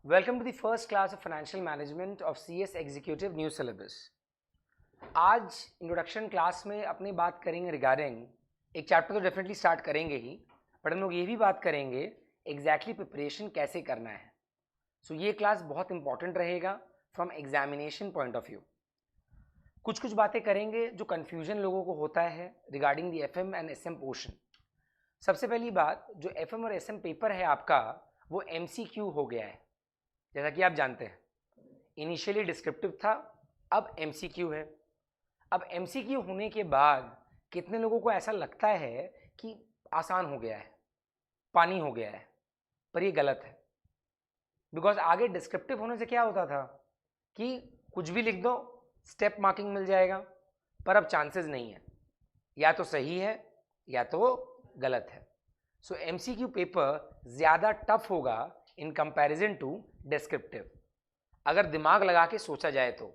Welcome to the first class of financial management of CS executive new syllabus. आज introduction class में अपनी बात करेंगे रिगार्डिंग एक चैप्टर तो डेफिनेटली स्टार्ट करेंगे ही, बट हम लोग ये भी बात करेंगे एग्जैक्टली प्रिपरेशन कैसे करना है। सो ये क्लास बहुत इंपॉर्टेंट रहेगा from examination point of view. कुछ बातें करेंगे जो कन्फ्यूजन लोगों को होता है regarding the FM and SM portion. सबसे पहली बात, जो एफएम और एसएम पेपर है आपका वो एमसीक्यू हो गया है। जैसा कि आप जानते हैं इनिशियली डिस्क्रिप्टिव था, अब एमसीक्यू है। अब एमसीक्यू होने के बाद कितने लोगों को ऐसा लगता है कि आसान हो गया है, पानी हो गया है, पर ये गलत है। बिकॉज आगे डिस्क्रिप्टिव होने से क्या होता था कि कुछ भी लिख दो, स्टेप मार्किंग मिल जाएगा, पर अब चांसेस नहीं है, या तो सही है या तो गलत है। सो एमसीक्यू पेपर ज़्यादा टफ होगा इन कंपैरिजन टू डिस्क्रिप्टिव, अगर दिमाग लगा के सोचा जाए तो।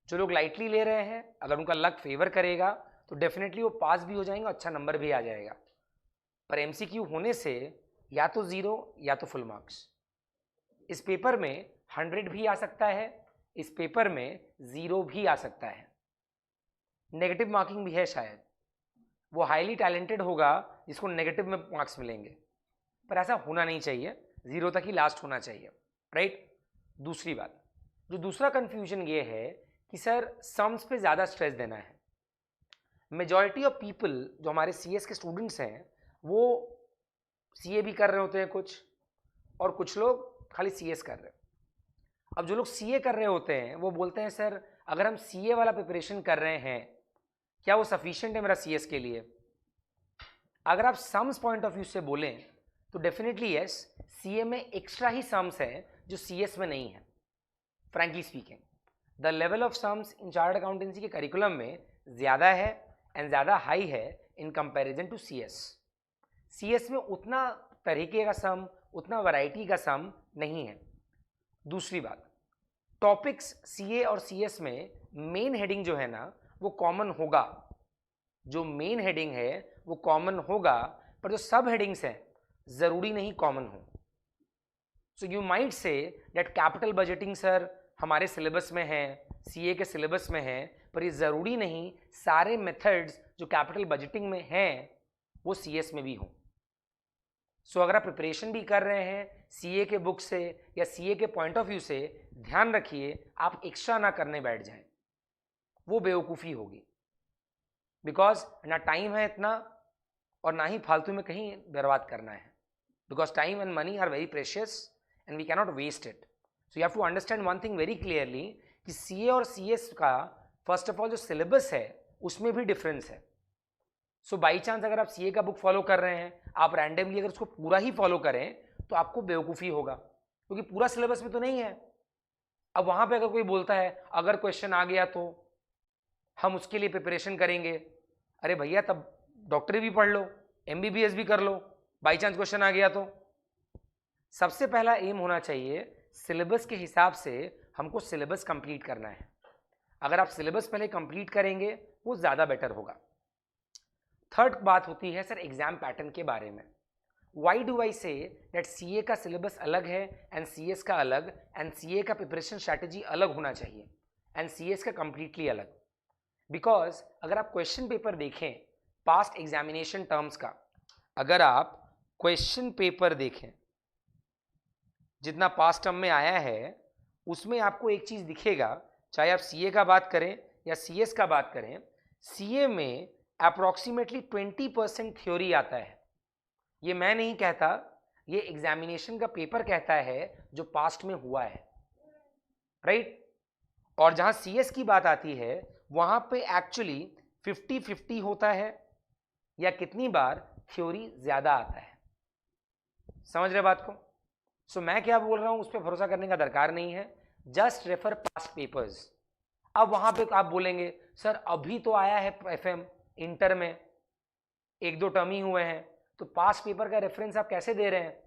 जो लोग लाइटली ले रहे हैं, अगर उनका लक फेवर करेगा तो डेफिनेटली वो पास भी हो जाएंगे, अच्छा नंबर भी आ जाएगा। पर एमसीक्यू होने से या तो 0 या तो फुल मार्क्स। इस पेपर में 100 भी आ सकता है, इस पेपर में 0 भी आ सकता है, नेगेटिव मार्किंग भी है। शायद वो हाईली टैलेंटेड होगा जिसको नेगेटिव में मार्क्स मिलेंगे, पर ऐसा होना नहीं चाहिए, 0 तक ही लास्ट होना चाहिए, राइट। दूसरी बात, जो दूसरा कंफ्यूजन ये है कि सर सम्स पे ज़्यादा स्ट्रेस देना है। मेजॉरिटी ऑफ पीपल जो हमारे सीएस के स्टूडेंट्स हैं वो सीए भी कर रहे होते हैं कुछ, और कुछ लोग खाली सीएस कर रहे हैं। अब जो लोग सीए कर रहे होते हैं वो बोलते हैं सर अगर हम सीए वाला प्रिपरेशन कर रहे हैं क्या वो सफिशिएंट है मेरा सीएस के लिए। अगर आप सम्स पॉइंट ऑफ व्यू से बोलें तो डेफिनेटली यस, सीए में एक्स्ट्रा ही सम्स है जो सीएस में नहीं है। Frankly speaking, the level of sums in chartered accountancy के करिकुलम में ज़्यादा है एंड ज़्यादा हाई है in comparison to CS. CS में उतना तरीके का सम, उतना वैरायटी का सम नहीं है। दूसरी बात, टॉपिक्स सीए और सीएस में मेन हेडिंग जो है ना वो कॉमन होगा, जो मेन हेडिंग है वो कॉमन होगा, पर जो सब हेडिंग्स हैं ज़रूरी नहीं कॉमन हो। So you might say that capital budgeting sir हमारे सिलेबस में है, सीए के सिलेबस में है, पर ये ज़रूरी नहीं सारे मेथड्स जो कैपिटल बजटिंग में हैं वो सीएस में भी हों। सो अगर आप प्रिपरेशन भी कर रहे हैं सीए के बुक से या सीए के पॉइंट ऑफ व्यू से, ध्यान रखिए आप एक्स्ट्रा ना करने बैठ जाएं, वो बेवकूफ़ी होगी। बिकॉज ना टाइम है इतना और ना ही फालतू में कहीं बर्बाद करना है, because time and money are very precious and we cannot waste it. So you have to understand one thing very clearly कि सीए और सीएस का फर्स्ट ऑफ ऑल जो सिलेबस है उसमें भी डिफरेंस है। सो बाई चांस अगर आप सीए का बुक फॉलो कर रहे हैं, आप रैंडमली अगर उसको पूरा ही फॉलो करें तो आपको बेवकूफ़ी होगा, क्योंकि पूरा सिलेबस में तो नहीं है। अब वहाँ पे अगर कोई बोलता है अगर क्वेश्चन आ गया तो हम उसके लिए प्रिपरेशन करेंगे, अरे भैया तब डॉक्टरी भी पढ़ लो, एमबीबीएस भी कर लो, बाई चांस क्वेश्चन आ गया तो। सबसे पहला एम होना चाहिए सिलेबस के हिसाब से हमको सिलेबस कंप्लीट करना है। अगर आप सिलेबस पहले कंप्लीट करेंगे वो ज़्यादा बेटर होगा। थर्ड बात होती है सर एग्जाम पैटर्न के बारे में। Why do I say that CA का सिलेबस अलग है एंड सीएस का अलग, एंड सीए का प्रिपरेशन स्ट्रैटेजी अलग होना चाहिए एंड सीएस का कंप्लीटली अलग। बिकॉज अगर आप क्वेश्चन पेपर देखें पास्ट एग्जामिनेशन टर्म्स का, अगर आप क्वेश्चन पेपर देखें जितना पास्ट टर्म में आया है उसमें आपको एक चीज़ दिखेगा, चाहे आप सीए का बात करें या सीएस का बात करें, सीए में अप्रॉक्सीमेटली 20% थ्योरी आता है। ये मैं नहीं कहता, ये एग्जामिनेशन का पेपर कहता है जो पास्ट में हुआ है, राइट। और जहाँ सीएस की बात आती है वहाँ पे एक्चुअली 50-50 होता है, या कितनी बार थ्योरी ज़्यादा आता है। समझ रहे बात को। सो मैं क्या बोल रहा हूँ उस पर भरोसा करने का दरकार नहीं है, जस्ट रेफर पास्ट पेपर्स। अब वहाँ पे आप बोलेंगे सर अभी तो आया है एफएम, इंटर में 1-2 टर्म ही हुए हैं, तो पास्ट पेपर का रेफरेंस आप कैसे दे रहे हैं।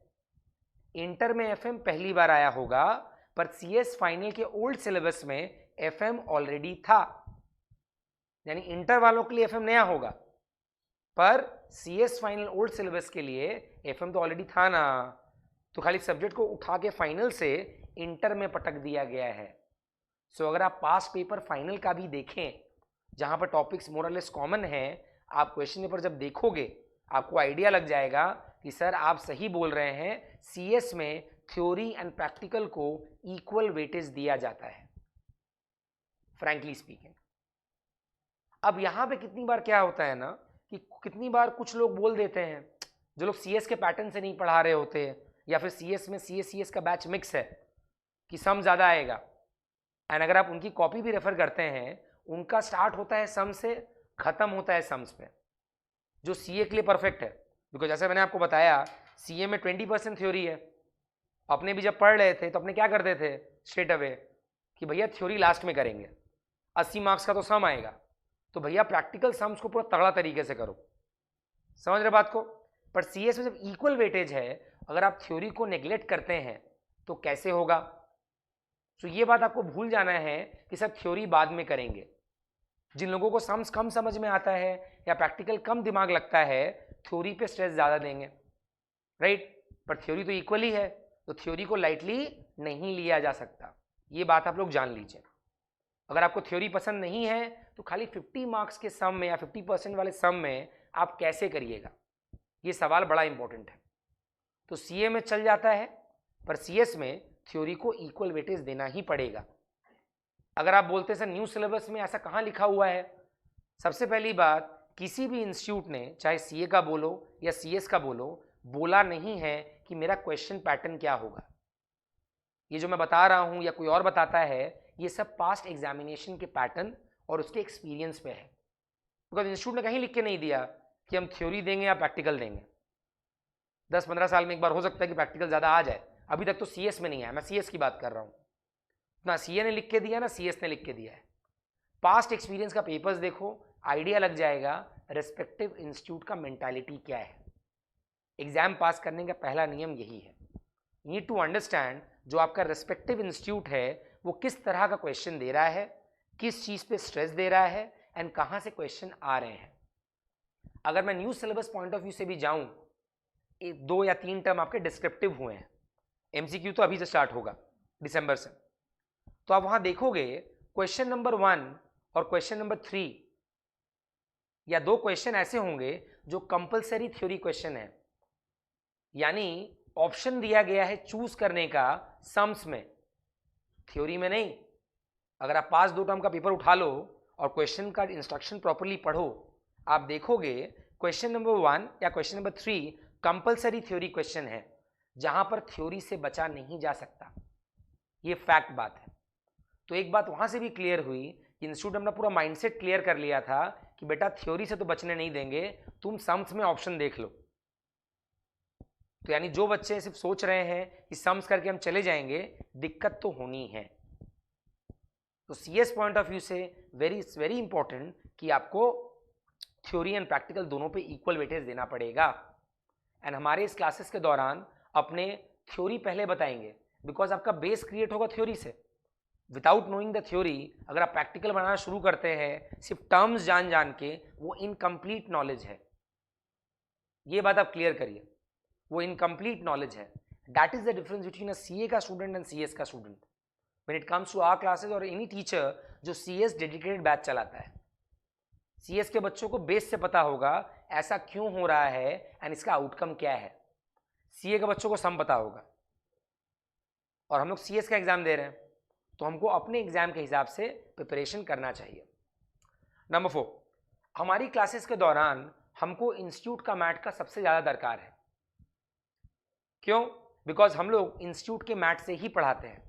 इंटर में एफएम पहली बार आया होगा, पर सीएस फाइनल के ओल्ड सिलेबस में एफएम ऑलरेडी था, यानी इंटर वालों के लिए एफएम नया होगा, पर सीएस फाइनल ओल्ड सिलेबस के लिए एफएम तो ऑलरेडी था ना। तो खाली सब्जेक्ट को उठा के फाइनल से इंटर में पटक दिया गया है। सो अगर आप पास पेपर फाइनल का भी देखें जहां पर टॉपिक्स मोरलेस कॉमन है, आप क्वेश्चन पेपर जब देखोगे आपको आइडिया लग जाएगा कि सर आप सही बोल रहे हैं, सीएस में थ्योरी एंड प्रैक्टिकल को इक्वल वेटेज दिया जाता है, फ्रैंकली स्पीकिंग। अब यहां पे कितनी बार क्या होता है ना कि कितनी बार कुछ लोग बोल देते हैं जो लोग सीएस के पैटर्न से नहीं पढ़ा रहे होते या फिर सीएस में सीएस का बैच मिक्स है कि सम ज़्यादा आएगा, एंड अगर आप उनकी कॉपी भी रेफर करते हैं उनका स्टार्ट होता है सम से, खत्म होता है सम्स पे, जो सीए के लिए परफेक्ट है। बिकॉज जैसे मैंने आपको बताया सीए में 20% थ्योरी है। अपने भी जब पढ़ रहे थे तो अपने क्या करते थे स्ट्रेट अवे कि भैया थ्योरी लास्ट में करेंगे, 80 मार्क्स का तो सम आएगा, तो भैया प्रैक्टिकल सम्स को पूरा तगड़ा तरीके से करो। समझ रहे बात को? पर सीएस में जब इक्वल वेटेज है, अगर आप थ्योरी को नेग्लेक्ट करते हैं तो कैसे होगा? तो ये बात आपको भूल जाना है कि सर थ्योरी बाद में करेंगे। जिन लोगों को सम्स कम समझ में आता है या प्रैक्टिकल कम दिमाग लगता है, थ्योरी पे स्ट्रेस ज़्यादा देंगे, राइट? पर थ्योरी तो इक्वली है, तो थ्योरी को लाइटली नहीं लिया जा सकता। ये बात आप लोग जान लीजिए। अगर आपको थ्योरी पसंद नहीं है तो खाली 50 मार्क्स के सम में या 50% वाले सम में आप कैसे करिएगा, ये सवाल बड़ा इंपॉर्टेंट है। तो सीए में चल जाता है, पर सीएस में थ्योरी को इक्वल वेटेज देना ही पड़ेगा। अगर आप बोलते हैं सर न्यू सिलेबस में ऐसा कहाँ लिखा हुआ है, सबसे पहली बात, किसी भी इंस्टीट्यूट ने चाहे सीए का बोलो या सीएस का बोलो, बोला नहीं है कि मेरा क्वेश्चन पैटर्न क्या होगा। ये जो मैं बता रहा हूँ या कोई और बताता है, ये सब पास्ट एग्जामिनेशन के पैटर्न और उसके एक्सपीरियंस पे है। बिकॉज इंस्टीट्यूट ने कहीं लिख के नहीं दिया कि हम थ्योरी देंगे या प्रैक्टिकल देंगे। 10-15 साल में एक बार हो सकता है कि प्रैक्टिकल ज़्यादा आ जाए, अभी तक तो सीएस में नहीं है, मैं सीएस की बात कर रहा हूँ। ना सीए ने लिख के दिया ना सीएस ने लिख के दिया है। पास्ट एक्सपीरियंस का पेपर्स देखो, आइडिया लग जाएगा रेस्पेक्टिव इंस्टीट्यूट का मेंटालिटी क्या है। एग्जाम पास करने का पहला नियम यही है, नीड टू अंडरस्टैंड जो आपका रेस्पेक्टिव इंस्टीट्यूट है वो किस तरह का क्वेश्चन दे रहा है, किस चीज़ पे स्ट्रेस दे रहा है, एंड कहाँ से क्वेश्चन आ रहे हैं। अगर मैं new syllabus point of view से भी जाऊँ, 2 या 3 टर्म आपके डिस्क्रिप्टिव हुए हैं, एमसीक्यू तो अभी से स्टार्ट होगा दिसंबर से, तो आप वहाँ देखोगे क्वेश्चन नंबर 1 और क्वेश्चन नंबर 3 या 2 क्वेश्चन ऐसे होंगे जो कंपलसरी थ्योरी क्वेश्चन है, यानी ऑप्शन दिया गया है चूज करने का सम्स में, थ्योरी में नहीं। अगर आप पास 2 टर्म का पेपर उठा लो और क्वेश्चन का इंस्ट्रक्शन प्रॉपर्ली पढ़ो, आप देखोगे क्वेश्चन नंबर 1 या question number 3 compulsory theory question है, जहां पर थ्योरी से बचा नहीं जा सकता। ये फैक्ट बात है। तो एक बात वहां से भी क्लियर हुई कि इंस्टीट्यूट ने अपना पूरा माइंडसेट क्लियर कर लिया था कि बेटा थ्योरी से तो बचने नहीं देंगे, तुम सम्स में ऑप्शन देख लो। तो यानी जो बच्चे सिर्फ सोच रहे हैं कि सम्स करके हम चले जाएंगे, दिक्कत तो होनी है। तो सीएस पॉइंट ऑफ व्यू से वेरी इंपॉर्टेंट कि आपको थ्योरी एंड प्रैक्टिकल दोनों पे इक्वल वेटेज देना पड़ेगा। एंड हमारे इस क्लासेस के दौरान अपने थ्योरी पहले बताएंगे, बिकॉज आपका बेस क्रिएट होगा थ्योरी से। विदाउट नोइंग द थ्योरी अगर आप प्रैक्टिकल बनाना शुरू करते हैं सिर्फ टर्म्स जान के, वो इनकम्प्लीट नॉलेज है। ये बात आप क्लियर करिए, वो इनकम्प्लीट नॉलेज है। That is the difference between a CA का स्टूडेंट एंड सीएस का student when it comes to our classes और एनी टीचर जो सीएस डेडिकेटेड बैच चलाता है। सीएस के बच्चों को बेस से पता होगा ऐसा क्यों हो रहा है एंड इसका आउटकम क्या है। सीए के बच्चों को सम पता होगा, और हम लोग सीएस का एग्जाम दे रहे हैं तो हमको अपने एग्जाम के हिसाब से प्रिपरेशन करना चाहिए। नंबर 4, हमारी क्लासेस के दौरान हमको इंस्टीट्यूट का मैट का सबसे ज़्यादा दरकार है। क्यों? बिकॉज हम लोग इंस्टीट्यूट के मैट से ही पढ़ाते हैं।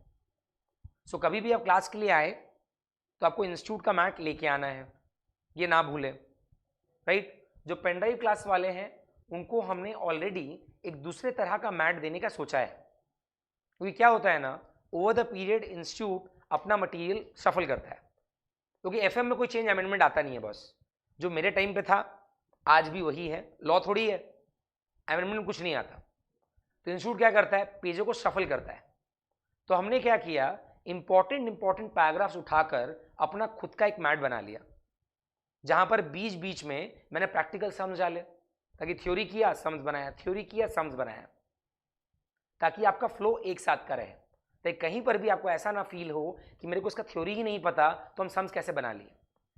सो कभी भी आप क्लास के लिए आए तो आपको इंस्टीट्यूट का मैट लेके आना है, ये ना भूलें, राइट? जो पेनड्राइव क्लास वाले हैं उनको हमने ऑलरेडी एक दूसरे तरह का मैट देने का सोचा है, क्योंकि क्या होता है ना, ओवर द पीरियड इंस्टीट्यूट अपना मटेरियल शफल करता है, क्योंकि एफएम में कोई चेंज अमेंडमेंट आता नहीं है बॉस। जो मेरे टाइम पे था आज भी वही है, लॉ थोड़ी है, अमेंडमेंट में कुछ नहीं आता। तो इंस्टीट्यूट क्या करता है, पेजों को शफल करता है। तो हमने क्या किया, इंपॉर्टेंट पैराग्राफ्स उठाकर अपना खुद का एक मैट बना लिया, जहां पर बीच बीच में मैंने प्रैक्टिकल सम्स डाले, ताकि थ्योरी किया सम्स बनाया, थ्योरी किया सम्स बनाया, ताकि आपका फ्लो एक साथ का रहे। तो कहीं पर भी आपको ऐसा ना फील हो कि मेरे को इसका थ्योरी ही नहीं पता तो हम सम्स कैसे बना लिए,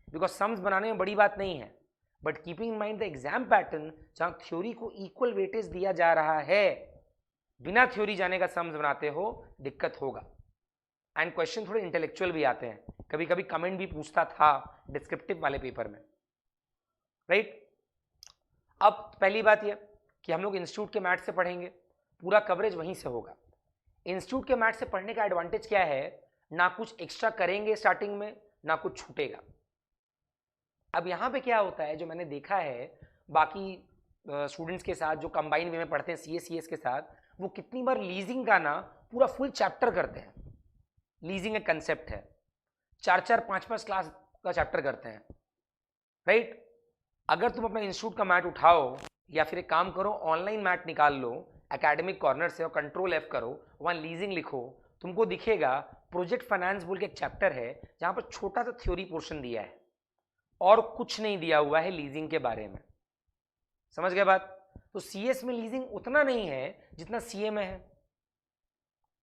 बिकॉज सम्स बनाने में बड़ी बात नहीं है, but keeping in mind the exam pattern जहां थ्योरी को इक्वल वेटेज दिया जा रहा है, बिना थ्योरी जाने का सम्स बनाते हो दिक्कत होगा। एंड क्वेश्चन थोड़े इंटेलेक्चुअल भी आते हैं, कभी कभी कमेंट भी पूछता था डिस्क्रिप्टिव वाले पेपर में, राइट। अब पहली बात यह कि हम लोग इंस्टीट्यूट के मैथ से पढ़ेंगे, पूरा कवरेज वहीं से होगा। इंस्टीट्यूट के मैथ से पढ़ने का एडवांटेज क्या है, ना कुछ एक्स्ट्रा करेंगे स्टार्टिंग में, ना कुछ छूटेगा। अब यहाँ पे क्या होता है, जो मैंने देखा है बाकी स्टूडेंट्स के साथ जो कंबाइन वे में पढ़ते हैं CS के साथ, वो कितनी बार लीजिंग का ना पूरा फुल चैप्टर करते हैं। लीजिंग एक कंसेप्ट है, 4-4, 5-5 क्लास का चैप्टर करते हैं, राइट। अगर तुम अपना इंस्टीट्यूट का मैथ उठाओ या फिर एक काम करो, ऑनलाइन मैथ निकाल लो एकेडमिक कॉर्नर से और कंट्रोल F करो, वहाँ लीजिंग लिखो, तुमको दिखेगा प्रोजेक्ट फाइनेंस बोल के एक चैप्टर है जहाँ पर छोटा सा थ्योरी पोर्शन दिया है और कुछ नहीं दिया हुआ है लीजिंग के बारे में। समझ गए बात। तो CS में लीजिंग उतना नहीं है जितना CA में है,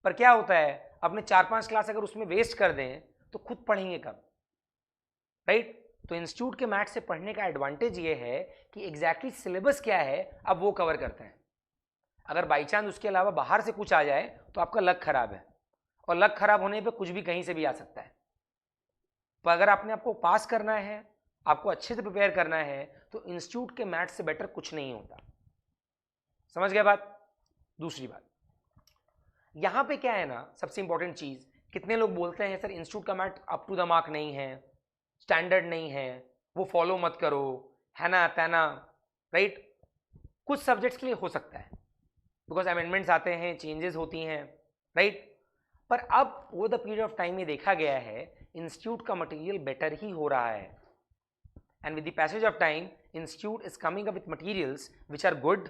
पर क्या होता है अपने 4-5 क्लास अगर उसमें वेस्ट कर दें तो खुद पढ़ेंगे कब, राइट। तो इंस्टीट्यूट के मैथ से पढ़ने का एडवांटेज ये है कि एग्जैक्टली सिलेबस क्या है अब वो कवर करते हैं। अगर बाई चांस उसके अलावा बाहर से कुछ आ जाए तो आपका लक खराब है, और लक खराब होने पे कुछ भी कहीं से भी आ सकता है। पर अगर आपने आपको पास करना है, आपको अच्छे से प्रिपेयर करना है, तो इंस्टीट्यूट के मैथ से बेटर कुछ नहीं होता। समझ गए बात। दूसरी बात यहां पे क्या है ना, सबसे इंपॉर्टेंट चीज, कितने लोग बोलते हैं सर इंस्टीट्यूट का math up to the mark नहीं है, स्टैंडर्ड नहीं है, वो फॉलो मत करो, है ना तेना, राइट। कुछ सब्जेक्ट्स के लिए हो सकता है बिकॉज अमेंडमेंट्स आते हैं, चेंजेस होती हैं, राइट। पर अब over the period of time में देखा गया है इंस्टीट्यूट का मटेरियल बेटर ही हो रहा है, and with the passage of time institute is coming up with materials which are good,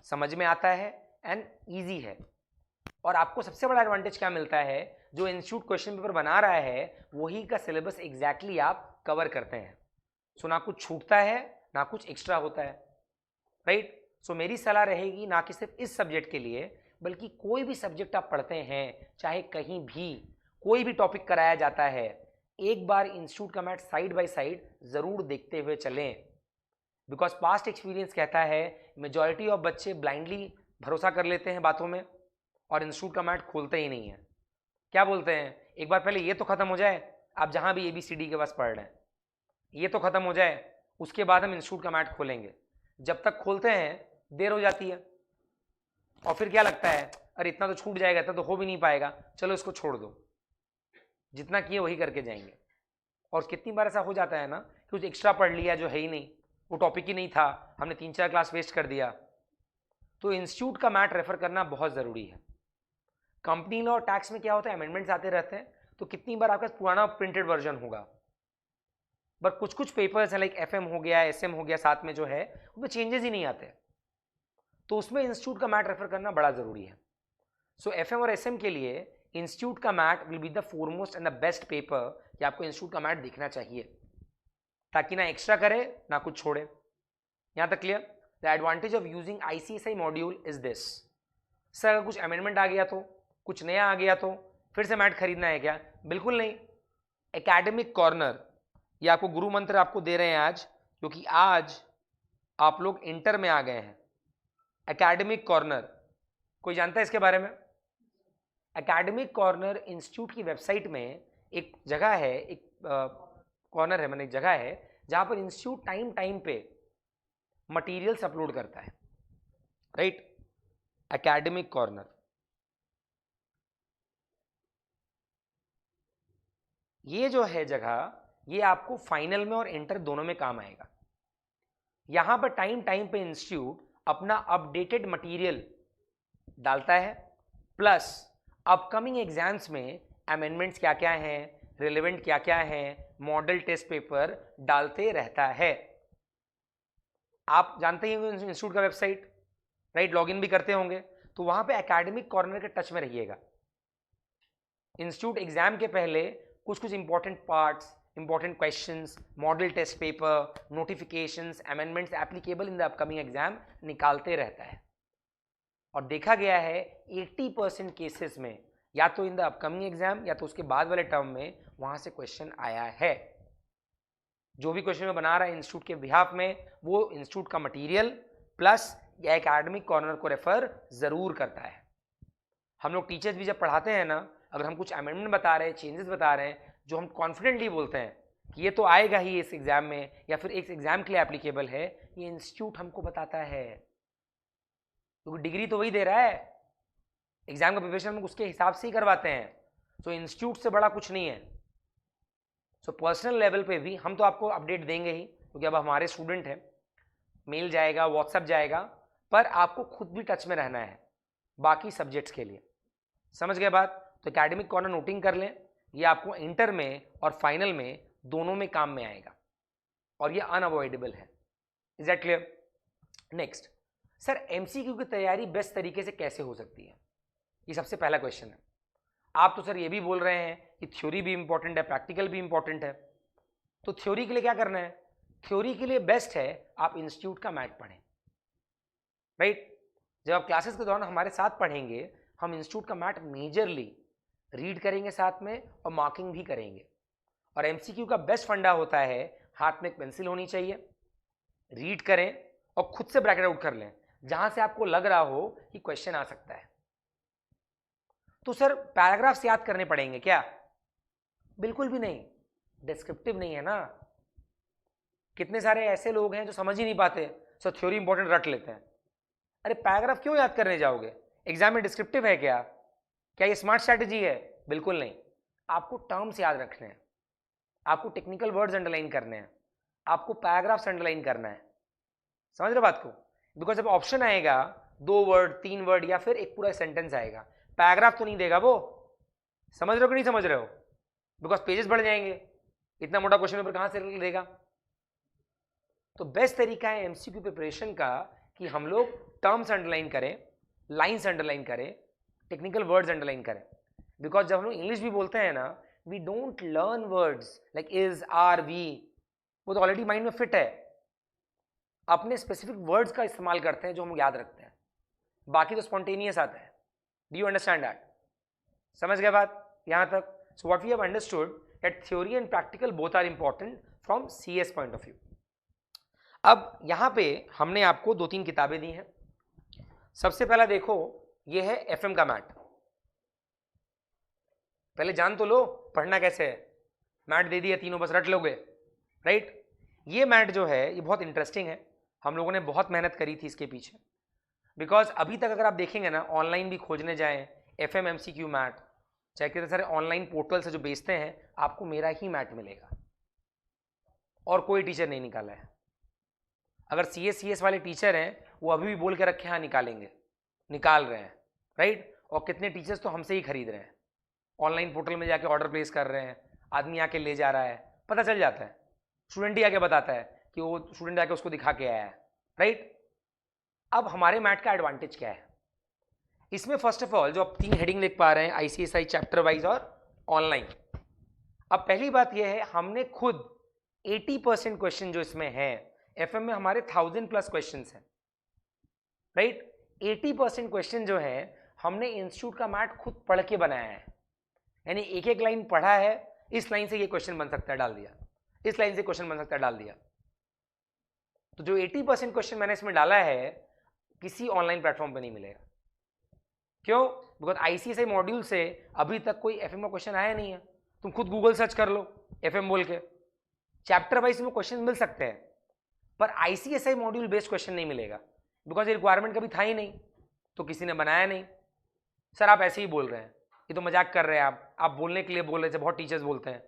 समझ में आता है एंड ईजी है। और आपको सबसे बड़ा एडवांटेज क्या मिलता है, जो इंस्टीट्यूट क्वेश्चन पेपर बना रहा है वही का सिलेबस एग्जैक्टली आप कवर करते हैं। सो ना कुछ छूटता है ना कुछ एक्स्ट्रा होता है, राइट। सो मेरी सलाह रहेगी ना कि सिर्फ इस सब्जेक्ट के लिए, बल्कि कोई भी सब्जेक्ट आप पढ़ते हैं, चाहे कहीं भी कोई भी टॉपिक कराया जाता है, एक बार इंस्टीट्यूट का मैथ साइड बाय साइड जरूर देखते हुए चलें। बिकॉज पास्ट एक्सपीरियंस कहता है मेजॉरिटी ऑफ बच्चे ब्लाइंडली भरोसा कर लेते हैं बातों में और इंस्टीट्यूट का मैथ खोलते ही नहीं है। क्या बोलते हैं, एक बार पहले ये तो खत्म हो जाए, आप जहां भी ABCD के पास पढ़ रहे हैं ये तो खत्म हो जाए, उसके बाद हम इंस्टीट्यूट का मैथ खोलेंगे। जब तक खोलते हैं देर हो जाती है और फिर क्या लगता है, अरे इतना तो छूट जाएगा, इतना तो हो भी नहीं पाएगा, चलो इसको छोड़ दो, जितना किए वही करके जाएंगे। और कितनी बार ऐसा हो जाता है ना कि कुछ एक्स्ट्रा पढ़ लिया जो है ही नहीं, वो टॉपिक ही नहीं था, हमने 3-4 क्लास वेस्ट कर दिया। तो इंस्टीट्यूट का मैथ रेफर करना बहुत ज़रूरी है। कंपनी लॉ और टैक्स में क्या होता है, अमेंडमेंट्स आते रहते हैं, तो कितनी बार आपका पुराना प्रिंटेड वर्जन होगा, बट कुछ कुछ पेपर्स हैं लाइक FM हो गया, SM हो गया, साथ में जो है उसमें चेंजेस ही नहीं आते, तो उसमें इंस्टीट्यूट का मैथ रेफर करना बड़ा ज़रूरी है। सो FM और SM के लिए इंस्टीट्यूट का math will be the foremost and the best paper कि आपको इंस्टीट्यूट का मैथ देखना चाहिए, ताकि ना एक्स्ट्रा करे ना कुछ छोड़े। यहाँ तक clear. The advantage of using ICSI module is this. Sir अगर कुछ अमेंडमेंट आ गया तो, कुछ नया आ गया तो फिर से मैथ खरीदना है क्या, बिल्कुल नहीं। एकेडमिक कॉर्नर ये आपको गुरु मंत्र आपको दे रहे हैं आज, क्योंकि आज आप लोग इंटर में आ गए हैं। एकेडमिक कॉर्नर कोई जानता है इसके बारे में? एकेडमिक कॉर्नर इंस्टीट्यूट की वेबसाइट में एक जगह है, एक कॉर्नर है, मैंने एक जगह है जहां पर इंस्टीट्यूट टाइम टाइम पे मटेरियल्स अपलोड करता है, राइट। एकेडमिक कॉर्नर, ये जो है जगह, ये आपको फाइनल में और इंटर दोनों में काम आएगा। यहां पर टाइम टाइम पे इंस्टीट्यूट अपना अपडेटेड मटेरियल डालता है, प्लस अपकमिंग एग्जाम्स में अमेंडमेंट्स क्या क्या हैं, रिलेवेंट क्या क्या हैं, मॉडल टेस्ट पेपर डालते रहता है। आप जानते ही होंगे इंस्टीट्यूट का वेबसाइट, राइट, लॉगिन भी करते होंगे, तो वहां पे एकेडमिक कॉर्नर के टच में रहिएगा। इंस्टीट्यूट एग्जाम के पहले कुछ कुछ important parts, important questions, model test paper, notifications, amendments applicable in the upcoming exam निकालते रहता है। और देखा गया है 80% केसेस में या तो इन द अपकमिंग एग्जाम या तो उसके बाद वाले टर्म में वहां से क्वेश्चन आया है। जो भी क्वेश्चन में बना रहा है इंस्टीट्यूट के बिहाफ में, वो इंस्टीट्यूट का मटेरियल प्लस या एकेडमिक कॉर्नर को रेफर जरूर करता है। हम लोग टीचर्स भी जब पढ़ाते हैं ना, अगर हम कुछ अमेंडमेंट बता रहे हैं, चेंजेस बता रहे हैं, जो हम कॉन्फिडेंटली बोलते हैं कि ये तो आएगा ही इस एग्जाम में या फिर इस एग्जाम के लिए एप्लीकेबल है, ये इंस्टीट्यूट हमको बताता है, क्योंकि डिग्री तो वही दे रहा है, एग्जाम का प्रिपरेशन हम उसके हिसाब से ही करवाते हैं। तो इंस्टीट्यूट से बड़ा कुछ नहीं है। सो पर्सनल लेवल पे भी हम तो आपको अपडेट देंगे ही, क्योंकि अब हमारे स्टूडेंट हैं, मेल जाएगा, व्हाट्सएप जाएगा, पर आपको खुद भी टच में रहना है बाकी सब्जेक्ट्स के लिए। समझ गए बात? तो एकेडमिक कॉर्नर नोटिंग कर लें, ये आपको इंटर में और फाइनल में दोनों में काम में आएगा और ये अनअवॉइडेबल है। Is that clear? Next, sir MCQ की तैयारी बेस्ट तरीके से कैसे हो सकती है? ये सबसे पहला क्वेश्चन है। आप तो सर ये भी बोल रहे हैं कि थ्योरी भी इंपॉर्टेंट है, प्रैक्टिकल भी इंपॉर्टेंट है, तो थ्योरी के लिए क्या करना है? थ्योरी के लिए बेस्ट है आप इंस्टीट्यूट का मैथ पढ़ें, राइट? जब आप क्लासेस के दौरान हमारे साथ पढ़ेंगे, हम इंस्टीट्यूट का मैथ मेजरली रीड करेंगे साथ में और मार्किंग भी करेंगे। और एमसीक्यू का बेस्ट फंडा होता है, हाथ में एक पेंसिल होनी चाहिए, रीड करें और खुद से ब्रैकेट आउट कर लें जहां से आपको लग रहा हो कि क्वेश्चन आ सकता है। तो सर पैराग्राफ्स याद करने पड़ेंगे क्या? बिल्कुल भी नहीं, डिस्क्रिप्टिव नहीं है ना। कितने सारे ऐसे लोग हैं जो समझ ही नहीं पाते, सर थ्योरी इंपॉर्टेंट रट लेते हैं। अरे पैराग्राफ क्यों याद करने जाओगे? एग्जाम में डिस्क्रिप्टिव है क्या? क्या ये स्मार्ट स्ट्रैटेजी है? बिल्कुल नहीं। आपको टर्म्स याद रखने हैं, आपको टेक्निकल वर्ड्स अंडरलाइन करने हैं, आपको पैराग्राफ्स अंडरलाइन करना है। समझ रहे बात को? बिकॉज जब ऑप्शन आएगा 2 वर्ड 3 वर्ड या फिर एक पूरा सेंटेंस आएगा, पैराग्राफ तो नहीं देगा वो। समझ रहे हो कि नहीं समझ रहे हो? बिकॉज पेजेस बढ़ जाएंगे, इतना मोटा क्वेश्चन पेपर कहां से देगा? तो बेस्ट तरीका है एमसीक्यू प्रिपरेशन का कि हम लोग टर्म्स अंडरलाइन करें, लाइन्स अंडरलाइन करें, टेक्निकल वर्ड्स अंडरलाइन करें। बिकॉज जब हम लोग इंग्लिश भी बोलते हैं ना, we don't learn words like is, are, we, वो तो ऑलरेडी माइंड में फिट है। अपने स्पेसिफिक वर्ड्स का इस्तेमाल करते हैं जो हम याद रखते हैं, बाकी तो स्पॉन्टेनियस आता है। Do you understand that? समझ गए बात यहां तक? So what we have understood that theory and practical both are important from CS point of view. अब यहां पे हमने आपको 2-3 किताबें दी हैं। सबसे पहला देखो, ये है एफएम का मैट। पहले जान तो लो पढ़ना कैसे है। मैट दे दिया, तीनों बस रट लोगे, राइट? ये मैट जो है ये बहुत इंटरेस्टिंग है, हम लोगों ने बहुत मेहनत करी थी इसके पीछे। बिकॉज अभी तक अगर आप देखेंगे ना, ऑनलाइन भी खोजने जाएं एफएम एमसीक्यू मैट, चाहे कितने सारे ऑनलाइन पोर्टल से जो बेचते हैं, आपको मेरा ही मैट मिलेगा और कोई टीचर नहीं निकाला है। अगर सीएस वाले टीचर हैं वो अभी भी बोल के रखे हाँ निकालेंगे, निकाल रहे हैं, राइट? और कितने टीचर्स तो हमसे ही खरीद रहे हैं, ऑनलाइन पोर्टल में जाके ऑर्डर प्लेस कर रहे हैं, आदमी आके ले जा रहा है, पता चल जाता है, स्टूडेंट ही आके बताता है कि वो स्टूडेंट आके उसको दिखा के आया है, राइट? अब हमारे मैट का एडवांटेज क्या है इसमें? फर्स्ट ऑफ ऑल जो आप 3 हेडिंग देख पा रहे हैं, आईसीएसआई चैप्टर वाइज और ऑनलाइन। अब पहली बात यह है, हमने खुद 80% क्वेश्चन जो इसमें है, एफएम में हमारे 1000+ क्वेश्चन हैं, राइट? 80% क्वेश्चन जो है हमने इंस्टीट्यूट का मैट खुद पढ़ के बनाया है, यानी एक एक लाइन पढ़ा है, इस लाइन से ये क्वेश्चन बन सकता है, डाल दिया, इस लाइन से क्वेश्चन बन सकता है, डाल दिया। तो जो 80% क्वेश्चन मैंने इसमें डाला है किसी ऑनलाइन प्लेटफॉर्म पे नहीं मिलेगा। क्यों? बिकॉज आईसीएसआई मॉड्यूल से अभी तक कोई एफएम का क्वेश्चन आया नहीं है। तुम खुद गूगल सर्च कर लो एफएम बोल के, चैप्टर वाइज में क्वेश्चन मिल सकते हैं, पर आईसीएसआई मॉड्यूल बेस्ड क्वेश्चन नहीं मिलेगा, बिकॉज ये रिक्वायरमेंट कभी था ही नहीं, तो किसी ने बनाया नहीं। सर आप ऐसे ही बोल रहे हैं, ये तो मजाक कर रहे हैं आप बोलने के लिए बोल रहे थे, बहुत टीचर्स बोलते हैं।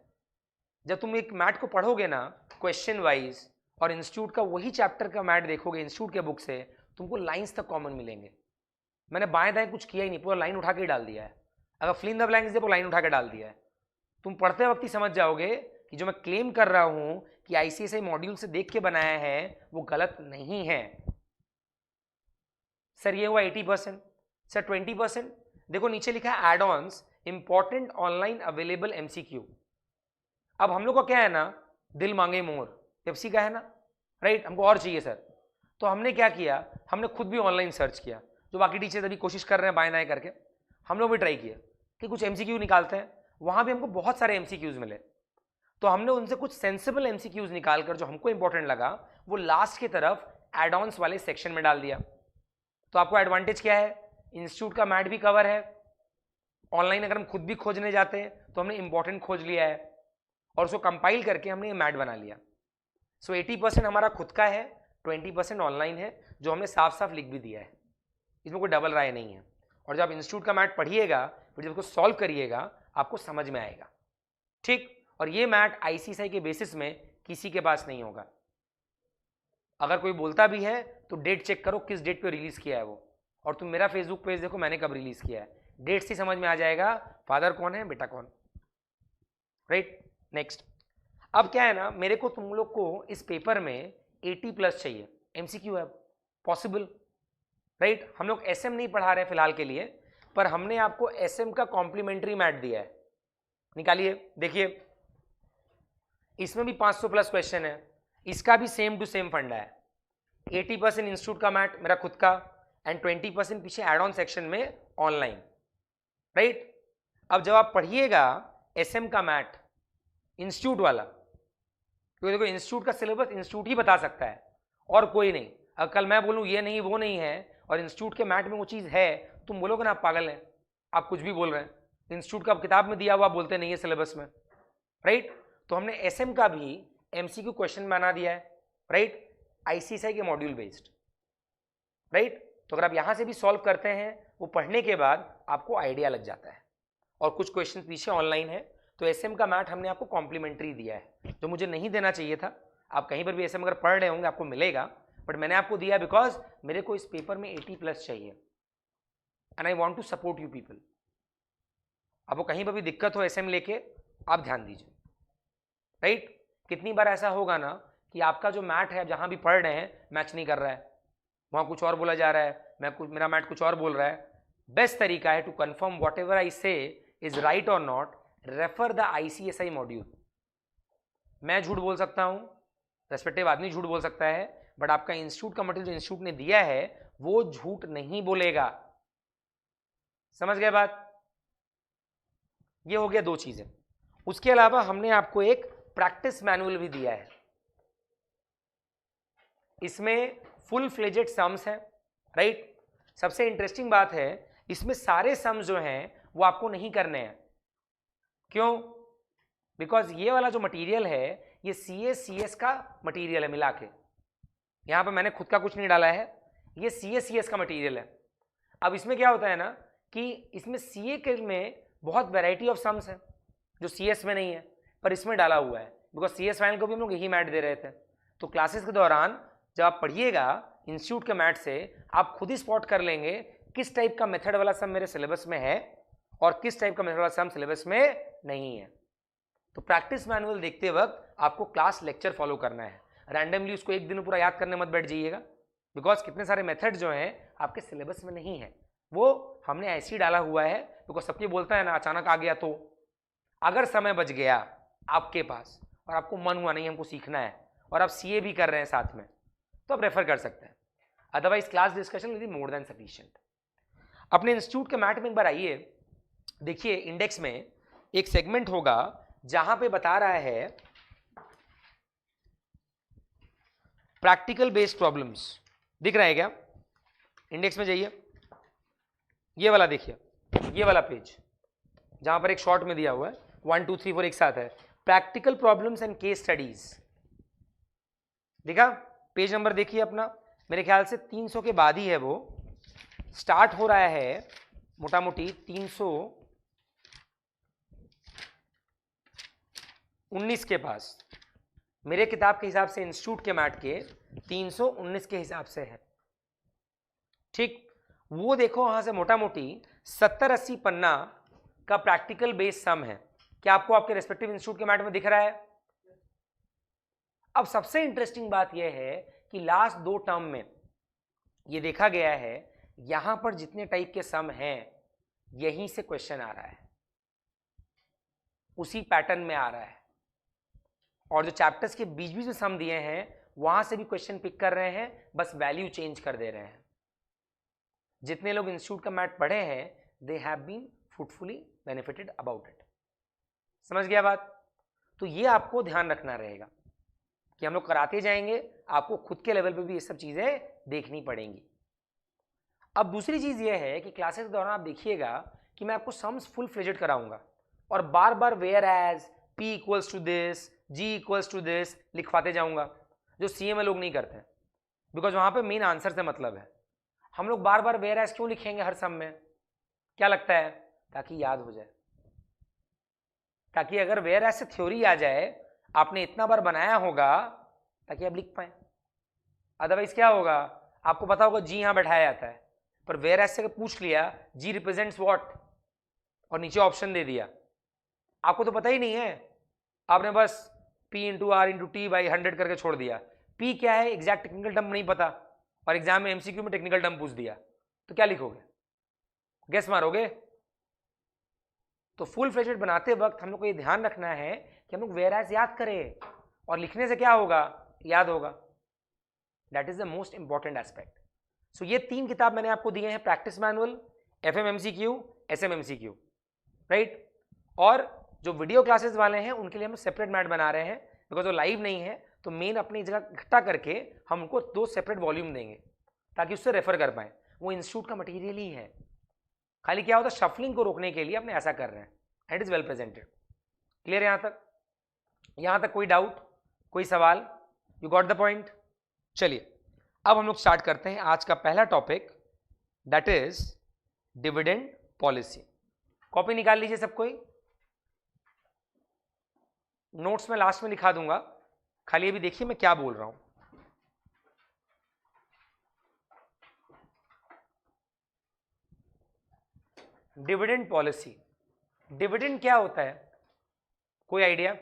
जब तुम एक मैट को पढ़ोगे ना क्वेश्चन वाइज और इंस्टीट्यूट का वही चैप्टर का मैट देखोगे इंस्टीट्यूट के बुक से, तुमको लाइंस तक कॉमन मिलेंगे। मैंने बाएं दाएं कुछ किया ही नहीं, पूरा लाइन उठा के डाल दिया है। अगर फिल इन द ब्लैंक्स दे वो लाइन उठा के डाल दिया है। तुम पढ़ते वक्त ही समझ जाओगे कि जो मैं क्लेम कर रहा हूं कि आईसीएसआई मॉड्यूल से देख के बनाया है वो गलत नहीं है। सर ये हुआ 80%। सर 20% देखो नीचे लिखा है add ons important online available MCQ. अब हम लोग का क्या है ना, दिल मांगे मोर, पेप्सी का है ना, राइट? हमको और चाहिए सर। तो हमने क्या किया, हमने खुद भी ऑनलाइन सर्च किया। जो बाकी टीचर्स अभी कोशिश कर रहे हैं बाएं दाएं करके, हम लोग भी ट्राई किए कि कुछ एमसीक्यू निकालते हैं। वहां भी हमको बहुत सारे एमसीक्यूज मिले, तो हमने उनसे कुछ सेंसिबल एमसीक्यूज निकालकर जो हमको इंपॉर्टेंट लगा वो लास्ट की तरफ एड ऑन्स वाले सेक्शन में डाल दिया। तो आपको एडवांटेज क्या है, इंस्टीट्यूट का मैट भी कवर है, ऑनलाइन अगर हम खुद भी खोजने जाते हैं तो हमने इंपॉर्टेंट खोज लिया है और उसको कंपाइल करके हमने ये मैट बना लिया। सो 80% हमारा खुद का है, 20% ऑनलाइन है, जो हमने साफ साफ लिख भी दिया है, इसमें कोई डबल राय नहीं है। और जब आप इंस्टीट्यूट का मैट पढ़िएगा फिर जब उसको सॉल्व करिएगा आपको समझ में आएगा, ठीक। और ये मैट आईसीएसआई के बेसिस में किसी के पास नहीं होगा। अगर कोई बोलता भी है तो डेट चेक करो किस डेट पे रिलीज किया है वो, और तुम मेरा फेसबुक पेज देखो मैंने कब रिलीज किया है, डेट से समझ में आ जाएगा फादर कौन है बेटा कौन, राइट। नेक्स्ट, अब क्या है ना, मेरे को तुम लोग को इस पेपर में 80+ चाहिए, एमसीक्यू है पॉसिबल, राइट। हम लोग एसएम नहीं पढ़ा रहे हैं फिलहाल के लिए, पर हमने आपको एसएम का कॉम्प्लीमेंट्री मैट दिया है, निकालिए देखिए। इसमें भी 500+ क्वेश्चन है, इसका भी सेम टू सेम फंडा है। 80% इंस्टीट्यूट का मैट मेरा खुद का एंड 20% पीछे एड ऑन सेक्शन में ऑनलाइन, राइट। अब जब आप पढ़िएगा एसएम का मैट इंस्टीट्यूट वाला, क्योंकि देखो इंस्टीट्यूट का सिलेबस इंस्टीट्यूट ही बता सकता है और कोई नहीं। अब कल मैं बोलूँ ये नहीं वो नहीं है और इंस्टीट्यूट के मैट में वो चीज़ है, तुम बोलोगे ना आप पागल हैं, आप कुछ भी बोल रहे हैं, इंस्टीट्यूट का किताब में दिया हुआ आप बोलते नहीं है सिलेबस में, राइट। तो हमने एसएम का भी एमसीक्यू क्वेश्चन बना दिया है, राइट, आईसीएसआई के मॉड्यूल बेस्ड, राइट। तो अगर आप यहाँ से भी सॉल्व करते हैं वो पढ़ने के बाद आपको आइडिया लग जाता है, और कुछ क्वेश्चन पीछे ऑनलाइन है। तो एसएम का मैट हमने आपको कॉम्प्लीमेंट्री दिया है, जो मुझे नहीं देना चाहिए था। आप कहीं पर भी एसएम अगर पढ़ रहे होंगे आपको मिलेगा, बट मैंने आपको दिया बिकॉज मेरे को इस पेपर में 80+ चाहिए and I want to support you people. आपको कहीं पर भी दिक्कत हो एसएम लेके आप ध्यान दीजिए, राइट। कितनी बार ऐसा होगा ना कि आपका जो मैट है जहां भी पढ़ रहे हैं मैच नहीं कर रहा है, वहां कुछ और बोला जा रहा है, मेरा मैट कुछ और बोल रहा है। बेस्ट तरीका है to confirm whatever I say is right और not, refer the ICSI module. मैं झूठ बोल सकता हूं, रेस्पेक्टिव आदमी झूठ बोल सकता है, बट आपका इंस्टीट्यूट का मटेरियल जो इंस्टीट्यूट ने दिया है वो झूठ नहीं बोलेगा। समझ गए बात? ये हो गया दो चीजें। उसके अलावा हमने आपको एक प्रैक्टिस मैनुअल भी दिया है, इसमें फुल फ्लेजेड सम्स हैं, राइट। सबसे इंटरेस्टिंग बात है इसमें सारे सम्स जो हैं वो आपको नहीं करने हैं। क्यों? बिकॉज ये वाला जो मटेरियल है ये सीएस का मटेरियल है मिला के, यहां पे मैंने खुद का कुछ नहीं डाला है, ये सीएस का मटेरियल है। अब इसमें क्या होता है ना कि इसमें सीए के में बहुत वैरायटी ऑफ सम्स है जो सीएस में नहीं है, पर इसमें डाला हुआ है, बिकॉज सीएस फाइनल को भी हम लोग यही मैट दे रहे थे। तो क्लासेस के दौरान जब आप पढ़िएगा इंस्टीट्यूट के मैट से आप खुद ही स्पॉट कर लेंगे किस टाइप का मेथड वाला सम मेरे सिलेबस में है और किस टाइप का मेथड वाला सम सिलेबस में नहीं है। तो प्रैक्टिस मैनुअल देखते वक्त आपको क्लास लेक्चर फॉलो करना है, रैंडमली उसको एक दिन में पूरा याद करने मत बैठ जाइएगा, बिकॉज कितने सारे मेथड जो हैं आपके सिलेबस में नहीं है, वो हमने ऐसे ही डाला हुआ है। बिकॉज सबके बोलता है ना अचानक आ गया, तो अगर समय बच गया आपके पास और आपको मन हुआ नहीं हमको सीखना है और आप सीए भी कर रहे हैं साथ में, तो आप रेफर कर सकते हैं, otherwise class discussion will be more than sufficient. अपने इंस्टीट्यूट के मैट में एक बार आइए, देखिए इंडेक्स में एक सेगमेंट होगा जहां पे बता रहा है प्रैक्टिकल बेस्ड प्रॉब्लम्स, दिख रहा है क्या? इंडेक्स में जाइए, ये वाला देखिए, ये वाला पेज जहां पर एक शॉर्ट में दिया हुआ है 1 2 3 4 एक साथ है, practical problems and case studies. देखा पेज नंबर देखिए अपना, मेरे ख्याल से 300 के बाद ही है वो, स्टार्ट हो रहा है मोटा मोटी 319 के पास, मेरे किताब के हिसाब से इंस्टीट्यूट के मैट के 319 के हिसाब से है, ठीक। वो देखो वहां से मोटा मोटी 70-80 पन्ना का प्रैक्टिकल बेस्ड सम है। क्या आपको आपके रेस्पेक्टिव इंस्टीट्यूट के मैट में दिख रहा है? अब सबसे इंटरेस्टिंग बात यह है कि लास्ट 2 टर्म में यह देखा गया है यहां पर जितने टाइप के सम हैं यहीं से क्वेश्चन आ रहा है, उसी पैटर्न में आ रहा है, और जो चैप्टर्स के बीच बीच में सम दिए हैं वहां से भी क्वेश्चन पिक कर रहे हैं, बस वैल्यू चेंज कर दे रहे हैं। जितने लोग इंस्टीट्यूट का मैथ पढ़े हैं they have been fruitfully benefited about it. समझ गया बात? तो ये आपको ध्यान रखना रहेगा कि हम लोग कराते जाएंगे, आपको खुद के लेवल पे भी ये सब चीज़ें देखनी पड़ेंगी। अब दूसरी चीज़ ये है कि क्लासेस के दौरान आप देखिएगा कि मैं आपको सम्स फुल फ्लेजेड कराऊंगा और बार बार whereas, P equals to this, G equals to this लिखवाते जाऊंगा, जो सीएमए लोग नहीं करते हैं, बिकॉज वहाँ पे मेन आंसर से मतलब है। हम लोग बार बार वेयर एज क्यों लिखेंगे हर सम में? क्या लगता है? ताकि याद हो जाए, ताकि अगर वेयर एज से थ्योरी आ जाए, आपने इतना बार बनाया होगा ताकि आप लिख पाए। अदरवाइज क्या होगा, आपको पता होगा जी यहाँ बैठाया जाता है, पर वेयर एज से पूछ लिया जी रिप्रेजेंट्स व्हाट और नीचे ऑप्शन दे दिया, आपको तो पता ही नहीं है, आपने बस P into R into T by 100 करके छोड़ दिया। P क्या है एग्जैक्ट टेक्निकल टर्म नहीं पता और एग्जाम में एमसीक्यू में टेक्निकल टर्म पूछ दिया, तो क्या लिखोगे? गेस मारोगे? तो फुल फ्लेजेड बनाते वक्त हम लोग को ये ध्यान रखना है कि हम लोग वेयर एज याद करें और लिखने से क्या होगा, याद होगा। That is the most important aspect. So ये 3 किताब मैंने आपको दिए हैं, practice manual, FMMCQ, SMMCQ, right. और जो वीडियो क्लासेस वाले हैं उनके लिए हम सेपरेट मैट बना रहे हैं, बिकॉज वो लाइव नहीं है, तो मेन अपनी जगह इकट्ठा करके हम उनको 2 सेपरेट वॉल्यूम देंगे ताकि उससे रेफर कर पाएँ। वो इंस्टीट्यूट का मटेरियल ही है, खाली क्या होता है शफलिंग को रोकने के लिए अपने ऐसा कर रहे हैं, and it is well presented. Clear यहाँ तक? यहाँ तक कोई डाउट, कोई सवाल? You got the point? चलिए अब हम लोग स्टार्ट करते हैं आज का पहला topic, that is dividend policy. Copy निकाल लीजिए सब कोई, नोट्स में लास्ट में लिखा दूंगा, खाली अभी देखिए मैं क्या बोल रहा हूं। डिविडेंड पॉलिसी, डिविडेंड क्या होता है, कोई आइडिया?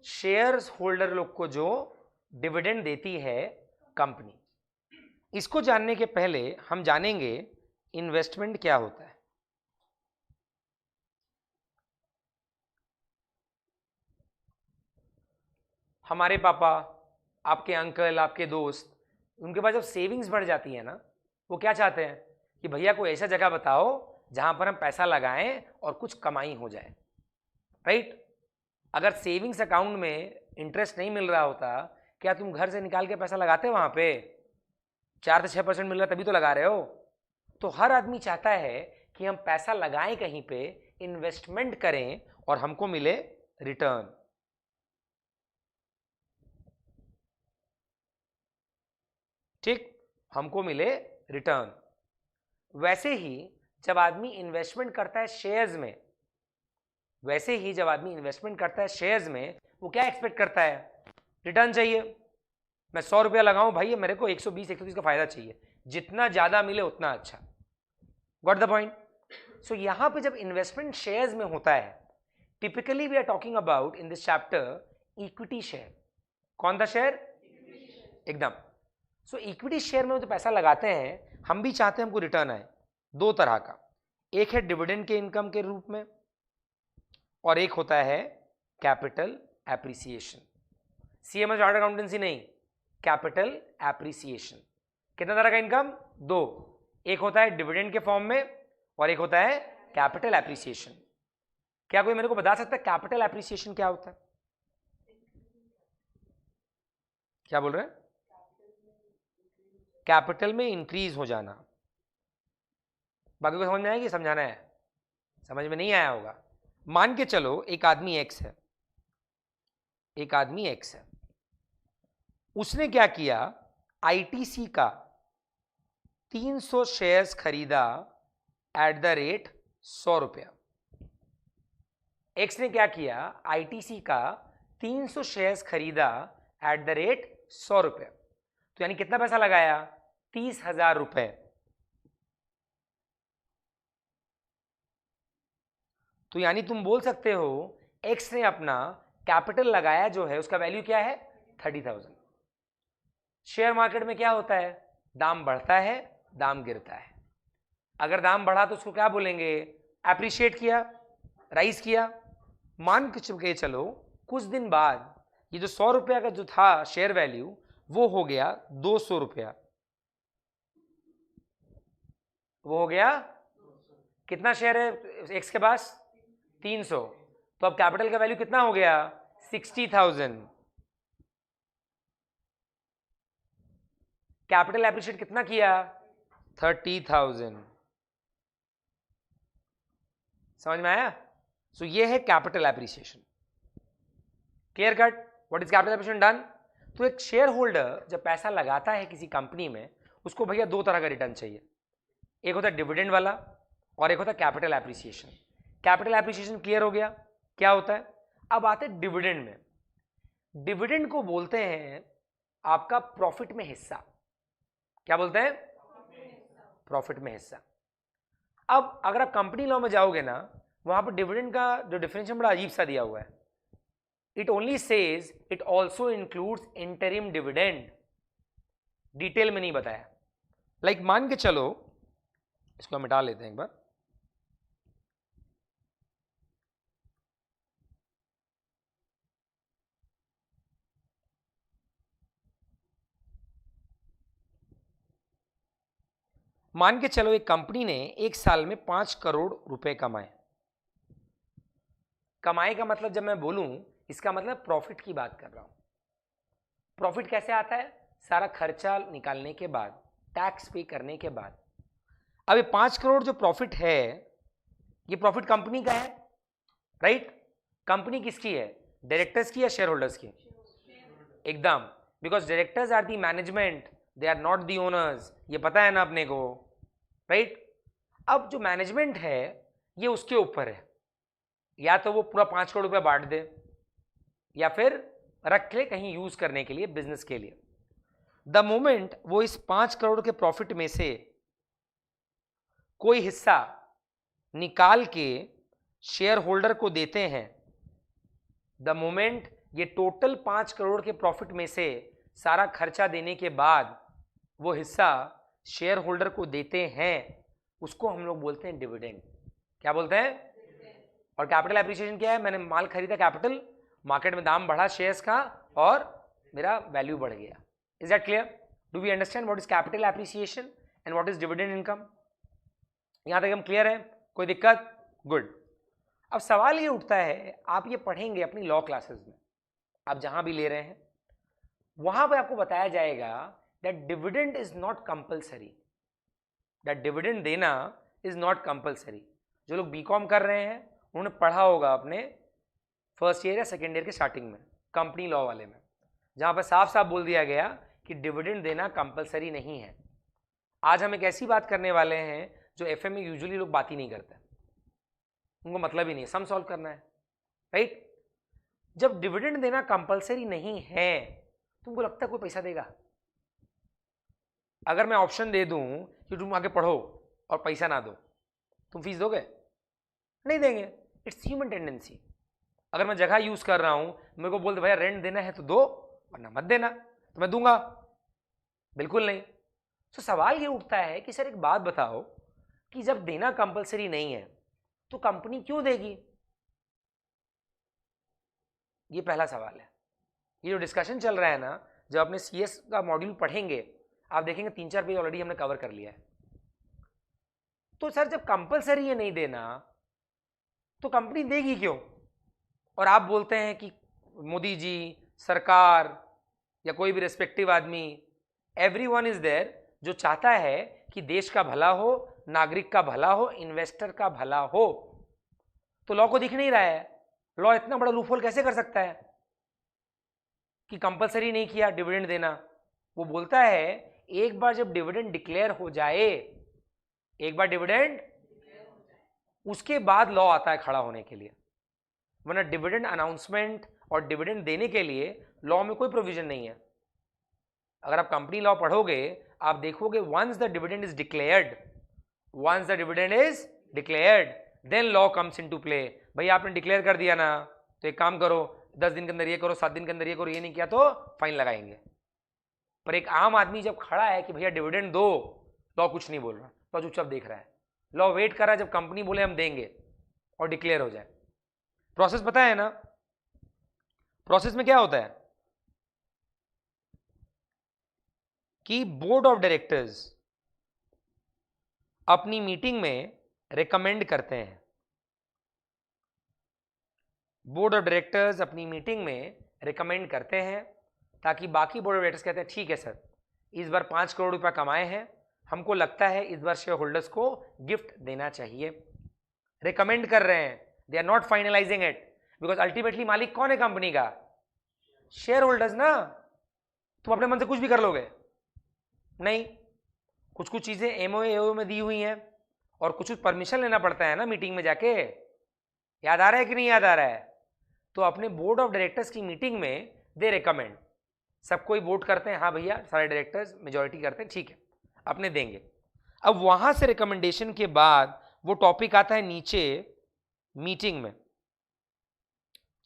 शेयर्स होल्डर लोग को जो डिविडेंड देती है कंपनी। इसको जानने के पहले हम जानेंगे इन्वेस्टमेंट क्या होता है। हमारे पापा, आपके अंकल, आपके दोस्त, उनके पास जब सेविंग्स बढ़ जाती है ना, वो क्या चाहते हैं कि भैया कोई ऐसा जगह बताओ जहां पर हम पैसा लगाएं और कुछ कमाई हो जाए, राइट। अगर सेविंग्स अकाउंट में इंटरेस्ट नहीं मिल रहा होता, क्या तुम घर से निकाल के पैसा लगाते वहां पे? 4 से 6% मिल रहा तभी तो लगा रहे हो। तो हर आदमी चाहता है कि हम पैसा लगाएं कहीं पे, इन्वेस्टमेंट करें और हमको मिले रिटर्न। ठीक, हमको मिले रिटर्न। वैसे ही जब आदमी इन्वेस्टमेंट करता है शेयर्स में, वैसे ही जब आदमी इन्वेस्टमेंट करता है शेयर्स में, वो क्या एक्सपेक्ट करता है? रिटर्न चाहिए। मैं 100 रुपया लगाऊं भाई, मेरे को 120-130 का फायदा चाहिए, जितना ज्यादा मिले उतना अच्छा। Got the point? सो यहां पे जब इन्वेस्टमेंट शेयर्स में होता है, typically we are talking about in this chapter equity share. कौन सा शेयर? एकदम। सो इक्विटी शेयर में जो पैसा लगाते हैं, हम भी चाहते हैं हमको रिटर्न आए। 2 तरह का, एक है डिविडेंड के इनकम के रूप में और एक होता है capital appreciation. CMA chartered accountancy नहीं, कैपिटल एप्रिसिएशन। कितना तरह का इनकम? 2, एक होता है डिविडेंड के फॉर्म में और एक होता है कैपिटल एप्रिसिएशन। क्या कोई मेरे को बता सकता है कैपिटल एप्रिसिएशन क्या होता है? क्या बोल रहे हैं? कैपिटल में इंक्रीज हो जाना। बाकी को समझ में आएगी? समझाना है? समझ में नहीं आया होगा। मान के चलो एक आदमी एक्स है, एक आदमी एक्स है, उसने क्या किया, आईटीसी का 300 शेयर्स खरीदा एट द रेट 100 रुपया। एक्स ने क्या किया, आईटीसी का 300 शेयर्स खरीदा एट द रेट 100 रुपया, तो यानी कितना पैसा लगाया? 30,000 रुपए। तो यानी तुम बोल सकते हो एक्स ने अपना कैपिटल लगाया जो है उसका वैल्यू क्या है? 30,000। शेयर मार्केट में क्या होता है? दाम बढ़ता है, दाम गिरता है। अगर दाम बढ़ा तो उसको क्या बोलेंगे? एप्रिशिएट किया, राइज किया। मान के चलो कुछ दिन बाद ये जो 100 रुपया का जो था शेयर वैल्यू, वो हो गया 200 रुपया। वो हो गया, कितना शेयर है एक्स के पास? 300। तो अब कैपिटल का वैल्यू कितना हो गया? 60,000। कैपिटल एप्रिशिएट कितना किया? 30,000। समझ में आया? सो ये है capital appreciation. Clear cut? What is capital appreciation done? तो एक शेयर होल्डर जब पैसा लगाता है किसी कंपनी में, उसको भैया दो तरह का रिटर्न चाहिए। एक होता है डिविडेंड वाला और एक होता है capital appreciation. Capital appreciation clear हो गया क्या होता है? अब आते हैं डिविडेंड में। डिविडेंड को बोलते हैं आपका प्रॉफिट में हिस्सा। क्या बोलते हैं? प्रॉफिट में हिस्सा। अब अगर आप कंपनी लॉ में जाओगे ना, वहां पर डिविडेंड का जो डिफरेंशियल बड़ा अजीब सा दिया हुआ है। It only says it also includes interim dividend. Detail में नहीं बताया। लाइक मान के चलो, इसको मिटा लेते हैं एक बार। मान के चलो एक कंपनी ने एक साल में 5 करोड़ रुपए कमाए। कमाए का मतलब जब मैं बोलूं, इसका मतलब प्रॉफिट की बात कर रहा हूं। प्रॉफिट कैसे आता है? सारा खर्चा निकालने के बाद, टैक्स पे करने के बाद। अब ये 5 करोड़ जो प्रॉफिट है, ये प्रॉफिट कंपनी का है, राइट? कंपनी किसकी है? डायरेक्टर्स की या शेयर होल्डर्स की? एकदम, because directors are the management, they are not the owners. ये पता है ना अपने को, राइट? अब जो मैनेजमेंट है ये उसके ऊपर है, या तो वो पूरा 5 करोड़ रुपया बांट दे या फिर रख ले कहीं यूज करने के लिए, बिजनेस के लिए। द मोमेंट वो इस 5 करोड़ के प्रॉफिट में से कोई हिस्सा निकाल के शेयर होल्डर को देते हैं, द मोमेंट ये टोटल 5 करोड़ के प्रॉफिट में से सारा खर्चा देने के बाद वो हिस्सा शेयर होल्डर को देते हैं, उसको हम लोग बोलते हैं डिविडेंड। क्या बोलते हैं? और कैपिटल एप्रिसिएशन क्या है? मैंने माल खरीदा, कैपिटल, मार्केट में दाम बढ़ा शेयर्स का और मेरा वैल्यू बढ़ गया। Is that clear? Do we understand what is capital appreciation and what is dividend income? यहां तक हम क्लियर है? कोई दिक्कत? गुड। अब सवाल ये उठता है, आप ये पढ़ेंगे अपनी लॉ क्लासेस में, आप जहां भी ले रहे हैं वहां पर आपको बताया जाएगा that dividend is not compulsory. That dividend देना इज नॉट कंपल्सरी। जो लोग बीकॉम कर रहे हैं उन्होंने पढ़ा होगा अपने फर्स्ट ईयर या सेकेंड ईयर के स्टार्टिंग में, कंपनी लॉ वाले में, जहां पर साफ साफ बोल दिया गया कि डिविडेंड देना कंपल्सरी नहीं है। आज हम एक ऐसी बात करने वाले हैं जो एफए में यूजुअली लोग बात ही नहीं करते, उनको मतलब ही नहीं, सम सॉल्व करना है, राइट? जब डिविडेंड देना कंपल्सरी नहीं है, तुमको लगता है कोई पैसा देगा? अगर मैं ऑप्शन दे दूं कि तुम आगे पढ़ो और पैसा ना दो, तुम फीस दोगे? नहीं देंगे। It's human tendency. अगर मैं जगह यूज कर रहा हूं, मेरे को बोल दे भैया रेंट देना है तो दो, वरना मत देना, तो मैं दूंगा? बिल्कुल नहीं। तो सवाल ये उठता है कि सर एक बात बताओ कि जब देना कंपलसरी नहीं है तो कंपनी क्यों देगी? ये पहला सवाल है। ये जो डिस्कशन चल रहा है ना, जब अपने सीएस का मॉड्यूल पढ़ेंगे आप देखेंगे 3-4 पेज ऑलरेडी हमने कवर कर लिया है। तो सर जब कंपलसरी है नहीं देना तो कंपनी देगी क्यों? और आप बोलते हैं कि मोदी जी, सरकार या कोई भी रेस्पेक्टिव आदमी, एवरीवन इज देयर जो चाहता है कि देश का भला हो, नागरिक का भला हो, इन्वेस्टर का भला हो। तो लॉ को दिख नहीं रहा है, लॉ इतना बड़ा लूपहोल कैसे कर सकता है कि कंपलसरी नहीं किया डिविडेंड देना? वो बोलता है एक बार जब डिविडेंड डिक्लेयर हो जाए, एक बार डिविडेंड, उसके बाद लॉ आता है खड़ा होने के लिए, वरना डिविडेंड अनाउंसमेंट और डिविडेंड देने के लिए लॉ में कोई प्रोविजन नहीं है। अगर आप कंपनी लॉ पढ़ोगे आप देखोगे once the dividend is declared, once the dividend is declared then law comes into play. भाई आपने डिक्लेयर कर दिया ना, तो एक काम करो 10 दिन के अंदर ये करो, 7 दिन के अंदर ये करो, ये नहीं किया तो फाइन लगाएंगे। पर एक आम आदमी जब खड़ा है कि भैया डिविडेंड दो, लॉ कुछ नहीं बोल रहा, लॉ चुपचाप देख रहा है, लॉ वेट कर रहा है जब कंपनी बोले हम देंगे और डिक्लेयर हो जाए। प्रोसेस पता है ना? प्रोसेस में क्या होता है कि बोर्ड ऑफ डायरेक्टर्स अपनी मीटिंग में रिकमेंड करते हैं, बोर्ड ऑफ डायरेक्टर्स अपनी मीटिंग में रिकमेंड करते हैं ताकि बाकी बोर्ड ऑफ डायरेक्टर्स कहते हैं ठीक है सर, इस बार 5 करोड़ रुपया कमाए हैं, हमको लगता है इस बार शेयर होल्डर्स को गिफ्ट देना चाहिए। रिकमेंड कर रहे हैं, they are not finalising it, because ultimately मालिक कौन है कंपनी का? शेयर होल्डर्स ना। तुम अपने मन से कुछ भी कर लोगे नहीं, कुछ कुछ चीजें एमओए में दी हुई हैं और कुछ कुछ परमिशन लेना पड़ता है ना मीटिंग में जाके। याद आ रहा है कि नहीं याद आ रहा है? तो अपने बोर्ड ऑफ डायरेक्टर्स की मीटिंग में दे रिकमेंड, सब कोई वोट करते हैं, हाँ भैया सारे डायरेक्टर्स मेजॉरिटी करते हैं, ठीक है अपने देंगे। अब वहां से रिकमेंडेशन के बाद वो टॉपिक आता है नीचे मीटिंग में,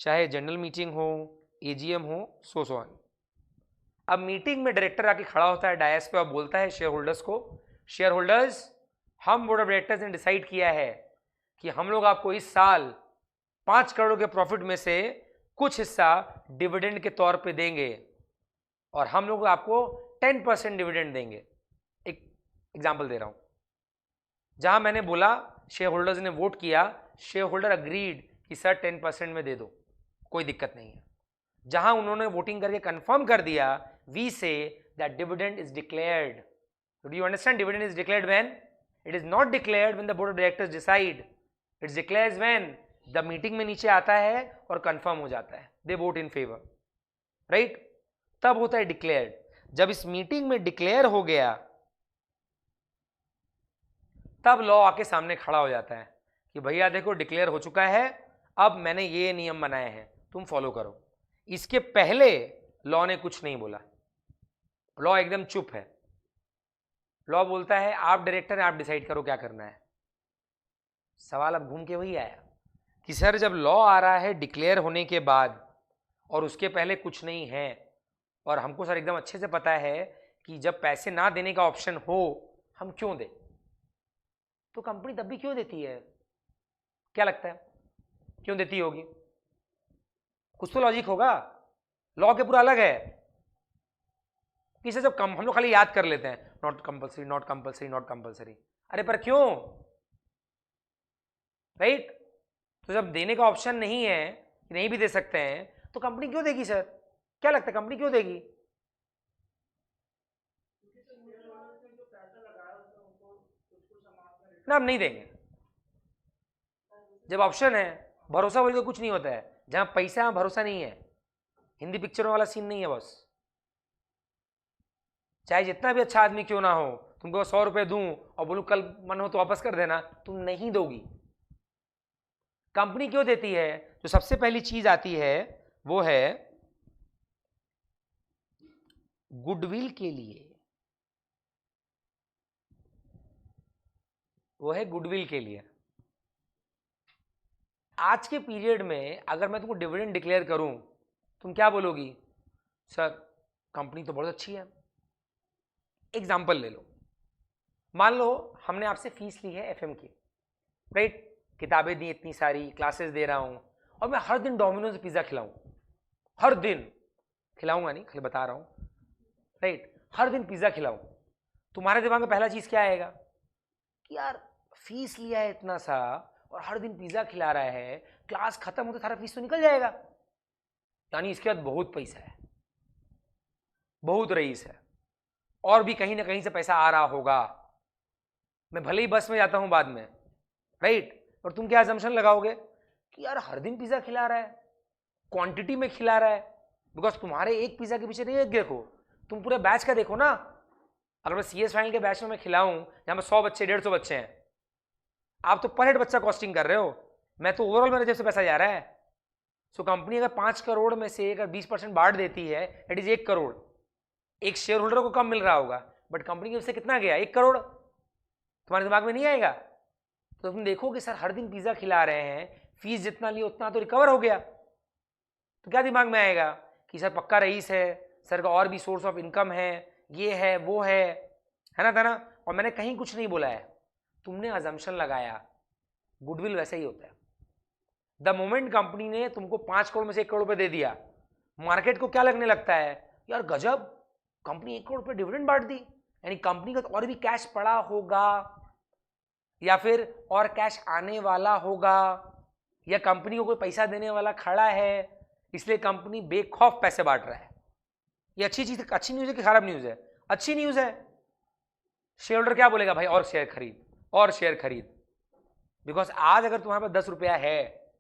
चाहे जनरल मीटिंग हो, एजीएम हो, सो ऑन। अब मीटिंग में डायरेक्टर आके खड़ा होता है डायस पे और बोलता है शेयर होल्डर्स को, शेयर होल्डर्स हम बोर्ड ऑफ डायरेक्टर्स ने डिसाइड किया है कि हम लोग आपको इस साल 5 करोड़ के प्रॉफिट में से कुछ हिस्सा डिविडेंड के तौर पे देंगे और हम लोग आपको 10% डिविडेंड देंगे। एक एग्जांपल दे रहा हूं, जहां मैंने बोला शेयर होल्डर्स ने वोट किया, शेयर होल्डर अग्रीड कि सर 10% में दे दो, कोई दिक्कत नहीं है। जहां उन्होंने वोटिंग करके कंफर्म कर दिया, we say that dividend is declared. Do you understand? Dividend is declared when it is not declared when the board of directors decide, it's declares when the meeting में नीचे आता है और कंफर्म हो जाता है, they vote in favour, right? तब होता है डिक्लेयर्ड। जब इस मीटिंग में डिक्लेयर हो गया तब लॉ आके सामने खड़ा हो जाता है कि भैया देखो डिक्लेयर हो चुका है, अब मैंने ये नियम बनाए हैं, तुम फॉलो करो। इसके पहले लॉ ने कुछ नहीं बोला, लॉ एकदम चुप है। लॉ बोलता है आप डायरेक्टर हैं, आप डिसाइड करो क्या करना है। सवाल अब घूम के वही आया कि सर जब लॉ आ रहा है डिक्लेयर होने के बाद और उसके पहले कुछ नहीं है, और हमको सर एकदम अच्छे से पता है कि जब पैसे ना देने का ऑप्शन हो हम क्यों दें, तो कंपनी तब भी क्यों देती है? क्या लगता है क्यों देती होगी? कुछ तो लॉजिक होगा। लॉ के पूरा अलग है कि जब हम लोग खाली याद कर लेते हैं not compulsory, not compulsory, not compulsory. अरे पर क्यों, राइट? तो जब देने का ऑप्शन नहीं है, नहीं भी दे सकते हैं, तो कंपनी क्यों देगी सर? क्या लगता है कंपनी क्यों देगी? ना हम नहीं देंगे। जब ऑप्शन है, भरोसा बोल के कुछ नहीं होता है, जहां पैसा है भरोसा नहीं है। हिंदी पिक्चरों वाला सीन नहीं है बॉस। चाहे जितना भी अच्छा आदमी क्यों ना हो, तुमको 100 रुपए दूं और बोलूं कल मन हो तो वापस कर देना, तुम नहीं दोगी। कंपनी क्यों देती है? जो सबसे पहली चीज आती है वो है गुडविल के लिए, वो है गुडविल के लिए। आज के पीरियड में अगर मैं तुमको डिविडेंड डिक्लेयर करूं, तुम क्या बोलोगी? सर कंपनी तो बहुत अच्छी है। एग्जाम्पल ले लो, मान लो हमने आपसे फीस ली है एफएम की, राइट? किताबें दी इतनी सारी, क्लासेस दे रहा हूं, और मैं हर दिन डोमिनोज पिज्जा खिलाऊं, हर दिन खिलाऊंगा नहीं, खाली बता रहा हूं, राइट? हर दिन पिज्जा खिलाऊं, तुम्हारे दिमाग में पहला चीज क्या आएगा कि यार फीस लिया है इतना सा और हर दिन पिज्जा खिला रहा है, क्लास खत्म होते सारा फीस तो निकल जाएगा, यानी इसके बाद बहुत पैसा है, बहुत रईस है, और भी कहीं ना कहीं से पैसा आ रहा होगा। मैं भले ही बस में जाता हूं बाद में, राइट? और तुम क्या असम्पशन लगाओगे कि यार हर दिन पिज्जा खिला रहा है, क्वांटिटी में खिला रहा है, बिकॉज तुम्हारे एक पिज्जा के पीछे नहीं देखो, तुम पूरे बैच का देखो ना। अगर मैं सीएस फाइनल के बैच में मैं खिलाऊं जहां पर 100 बच्चे 150 बच्चे हैं, आप तो पर हेड बच्चा कॉस्टिंग कर रहे हो, मैं तो ओवरऑल मेरे जेब से पैसा जा रहा है। सो कंपनी अगर 5 करोड़ में से अगर 20% बांट देती है, दैट इज 1 करोड़। एक शेयर होल्डर को कम मिल रहा होगा, बट कंपनी की उससे कितना गया? 1 करोड़। तुम्हारे दिमाग में नहीं आएगा? तो तुम देखो कि सर हर दिन पिज्जा खिला रहे हैं, फीस जितना लिया उतना तो रिकवर हो गया, तो क्या दिमाग में आएगा कि सर पक्का रईस है, सर का और भी सोर्स ऑफ इनकम है, ये है वो है ना, था ना? और मैंने कहीं कुछ नहीं बोला है, तुमने अजम्पशन लगाया। गुडविल वैसे ही होता है। द मोमेंट कंपनी ने तुमको 5 करोड़ में से 1 करोड़ रुपए दे दिया, मार्केट को क्या लगने लगता है? यार गजब, कंपनी 1 करोड़ रुपए डिविडेंड बांट दी, यानी कंपनी का तो और भी कैश पड़ा होगा। या फिर और कैश आने वाला होगा, या कंपनी को कोई पैसा देने वाला खड़ा है इसलिए कंपनी बेखौफ पैसे बांट रहा है। ये अच्छी चीज, अच्छी न्यूज है कि खराब न्यूज है? अच्छी न्यूज है। शेयर होल्डर क्या बोलेगा? भाई और शेयर खरीद, और शेयर खरीद। बिकॉज आज अगर तुम्हारे पास 10 रुपया है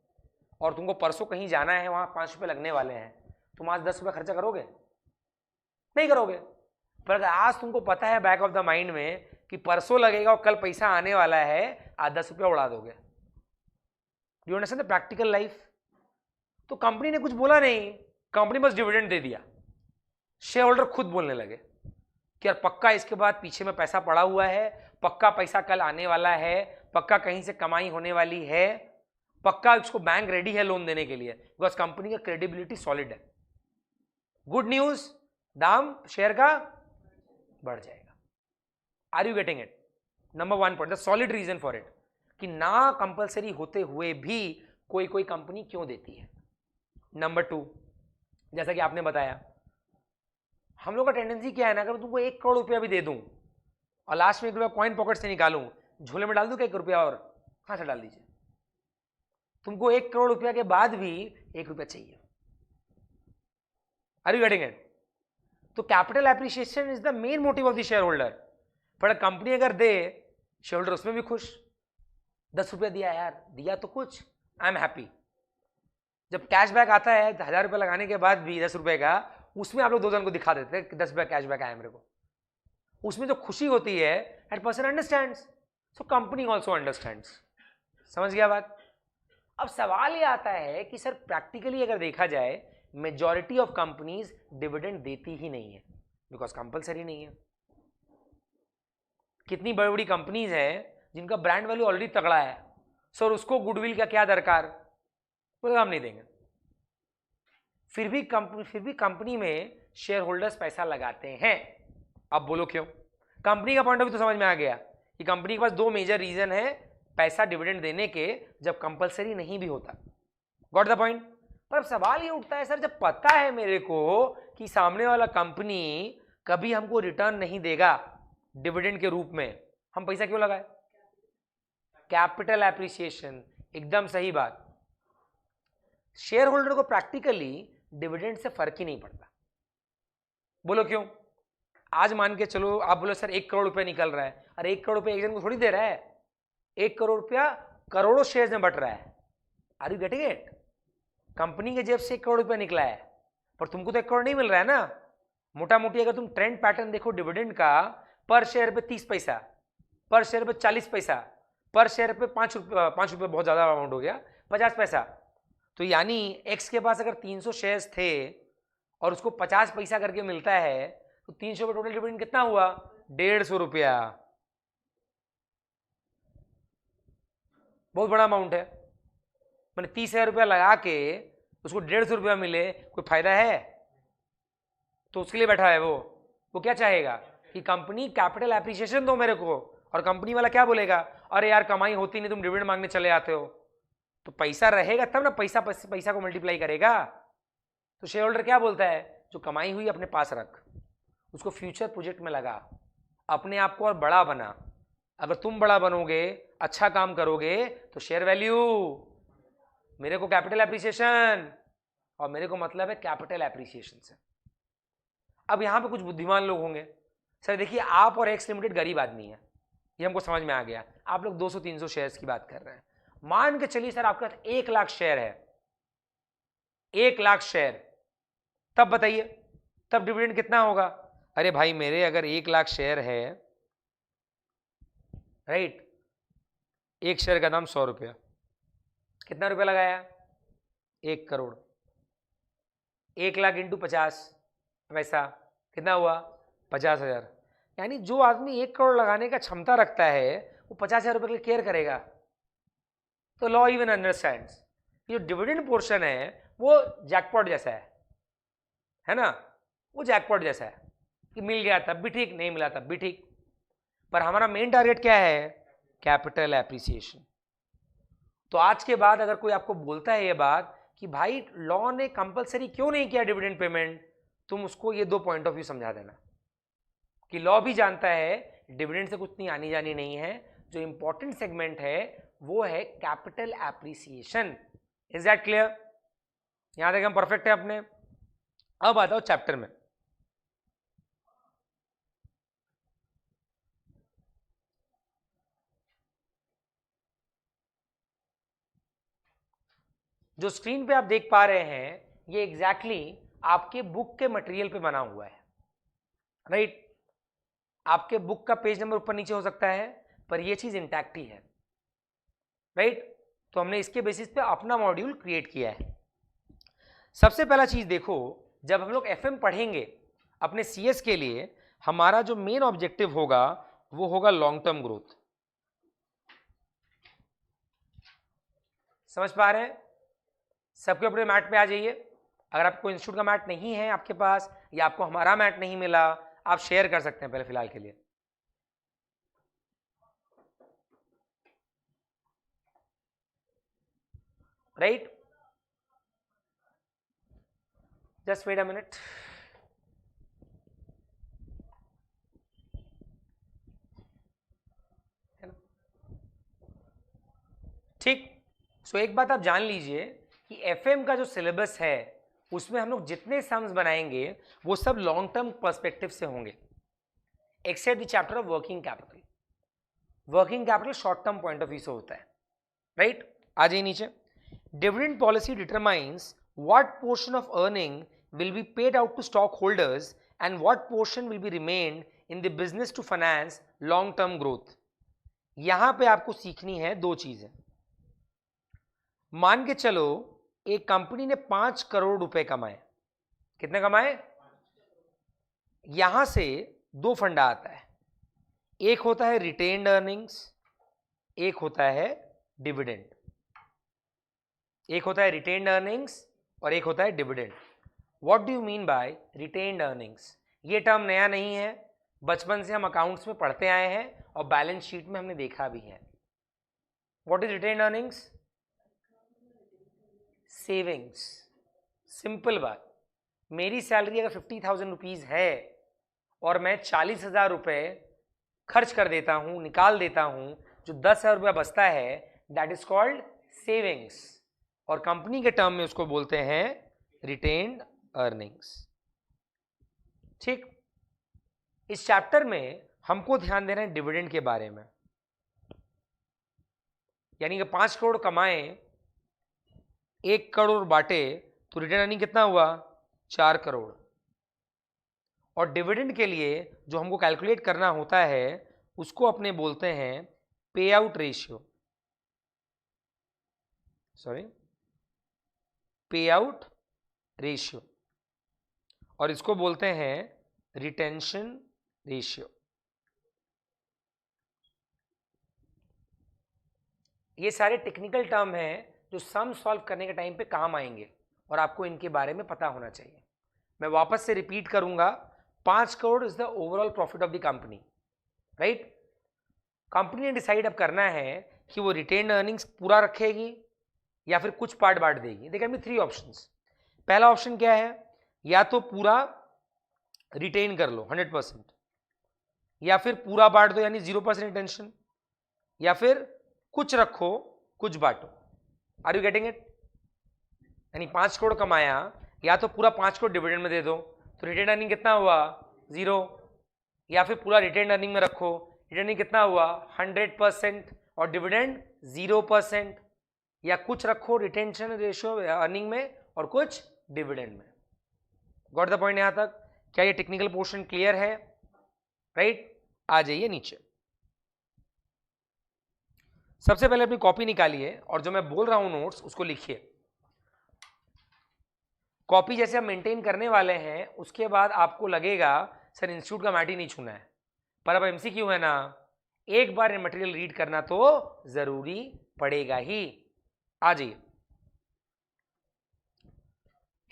और तुमको परसों कहीं जाना है, वहां 5 रुपये लगने वाले हैं, तुम आज 10 रुपये खर्चा करोगे? नहीं करोगे। पर अगर आज तुमको पता है बैक ऑफ द माइंड में कि परसों लगेगा और कल पैसा आने वाला है, आज 10 रुपया उड़ा दोगे। Do you understand the practical life? तो कंपनी ने कुछ बोला नहीं, कंपनी बस डिविडेंड दे दिया। शेयर होल्डर खुद बोलने लगे कि यार पक्का इसके बाद पीछे में पैसा पड़ा हुआ है, पक्का पैसा कल आने वाला है, पक्का कहीं से कमाई होने वाली है, पक्का इसको बैंक रेडी है लोन देने के लिए, बिकॉज कंपनी का क्रेडिबिलिटी सॉलिड है। गुड न्यूज, दाम शेयर का बढ़ जाएगा। Are you getting it? Number 1 point, the solid reason for it, कि ना कंपलसरी होते हुए भी कोई कोई कंपनी क्यों देती है। नंबर 2, जैसा कि आपने बताया, हम लोग का टेंडेंसी क्या है ना, अगर तुमको 1 करोड़ रुपया भी दे दूं और लास्ट में 1 रुपया कॉइन पॉकेट से निकालूं, झोले में डाल दूं क्या 1 रुपया और? हाँ से डाल दीजिए। तुमको 1 करोड़ रुपया के बाद भी 1 रुपया चाहिए। Are you getting it? तो capital appreciation is the main motive of the shareholder. पर कंपनी अगर दे, शेयर होल्डर उसमें भी खुश, 10 रुपया दिया यार, दिया तो कुछ, आई एम हैप्पी। जब कैशबैक आता है 1000 रुपया लगाने के बाद भी 10 रुपए का, उसमें आप लोग 2 जन को दिखा देते हैं कि 10 रुपया कैशबैक आया मेरे को, उसमें जो खुशी होती है that person understands, so company also understands. समझ गया बात? अब सवाल ये आता है कि सर प्रैक्टिकली अगर देखा जाए, मेजॉरिटी ऑफ कंपनीज डिविडेंड देती ही नहीं है बिकॉज कंपलसरी नहीं है। कितनी बड़ी बड़ी कंपनीज हैं जिनका ब्रांड वैल्यू ऑलरेडी तगड़ा है, सर उसको गुडविल का क्या दरकार, बोले हम नहीं देंगे। फिर भी कंपनी में शेयर होल्डर्स पैसा लगाते हैं। अब बोलो क्यों? कंपनी का पॉइंट ऑफ व्यू तो समझ में आ गया कि कंपनी के पास 2 मेजर रीजन है पैसा डिविडेंड देने के, जब कंपलसरी नहीं भी होता। Got the point? पर अब सवाल ये उठता है, सर जब पता है मेरे को कि सामने वाला कंपनी कभी हमको रिटर्न नहीं देगा डिविडेंड के रूप में, हम पैसा क्यों लगाए? कैपिटल एप्रिसिएशन, एकदम सही बात। शेयर होल्डर को प्रैक्टिकली डिविडेंड से फर्क ही नहीं पड़ता। बोलो क्यों? आज मान के चलो आप बोलो सर 1 करोड़ रुपया निकल रहा है, अरे 1 करोड़ रुपया एक जन को थोड़ी दे रहा है, 1 करोड़ रुपया करोड़ों शेयर में बट रहा है। Are you getting it? Company के जेब से 1 करोड़ रुपया निकला है, पर तुमको तो 1 करोड़ नहीं मिल रहा है ना। मोटा मोटी अगर तुम ट्रेंड पैटर्न देखो डिविडेंड का, पर शेयर पे 30 पैसा, पर शेयर पे 40 पैसा, पर शेयर पे 5 रुपये बहुत ज्यादा अमाउंट हो गया, 50 पैसा। तो यानी एक्स के पास अगर 300 शेयर्स थे और उसको 50 पैसा करके मिलता है, तो 300 पे टोटल डिविडेंड कितना हुआ? 150 रुपया। बहुत बड़ा अमाउंट है। मैंने 30,000 रुपया लगा के उसको 150 रुपया मिले, कोई फायदा है? तो उसके लिए बैठा है वो क्या चाहेगा कि कंपनी कैपिटल एप्रिसिएशन दो मेरे को, और कंपनी वाला क्या बोलेगा, अरे यार कमाई होती नहीं, तुम डिविडेंड मांगने चले आते हो। तो पैसा रहेगा तब ना पैसा को मल्टीप्लाई करेगा। तो शेयर होल्डर क्या बोलता है, जो कमाई हुई अपने पास रख, उसको फ्यूचर प्रोजेक्ट में लगा, अपने आप को और बड़ा बना। अगर तुम बड़ा बनोगे, अच्छा काम करोगे, तो शेयर वैल्यू, मेरे को कैपिटल एप्रिसिएशन, और मेरे को मतलब है कैपिटल एप्रिसिएशन से। अब यहां पे कुछ बुद्धिमान लोग होंगे, सर देखिए आप और एक्स लिमिटेड गरीब आदमी है, ये हमको समझ में आ गया, आप लोग 200-300 शेयर्स की बात कर रहे हैं। मान के चलिए सर आपके पास 1 लाख शेयर है, 1 लाख शेयर, तब बताइए तब डिविडेंड कितना होगा? अरे भाई मेरे अगर 1 लाख शेयर है, राइट, 1 शेयर का दाम 100 रुपया, कितना रुपया लगाया? 1 करोड़। 1 लाख इंटू 50 पैसा कितना हुआ? 50,000। यानी जो आदमी 1 करोड़ लगाने का क्षमता रखता है, वो 50,000 रुपये के लिए केयर करेगा। तो लॉ इवन अंडरस्टैंड्स, जो डिविडेंड पोर्शन है वो जैकपॉट जैसा है ना, वो जैकपॉट जैसा है कि मिल गया तब भी ठीक, नहीं मिला तब भी ठीक। पर हमारा मेन टारगेट क्या है? Capital appreciation. तो आज के बाद अगर कोई आपको बोलता है ये बात कि भाई लॉ ने कंपलसरी क्यों नहीं किया डिविडेंड पेमेंट, तुम उसको ये 2 पॉइंट ऑफ व्यू समझा देना कि लॉ भी जानता है डिविडेंड से कुछ नहीं आनी जानी नहीं है, जो इंपॉर्टेंट सेगमेंट है वो है capital appreciation. Is that clear? यहां तक हम परफेक्ट है अपने। अब आता हूं चैप्टर में। जो स्क्रीन पे आप देख पा रहे हैं ये एग्जैक्टली आपके बुक के मटेरियल पे बना हुआ है, राइट? आपके बुक का पेज नंबर ऊपर नीचे हो सकता है पर ये चीज इंटैक्ट ही है, राइट? तो हमने इसके बेसिस पे अपना मॉड्यूल क्रिएट किया है। सबसे पहला चीज देखो, जब हम लोग एफएम पढ़ेंगे अपने सीएस के लिए, हमारा जो मेन ऑब्जेक्टिव होगा वो होगा लॉन्ग टर्म ग्रोथ। समझ पा रहे हैं? सबके अपने मैट पे आ जाइए। अगर आपको इंस्टीट्यूट का मैट नहीं है आपके पास या आपको हमारा मैट नहीं मिला, आप शेयर कर सकते हैं पहले फिलहाल के लिए। Right? Just wait a minute. ठीक। सो एक बात आप जान लीजिए कि एफएम का जो सिलेबस है उसमें हम लोग जितने सम्स बनाएंगे वो सब लॉन्ग टर्म पर्सपेक्टिव से होंगे, except the chapter of working capital. Working capital short term point of view से होता है, राइट? आ जाइए नीचे। Dividend policy determines what portion of earning will be paid out to stockholders and what portion will be remained in the business to finance long term growth। यहां पे आपको सीखनी है दो चीजें। मान के चलो एक कंपनी ने 5 करोड़ रुपए कमाए। कितने कमाए? यहां से दो फंडा आता है, एक होता है रिटेन्ड अर्निंग्स, एक होता है डिविडेंड। एक होता है रिटेन्ड अर्निंग्स और एक होता है dividend. What do you mean by retained earnings? ये टर्म नया नहीं है, बचपन से हम अकाउंट्स में पढ़ते आए हैं और बैलेंस शीट में हमने देखा भी है। What is retained earnings? Savings. Simple बात, मेरी सैलरी अगर 50,000 रुपीज है और मैं 40,000 रुपए खर्च कर देता हूं, निकाल देता हूं, जो 10,000 रुपया बचता है, दैट इज कॉल्ड सेविंग्स। और कंपनी के टर्म में उसको बोलते हैं रिटेन्ड अर्निंग्स। ठीक। इस चैप्टर में हमको ध्यान देना है डिविडेंड के बारे में। यानी कि 5 करोड़ कमाए, 1 करोड़ बांटे तो रिटर्न अर्निंग कितना हुआ? 4 करोड़। और डिविडेंड के लिए जो हमको कैलकुलेट करना होता है उसको अपने बोलते हैं पे आउट रेशियो, सॉरी पे आउट रेशियो, और इसको बोलते हैं रिटेंशन रेशियो। ये सारे टेक्निकल टर्म हैं जो सम सॉल्व करने के टाइम पे काम आएंगे और आपको इनके बारे में पता होना चाहिए। मैं वापस से रिपीट करूंगा, 5 crore is the overall profit of the company, right? Company ने डिसाइड अब करना है कि वो रिटेन्ड अर्निंग्स पूरा रखेगी या फिर कुछ पार्ट बांट देगी। देखिए हमें 3 ऑप्शंस। पहला ऑप्शन क्या है? या तो पूरा रिटेन कर लो 100%, या फिर पूरा बांट दो यानी 0% रिटेंशन, या फिर कुछ रखो कुछ बांटो। Are you getting it? यानी 5 करोड़ कमाया, या तो पूरा 5 करोड़ डिविडेंड में दे दो तो रिटेन अर्निंग कितना हुआ? 0, या फिर पूरा रिटेन अर्निंग में रखो, रिटेन अर्निंग कितना हुआ? 100% और डिविडेंड 0%, या कुछ रखो रिटेंशन रेशियो अर्निंग में और कुछ डिविडेंड में। Got the point? यहां तक क्या ये टेक्निकल पोर्शन क्लियर है? राइट? आ जाइए नीचे। सबसे पहले अपनी कॉपी निकालिए और जो मैं बोल रहा हूं नोट्स उसको लिखिए। कॉपी जैसे हम मेंटेन करने वाले हैं उसके बाद आपको लगेगा सर इंस्टीट्यूट का मैट ही नहीं छूना है, पर अब एमसीक्यू है ना, एक बार ये मटेरियल रीड करना तो जरूरी पड़ेगा ही। आ जाइए,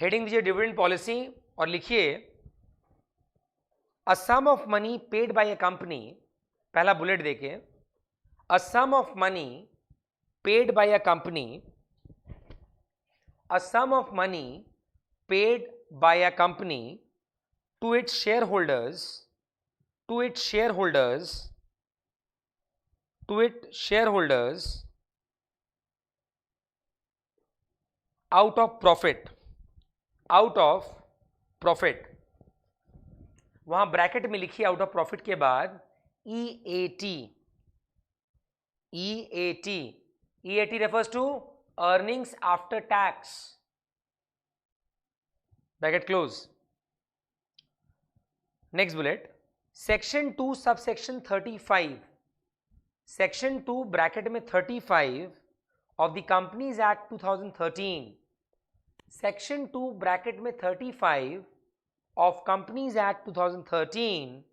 हेडिंग दीजिए डिविडेंड पॉलिसी और लिखिए a sum of money paid by a company. पहला बुलेट देके, a sum of money paid by a company, a sum of money paid by a company to its shareholders to its shareholders out of profit, वहां bracket में लिखिए out of profit के बाद EAT refers to earnings after tax, bracket close. Next bullet, section 2 subsection 35, section 2 bracket में 35 of the Companies Act 2013, section 2 bracket में 35 of Companies Act 2013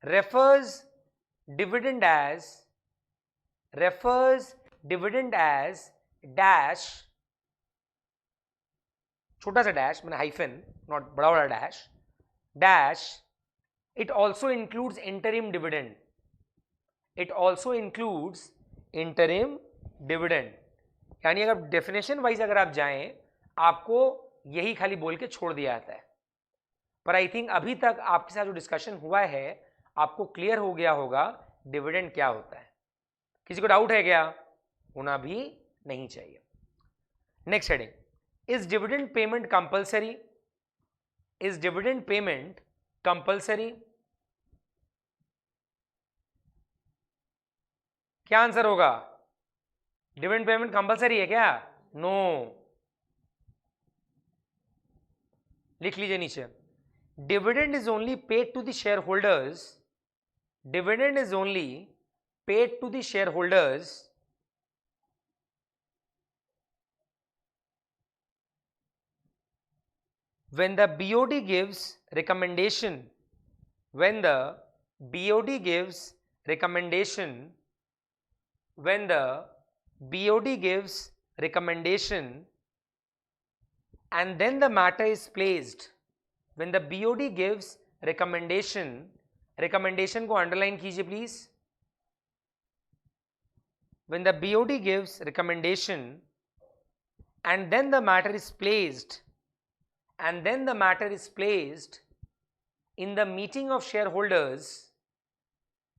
refers dividend as dash, छोटा सा dash मैंने hyphen, not बड़ा बड़ा dash, dash, it also includes interim dividend, यानी अगर definition wise अगर आप जाएं आपको यही खाली बोल के छोड़ दिया जाता है, पर आई थिंक अभी तक आपके साथ जो डिस्कशन हुआ है आपको क्लियर हो गया होगा डिविडेंड क्या होता है। किसी को डाउट है क्या? होना भी नहीं चाहिए। Next heading, is dividend payment compulsory? Is dividend payment compulsory? क्या आंसर होगा? डिविडेंड पेमेंट कंपल्सरी है क्या? नो। लिख लीजिए नीचे, dividend is only paid to the share holders, dividend is only paid to the share holders when the BOD gives recommendation, when the BOD gives recommendation, when the BOD gives recommendation and then the matter is placed, when the BOD gives recommendation, recommendation को underline कीजिए please, when the BOD gives recommendation and then the matter is placed, and then the matter is placed in the meeting of shareholders,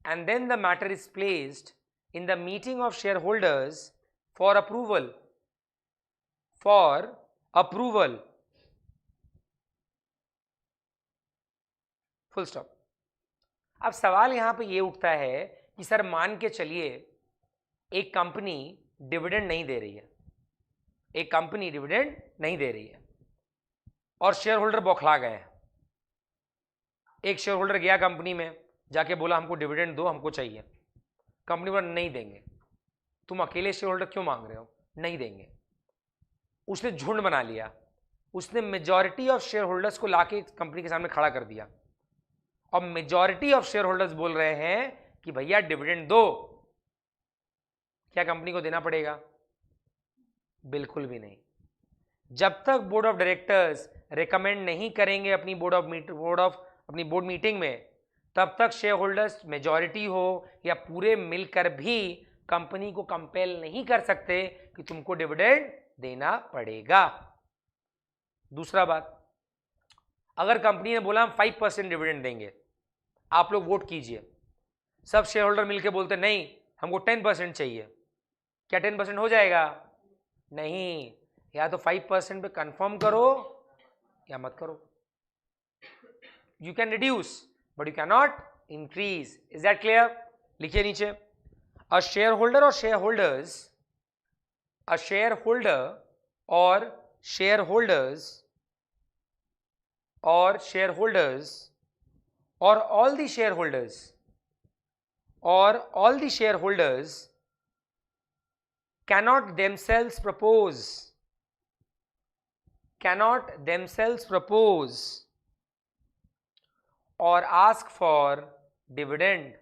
and then the matter is placed in the meeting of shareholders for approval, full stop. अब सवाल यहां पे ये उठता है कि sir मान के चलिए एक कंपनी डिविडेंड नहीं दे रही है, एक कंपनी डिविडेंड नहीं दे रही है और शेयर होल्डर बौखला गए हैं। एक शेयर होल्डर गया कंपनी में, जाके बोला हमको डिविडेंड दो, हमको चाहिए। कंपनी बोला नहीं देंगे। तुम अकेले शेयर होल्डर क्यों मांग रहे हो? नहीं देंगे। उसने झुंड बना लिया, उसने मेजॉरिटी ऑफ शेयर होल्डर्स को लाके कंपनी के सामने खड़ा कर दिया और मेजॉरिटी ऑफ शेयर होल्डर्स बोल रहे हैं कि भैया डिविडेंड दो। क्या कंपनी को देना पड़ेगा? बिल्कुल भी नहीं। जब तक बोर्ड ऑफ डायरेक्टर्स रिकमेंड नहीं करेंगे अपनी बोर्ड मीटिंग में, तब तक शेयर होल्डर्स मेजॉरिटी हो या पूरे मिलकर भी कंपनी को कंपेल नहीं कर सकते कि तुमको डिविडेंड देना पड़ेगा। दूसरा बात, अगर कंपनी ने बोला हम 5% डिविडेंड देंगे, आप लोग वोट कीजिए, सब शेयर होल्डर मिलकर बोलते नहीं हमको 10% चाहिए, क्या 10% हो जाएगा? नहीं। या तो 5% पे कंफर्म करो या मत करो। You can reduce but you can not increase. Is that clear? लिखिए नीचे, अ शेयर होल्डर और share holders, a share holder और शेयर होल्डर्स और शेयर होल्डर्स और ऑल द शेयर होल्डर्स और all the share holders cannot themselves propose or ask for dividend,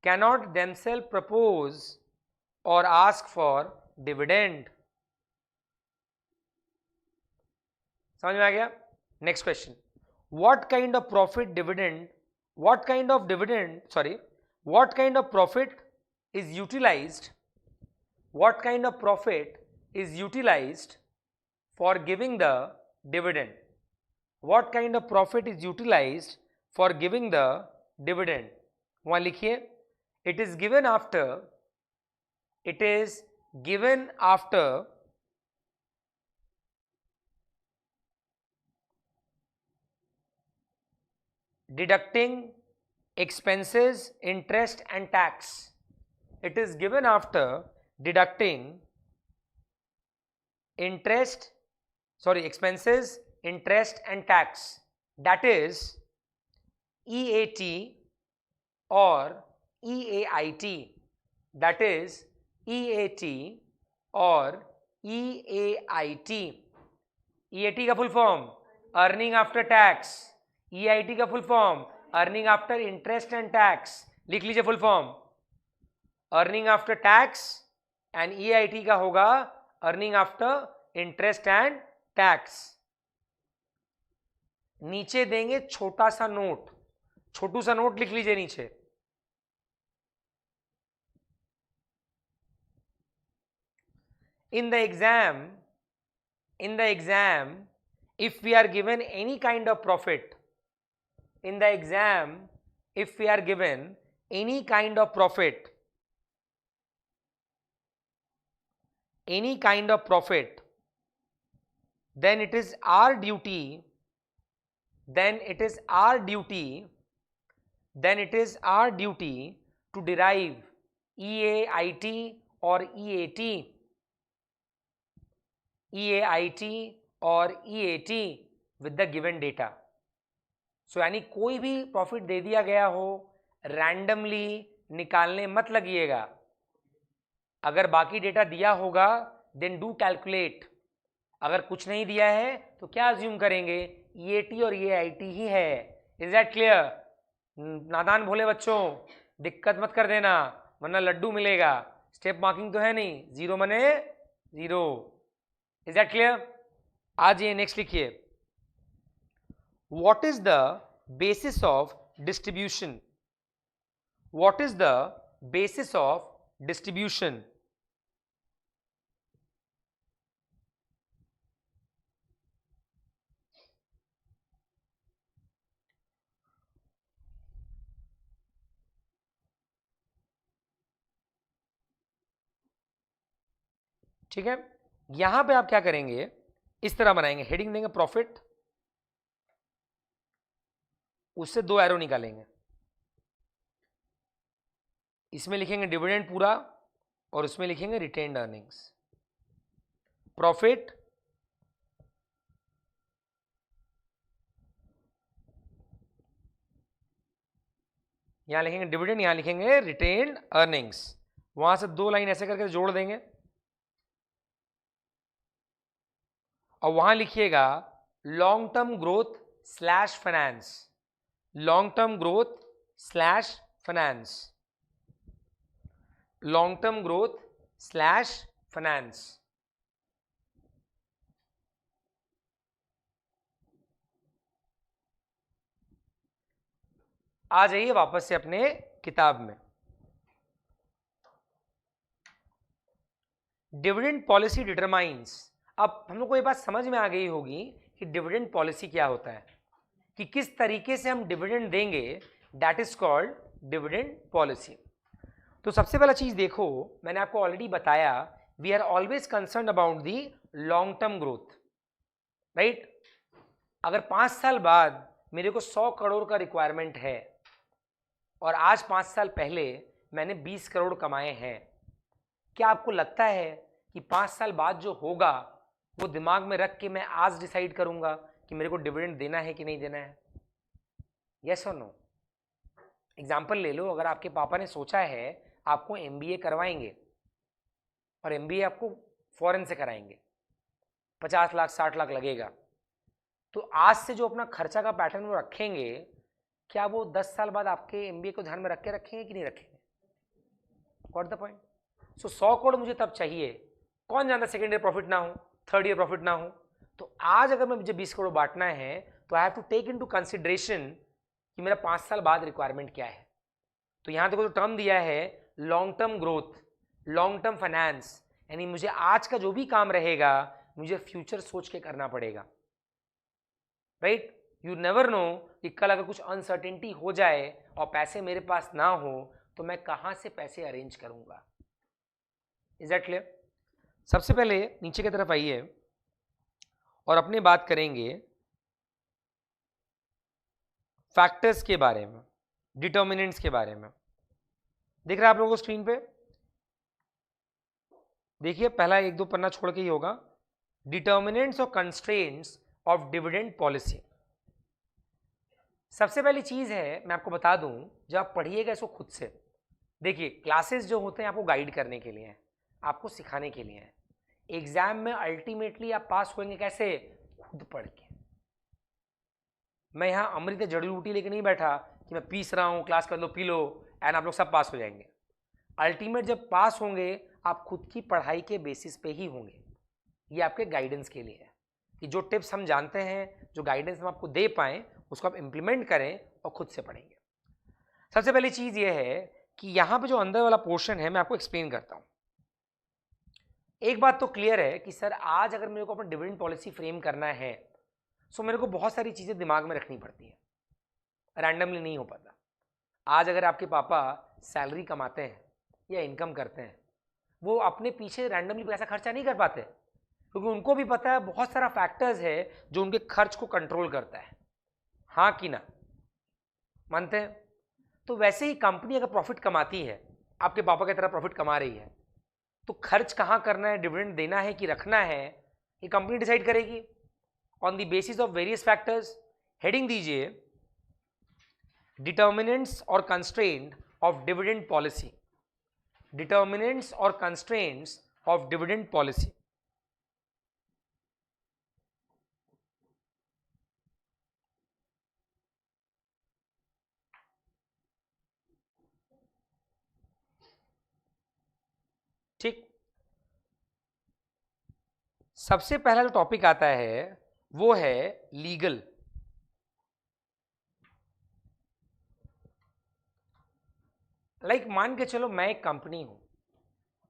cannot themselves propose or ask for dividend। समझ में आ गया? Next question, what kind of profit is utilized for giving the dividend? What kind of profit is utilized for giving the dividend? वहां लिखिए, it is given after deducting expenses, interest and tax. It is given after deducting expenses, interest and tax, that is EAT or EAIT, that is EAT or EAIT. EAT का full form earning after tax, EIT का full form earning after interest and tax. लिख लीजिए full form, earning after tax, and EIT का होगा earning after interest and tax. नीचे देंगे छोटा सा नोट, छोटू सा नोट लिख लीजिए नीचे. In the exam, if we are given any kind of profit, in the exam, if we are given any kind of profit, then it is our duty to derive EAIT or EAT with the given data. So यानी कोई भी profit दे दिया गया हो, randomly निकालने मत लगिएगा. अगर बाकी डेटा दिया होगा देन डू कैलकुलेट. अगर कुछ नहीं दिया है तो क्या अज्यूम करेंगे, EAT और EAIT ही है. Is that clear? नादान भोले बच्चों, दिक्कत मत कर देना वरना लड्डू मिलेगा. स्टेप मार्किंग तो है नहीं, जीरो मने जीरो. Is that clear? आ जाइए नेक्स्ट लिखिए. What is the basis of distribution? What is the basis of distribution? ठीक है, यहां पे आप क्या करेंगे, इस तरह बनाएंगे, हेडिंग देंगे प्रॉफिट, उससे दो एरो निकालेंगे. इसमें लिखेंगे डिविडेंड पूरा और उसमें लिखेंगे रिटेन्ड अर्निंग्स. प्रॉफिट यहां लिखेंगे डिविडेंड, यहां लिखेंगे रिटेन्ड अर्निंग्स. वहां से दो लाइन ऐसे करके जोड़ देंगे और वहां लिखिएगा long term growth slash finance. Long term growth slash finance. Long term growth slash finance. आ जाइए वापस से अपने किताब में. Dividend policy determines. अब हम लोग को ये बात समझ में आ गई होगी कि डिविडेंड पॉलिसी क्या होता है, कि किस तरीके से हम डिविडेंड देंगे, that is called dividend policy. तो सबसे पहला चीज देखो, मैंने आपको ऑलरेडी बताया, we are always concern about the long term growth, right. अगर 5 साल बाद मेरे को 100 करोड़ का रिक्वायरमेंट है और आज 5 साल पहले मैंने 20 करोड़ कमाए हैं, क्या आपको लगता है कि 5 साल बाद जो होगा वो दिमाग में रख के मैं आज डिसाइड करूंगा कि मेरे को डिविडेंड देना है कि नहीं देना है? यस और नो? एग्जाम्पल ले लो, अगर आपके पापा ने सोचा है आपको MBA करवाएंगे और MBA आपको फॉरेन से कराएंगे, 50 लाख 60 लाख लगेगा, तो आज से जो अपना खर्चा का पैटर्न वो रखेंगे, क्या वो 10 साल बाद आपके MBA को ध्यान में रख के रखेंगे कि नहीं रखेंगे? Got the point? So 100 crore मुझे तब चाहिए, कौन जानता सेकेंड ईयर प्रॉफिट ना हो, थर्ड ईयर प्रॉफिट ना हो. तो आज अगर मुझे 20 करोड़ बांटना है तो I have to take into consideration कि मेरा 5 साल बाद रिक्वायरमेंट क्या है. तो यहां देखो जो टर्म दिया है long term growth, long term finance, यानी मुझे आज का जो भी काम रहेगा मुझे फ्यूचर सोच के करना पड़ेगा, राइट. यू नेवर नो कि कल अगर कुछ अनसर्टेनिटी हो जाए और पैसे मेरे पास ना हो तो तो मैं कहां से पैसे अरेंज करूंगा। Is that clear? सबसे पहले नीचे की तरफ आइए और अपनी बात करेंगे फैक्टर्स के बारे में, डिटर्मिनेंट्स के बारे में। दिख रहा है आप लोगों को स्क्रीन पे? देखिए पहला एक दो पन्ना छोड़ के ही होगा। डिटर्मिनेंट्स और कंस्ट्रेंट्स ऑफ डिविडेंड पॉलिसी। सबसे पहली चीज है, मैं आपको बता दूं, जब आप पढ़िएगा इसको खुद से, देखिए क्लासेस जो होते हैं आपको गाइड करने के लिए हैं, आपको सिखाने के लिए हैं। एग्जाम में अल्टीमेटली आप पास होंगे कैसे? खुद पढ़ के। मैं यहाँ अमृत जड़ी बूटी लेके नहीं बैठा कि मैं पीस रहा हूँ, क्लास कर लो पी लो एंड आप लोग सब पास हो जाएंगे। अल्टीमेट जब पास होंगे आप खुद की पढ़ाई के बेसिस पे ही होंगे। ये आपके गाइडेंस के लिए है कि जो टिप्स हम जानते हैं, जो गाइडेंस हम आपको दे पाएँ, उसको आप इम्प्लीमेंट करें और खुद से पढ़ेंगे। सबसे पहली चीज़ ये है कि यहाँ पे जो अंदर वाला पोर्शन है मैं आपको एक्सप्लेन करता हूँ। एक बात तो क्लियर है कि सर आज अगर मेरे को अपना डिविडेंड पॉलिसी फ्रेम करना है सो मेरे को बहुत सारी चीज़ें दिमाग में रखनी पड़ती है, रैंडमली नहीं हो पाता। आज अगर आपके पापा सैलरी कमाते हैं या इनकम करते हैं, वो अपने पीछे रैंडमली पैसा खर्चा नहीं कर पाते, क्योंकि उनको भी पता है बहुत सारा फैक्टर्स है जो उनके खर्च को कंट्रोल करता है। हाँ कि ना? मानते हैं? तो वैसे ही कंपनी अगर प्रॉफिट कमाती है, आपके पापा की तरह प्रॉफिट कमा रही है, तो खर्च कहाँ करना है, डिविडेंड देना है कि रखना है, ये कंपनी डिसाइड करेगी on the basis of various factors. Heading दीजिए डिटर्मिनेंट्स और constraint of dividend policy. Determinants और कंस्ट्रेंट्स ऑफ डिविडेंड पॉलिसी। ठीक, सबसे पहला जो टॉपिक आता है वो है लीगल। लाइक मान के चलो मैं एक कंपनी हूं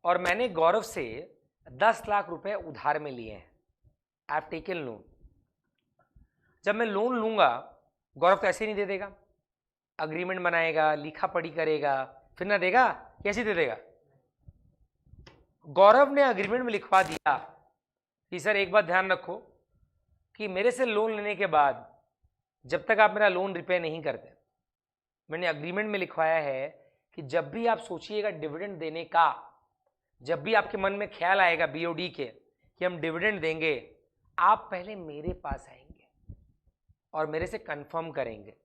और मैंने गौरव से 10 लाख रुपए उधार में लिए हैं। I have taken loan. जब मैं लोन लूंगा, गौरव तो ऐसे नहीं दे देगा, अग्रीमेंट बनाएगा, लिखा पढ़ी करेगा, फिर ना देगा। कैसे दे देगा? गौरव ने अग्रीमेंट में लिखवा दिया कि सर एक बात ध्यान रखो कि मेरे से लोन लेने के बाद जब तक आप मेरा लोन रिपे नहीं करते, मैंने अग्रीमेंट में लिखवाया है कि जब भी आप सोचिएगा डिविडेंड देने का, जब भी आपके मन में ख्याल आएगा बीओडी के कि हम डिविडेंड देंगे, आप पहले मेरे पास आएंगे और मेरे से कंफर्म करेंगे।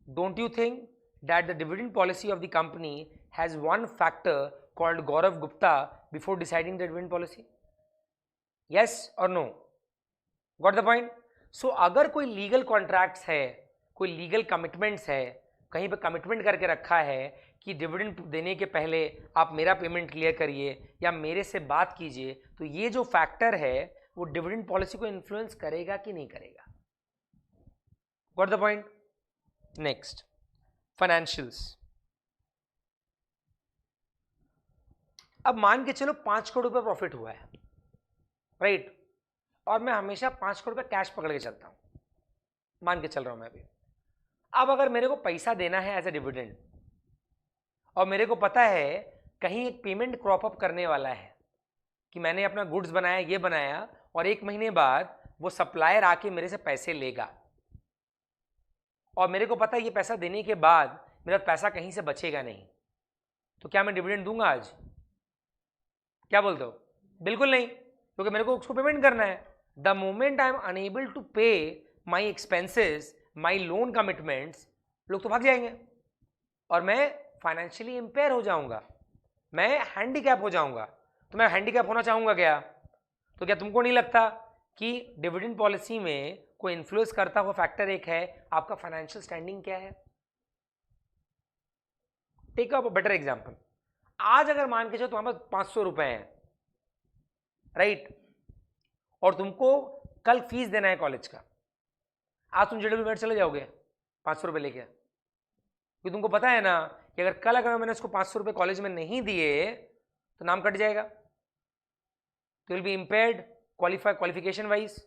Don't you think that the dividend policy of the company has one factor called Gaurav Gupta before deciding the dividend policy? Yes और no? Got the point? So अगर कोई लीगल कॉन्ट्रैक्ट्स है, कोई लीगल कमिटमेंट्स है, कहीं पे कमिटमेंट करके रखा है कि डिविडेंड देने के पहले आप मेरा पेमेंट क्लियर करिए या मेरे से बात कीजिए, तो ये जो फैक्टर है वो डिविडेंड पॉलिसी को इन्फ्लुएंस करेगा कि नहीं करेगा? Got the point? Next, financials. अब मान के चलो 5 करोड़ रुपए प्रॉफिट हुआ है, राइट? और मैं हमेशा 5 करोड़ रुपए कैश पकड़ के चलता हूं, मान के चल रहा हूं मैं अभी। अब अगर मेरे को पैसा देना है एज ए डिविडेंड और मेरे को पता है कहीं एक पेमेंट क्रॉप अप करने वाला है कि मैंने अपना गुड्स बनाया, ये बनाया, और 1 महीने बाद वो सप्लायर आके मेरे से पैसे लेगा, और मेरे को पता है ये पैसा देने के बाद मेरा पैसा कहीं से बचेगा नहीं, तो क्या मैं डिविडेंड दूंगा आज? क्या बोलते हो? बिल्कुल नहीं, क्योंकि मेरे को उसको पेमेंट करना है। The moment I am unable to pay my expenses, my loan commitments, लोग तो भाग जाएंगे और मैं फाइनेंशियली इंपेयर हो जाऊंगा, मैं हैंडीकैप हो जाऊंगा। तो मैं हैंडीकैप होना चाहूंगा क्या? तो क्या तुमको नहीं लगता कि डिविडेंड पॉलिसी में कोई इन्फ्लुएंस करता हुआ फैक्टर एक है, आपका फाइनेंशियल स्टैंडिंग क्या है? Take a better example. आज अगर मान के चलो तुम्हारे पास 500 रुपए हैं, राइट, और तुमको कल फीस देना है कॉलेज का, आज तुम जेडब्ल्यू चले जाओगे 500 रुपए लेके? क्योंकि तुमको पता है ना कि अगर मैंने उसको 500 रुपए कॉलेज में नहीं दिए तो नाम कट जाएगा, तो will be impaired qualification wise.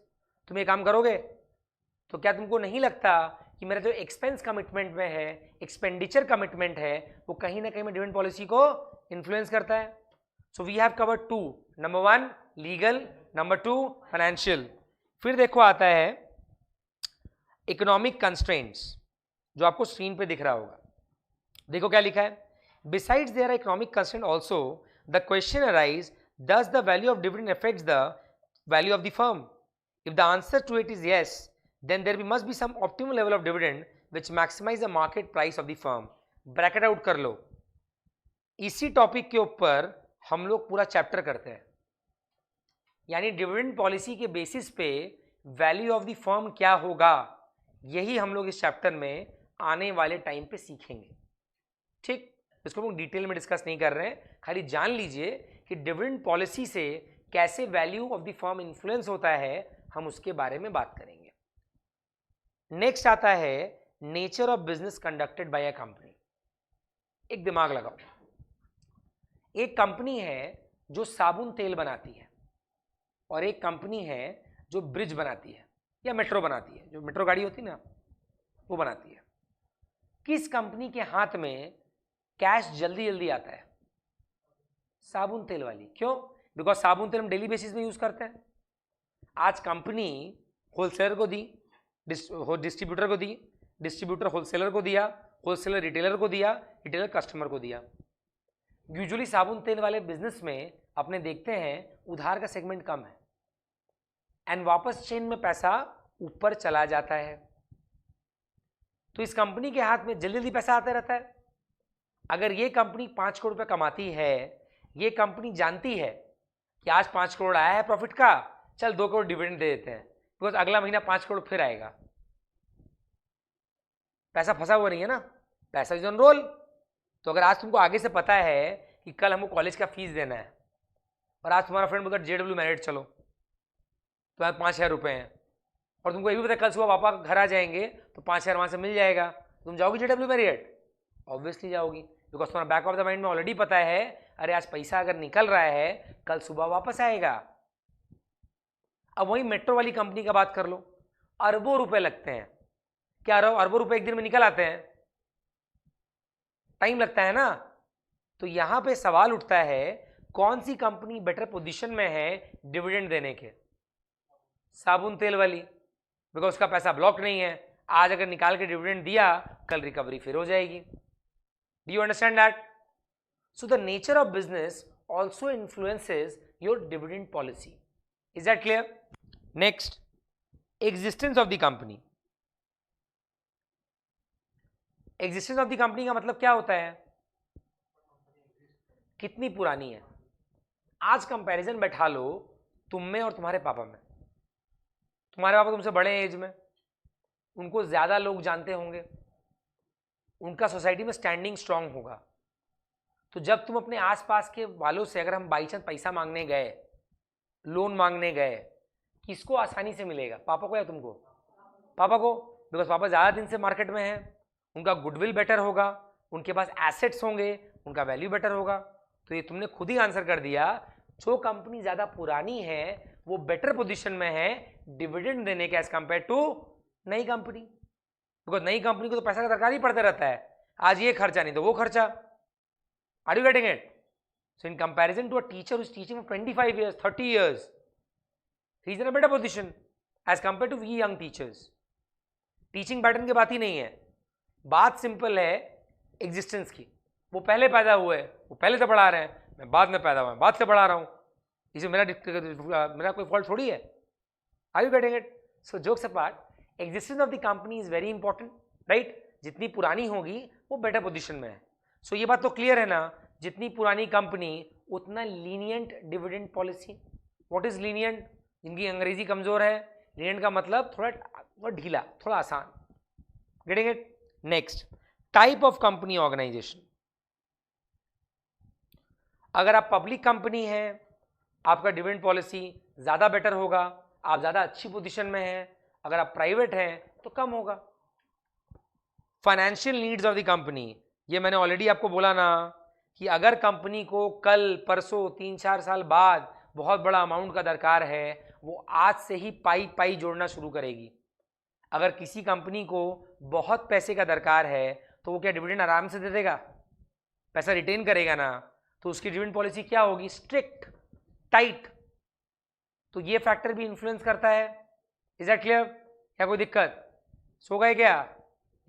तुम ये काम करोगे? तो क्या तुमको नहीं लगता कि मेरा जो एक्सपेंस कमिटमेंट में है, एक्सपेंडिचर कमिटमेंट है, वो कहीं ना कहीं में डिविडेंड पॉलिसी को इन्फ्लुएंस करता है. So we have covered 2. Number 1 legal, number 2 financial. फिर देखो आता है इकोनॉमिक कंस्ट्रेंट्स, जो आपको स्क्रीन पे दिख रहा होगा. देखो क्या लिखा है. Besides their economic constraint also the question arise, does the value of dividend affects the value of the firm? If the answer to it is yes, then there must be some optimal level of dividend which maximize the market price of the firm. Bracket out कर लो. इसी topic के ऊपर हम लोग पूरा chapter करते हैं, यानी डिविडेंड पॉलिसी के बेसिस पे वैल्यू ऑफ द फर्म क्या होगा, यही हम लोग इस चैप्टर में आने वाले टाइम पे सीखेंगे. ठीक, इसको हम डिटेल में डिस्कस नहीं कर रहे हैं, खाली जान लीजिए कि डिविडेंड पॉलिसी से कैसे value of the firm influence होता है, हम उसके बारे में बात करेंगे. नेक्स्ट आता है nature of business conducted by a company. एक दिमाग लगाओ. एक कंपनी है जो साबुन तेल बनाती है, और एक कंपनी है जो ब्रिज बनाती है या मेट्रो बनाती है, जो मेट्रो गाड़ी होती है ना, वो बनाती है. किस कंपनी के हाथ में कैश जल्दी जल्दी आता है? साबुन तेल वाली. क्यों? बिकॉज साबुन तेल हम डेली बेसिस में यूज करते हैं. आज कंपनी होलसेलर को दी, डिस्ट्रीब्यूटर को दी, डिस्ट्रीब्यूटर होलसेलर को दिया, होलसेलर रिटेलर को दिया, रिटेलर कस्टमर को दिया. यूजुअली साबुन तेल वाले बिजनेस में अपने देखते हैं उधार का सेगमेंट कम है, एंड वापस चेन में पैसा ऊपर चला जाता है. तो इस कंपनी के हाथ में जल्दी जल्दी पैसा आता रहता है. अगर ये कंपनी 5 करोड़ रुपये कमाती है, ये कंपनी जानती है कि आज 5 करोड़ आया है प्रॉफिट का, चल 2 करोड़ डिविडेंड दे देते हैं, बिकॉज अगला महीना 5 करोड़ फिर आएगा. पैसा फंसा हुआ नहीं है ना, पैसा इज ऑन रोल. तो अगर आज तुमको आगे से पता है कि कल हमको कॉलेज का फीस देना है, और आज तुम्हारा फ्रेंड बोलता JW मैरिट चलो, तुम्हारे 5,000 रुपये हैं, और तुमको ये भी पता कल सुबह पापा घर आ जाएंगे तो 5,000 वहाँ से मिल जाएगा, तुम जाओगी JW मैरिट? ऑब्वियसली जाओगी, बिकॉज तुम्हारा बैक ऑफ द माइंड में ऑलरेडी पता है, अरे आज पैसा अगर निकल रहा है कल सुबह वापस आएगा. अब वही मेट्रो वाली कंपनी का बात कर लो, अरबों रुपए लगते हैं. क्या अरबों रुपए एक दिन में निकल आते हैं? टाइम लगता है ना. तो यहां पे सवाल उठता है, कौन सी कंपनी बेटर पोजीशन में है डिविडेंड देने के? साबुन तेल वाली, बिकॉज उसका पैसा ब्लॉक नहीं है. आज अगर निकाल के डिविडेंड दिया, कल रिकवरी फिर हो जाएगी. Do you understand that? So the nature of business also influences your dividend policy. Is that clear? Next, existence of the company. Existence of the company का मतलब क्या होता है? कितनी पुरानी है. आज कंपैरिजन बैठा लो तुम में और तुम्हारे पापा में. तुम्हारे पापा तुमसे बड़े एज में, उनको ज्यादा लोग जानते होंगे, उनका सोसाइटी में स्टैंडिंग स्ट्रांग होगा. तो जब तुम अपने आसपास के वालों से, अगर हम बाई चांस पैसा मांगने गए, लोन मांगने गए, किसको आसानी से मिलेगा? पापा को या तुमको? पापा को, बिकॉज पापा ज़्यादा दिन से मार्केट में हैं, उनका गुडविल बेटर होगा, उनके पास एसेट्स होंगे, उनका वैल्यू बेटर होगा. तो ये तुमने खुद ही आंसर कर दिया, जो कंपनी ज़्यादा पुरानी है वो बेटर पोजीशन में है डिविडेंड देने के एज कंपेयर टू नई कंपनी. बिकॉज नई कंपनी को तो पैसा का दरकार ही पड़ता रहता है, आज ये खर्चा नहीं तो वो खर्चा. Are you getting it? So in comparison to a teacher who is teaching for 25 years, 30 years, he is in a better position as compared to we young teachers. Teaching pattern की बात ही नहीं है, बात सिंपल है existence की. वो पहले पैदा हुए, वो पहले से पढ़ा रहे हैं, मैं बाद में पैदा हुआ, बाद से पढ़ा रहा हूँ, इसे मेरा कोई फॉल्ट थोड़ी है. Are you getting it? So jokes apart, existence of the company is very important, right? जितनी पुरानी होगी वो बेटर पोजिशन में है. सो ये बात तो क्लियर है ना, जितनी पुरानी कंपनी उतना lenient dividend policy. What is lenient? जिनकी अंग्रेजी कमजोर है, लीनियंट का मतलब थोड़ा ढीला, थोड़ा आसान. Getting it? Next, type of company organisation. अगर आप पब्लिक कंपनी है, आपका डिविडेंड पॉलिसी ज्यादा बेटर होगा, आप ज्यादा अच्छी पोजीशन में हैं. अगर आप प्राइवेट हैं तो कम होगा. Financial needs of the company, ये मैंने ऑलरेडी आपको बोला ना कि अगर कंपनी को कल परसों 3-4 साल बाद बहुत बड़ा अमाउंट का दरकार है, वो आज से ही पाई जोड़ना शुरू करेगी. अगर किसी कंपनी को बहुत पैसे का दरकार है तो वो क्या डिविडेंड आराम से दे देगा? पैसा रिटेन करेगा ना, तो उसकी डिविडेंड पॉलिसी क्या होगी? Strict, tight. तो ये फैक्टर भी इन्फ्लुएंस करता है। Is that clear? क्या कोई दिक्कत? सो गए क्या?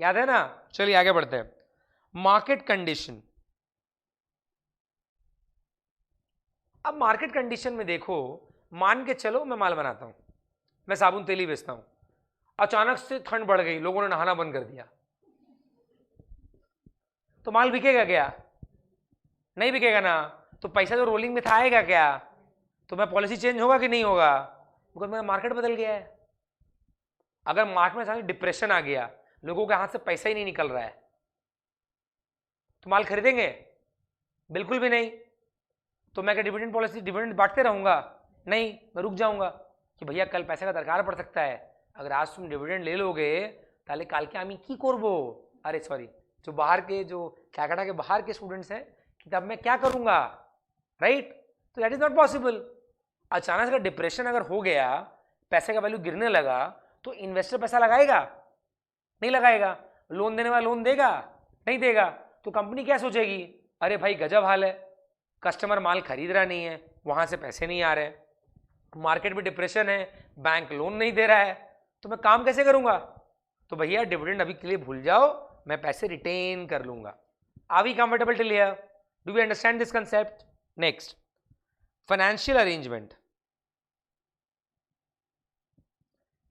याद है ना? चलिए आगे बढ़ते हैं। Market condition. अब मार्केट कंडीशन में देखो, मान के चलो मैं माल बनाता हूं, मैं साबुन तेल ही बेचता हूं, अचानक से ठंड बढ़ गई, लोगों ने नहाना बंद कर दिया, तो माल बिकेगा क्या? नहीं बिकेगा ना। तो पैसा जो रोलिंग में था आएगा क्या? तो मैं पॉलिसी चेंज होगा कि नहीं होगा? बिकॉज मेरा मार्केट बदल गया है। अगर मार्केट में डिप्रेशन आ गया, लोगों के हाथ से पैसा ही नहीं निकल रहा है, तो माल खरीदेंगे? बिल्कुल भी नहीं। तो मैं क्या डिविडेंड पॉलिसी डिविडेंड बांटते रहूंगा? नहीं, मैं रुक जाऊंगा कि भैया कल पैसे का दरकार पड़ सकता है, अगर आज तुम डिविडेंड ले लोगे ताले काल के आमी की करबो, अरे सॉरी, जो बाहर के, जो कैलकाटा के बाहर के स्टूडेंट्स हैं, कि तब मैं क्या करूंगा, राइट? तो दैट इज नॉट पॉसिबल। अचानक से डिप्रेशन अगर हो गया, पैसे का वैल्यू गिरने लगा, तो इन्वेस्टर पैसा लगाएगा? नहीं लगाएगा। लोन देने वाला लोन देगा? नहीं देगा। तो कंपनी क्या सोचेगी? अरे भाई गजब हाल है, कस्टमर माल खरीद रहा नहीं है, वहां से पैसे नहीं आ रहे, मार्केट में डिप्रेशन है, बैंक लोन नहीं दे रहा है, तो मैं काम कैसे करूंगा? तो भैया डिविडेंड अभी के लिए भूल जाओ, मैं पैसे रिटेन कर लूंगा। Are we comfortable till here? Do we understand this concept? Next, financial arrangement.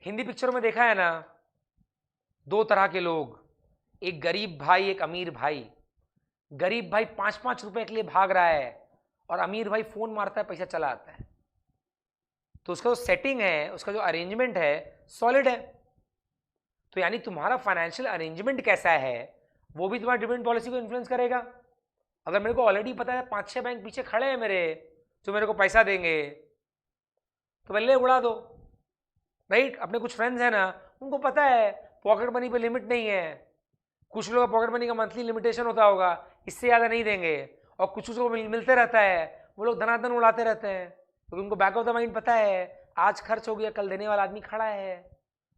Hindi पिक्चरों में देखा है ना, दो तरह के लोग, एक गरीब भाई, एक अमीर भाई। गरीब भाई 5-5 रुपए के लिए भाग रहा है, और अमीर भाई फोन मारता है, पैसा चला आता है। तो उसका जो सेटिंग है, उसका जो अरेंजमेंट है, सॉलिड है। तो यानी तुम्हारा फाइनेंशियल अरेंजमेंट कैसा है, वो भी तुम्हारी डिविडेंड पॉलिसी को इन्फ्लुएंस करेगा। अगर मेरे को ऑलरेडी पता है 5-6 बैंक पीछे खड़े हैं मेरे, जो मेरे को पैसा देंगे, तो पहले उड़ा दो, राइट? अपने कुछ फ्रेंड्स हैं ना, उनको पता है पॉकेट मनी पे लिमिट नहीं है, कुछ लोग पॉकेट मनी का मंथली लिमिटेशन होता होगा, इससे ज़्यादा नहीं देंगे, और कुछ को मिलते रहता है, वो लोग धनाधन उड़ाते रहते हैं, क्योंकि उनको बैक ऑफ द माइंड पता है आज खर्च हो गया, कल देने वाला आदमी खड़ा है।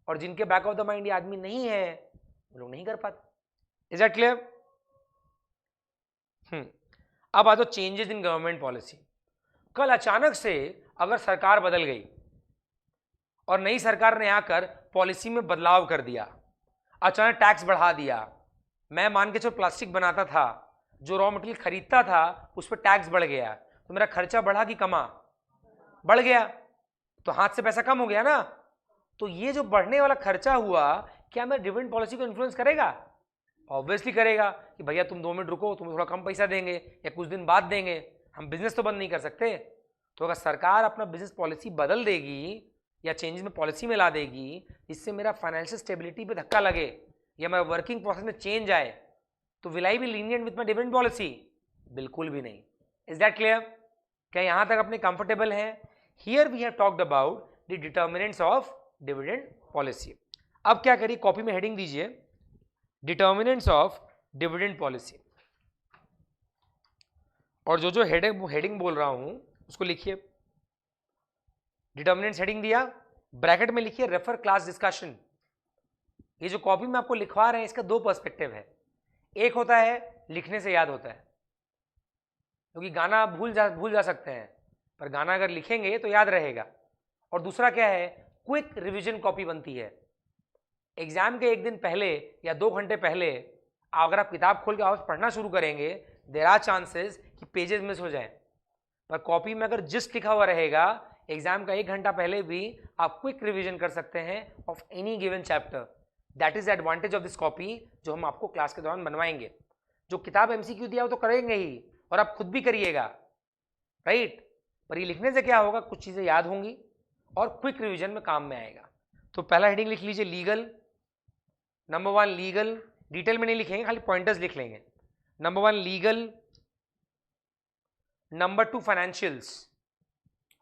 और जिनके बैक ऑफ द माइंड ये आदमी नहीं है, वो लोग नहीं कर पाते। Is that clear? अब आ जाओ चेंजेस इन गवर्नमेंट पॉलिसी। कल अचानक से अगर सरकार बदल गई और नई सरकार ने आकर पॉलिसी में बदलाव कर दिया, अचानक टैक्स बढ़ा दिया, मैं मान के चलो प्लास्टिक बनाता था, जो रॉ मटेरियल खरीदता था उस पर टैक्स बढ़ गया, तो मेरा खर्चा बढ़ा कि कमा? बढ़ गया, तो हाथ से पैसा कम हो गया ना। तो ये जो बढ़ने वाला खर्चा हुआ, क्या मेरे डिविडेंड पॉलिसी को इन्फ्लुएंस करेगा? ऑब्वियसली करेगा, कि भैया तुम 2 मिनट रुको, तुम्हें थोड़ा कम पैसा देंगे या कुछ दिन बाद देंगे, हम बिजनेस तो बंद नहीं कर सकते। तो अगर सरकार अपना बिजनेस पॉलिसी बदल देगी या चेंजेस में पॉलिसी में ला देगी, जिससे मेरा फाइनेंशियल स्टेबिलिटी पे धक्का लगे या मेरा वर्किंग प्रोसेस में चेंज आए, तो will I be lenient with my dividend policy? बिल्कुल भी नहीं। Is that clear? क्या यहां तक अपने कंफर्टेबल है? Here we have talked about the determinants of dividend policy. अब क्या करिए, कॉपी में हेडिंग दीजिए, डिटर्मिनेंट्स ऑफ डिविडेंड पॉलिसी, और जो जो हेडिंग बोल रहा हूं उसको लिखिए। डिटर्मिनेंट्स हेडिंग दिया, ब्रैकेट में लिखिए रेफर क्लास डिस्कशन। ये जो कॉपी में आपको लिखवा रहे हैं, इसका 2 पर्सपेक्टिव है। एक होता है लिखने से याद होता है, क्योंकि गाना भूल जा सकते हैं, पर गाना अगर लिखेंगे तो याद रहेगा। और दूसरा क्या है, क्विक रिवीजन कॉपी बनती है। एग्जाम के 1 दिन पहले या 2 घंटे पहले अगर आप किताब खोल के वापस पढ़ना शुरू करेंगे, देयर आर चांसेस कि पेजेस मिस हो जाएं। पर कॉपी में अगर जिस्ट लिखा हुआ रहेगा, एग्जाम का 1 घंटा पहले भी आप क्विक रिवीजन कर सकते हैं of any given chapter. That is the advantage of this copy, जो हम आपको क्लास के दौरान बनवाएंगे। जो किताब एमसीक्यू दिया हो तो करेंगे ही, और आप खुद भी करिएगा, राइट? पर ये लिखने से क्या होगा, कुछ चीज़ें याद होंगी और क्विक रिवीजन में काम में आएगा। तो पहला हेडिंग लिख लीजिए, लीगल। नंबर 1 लीगल, डिटेल में नहीं लिखेंगे, खाली पॉइंटर्स लिख लेंगे। नंबर 1 लीगल, नंबर 2 फाइनेंशियल्स,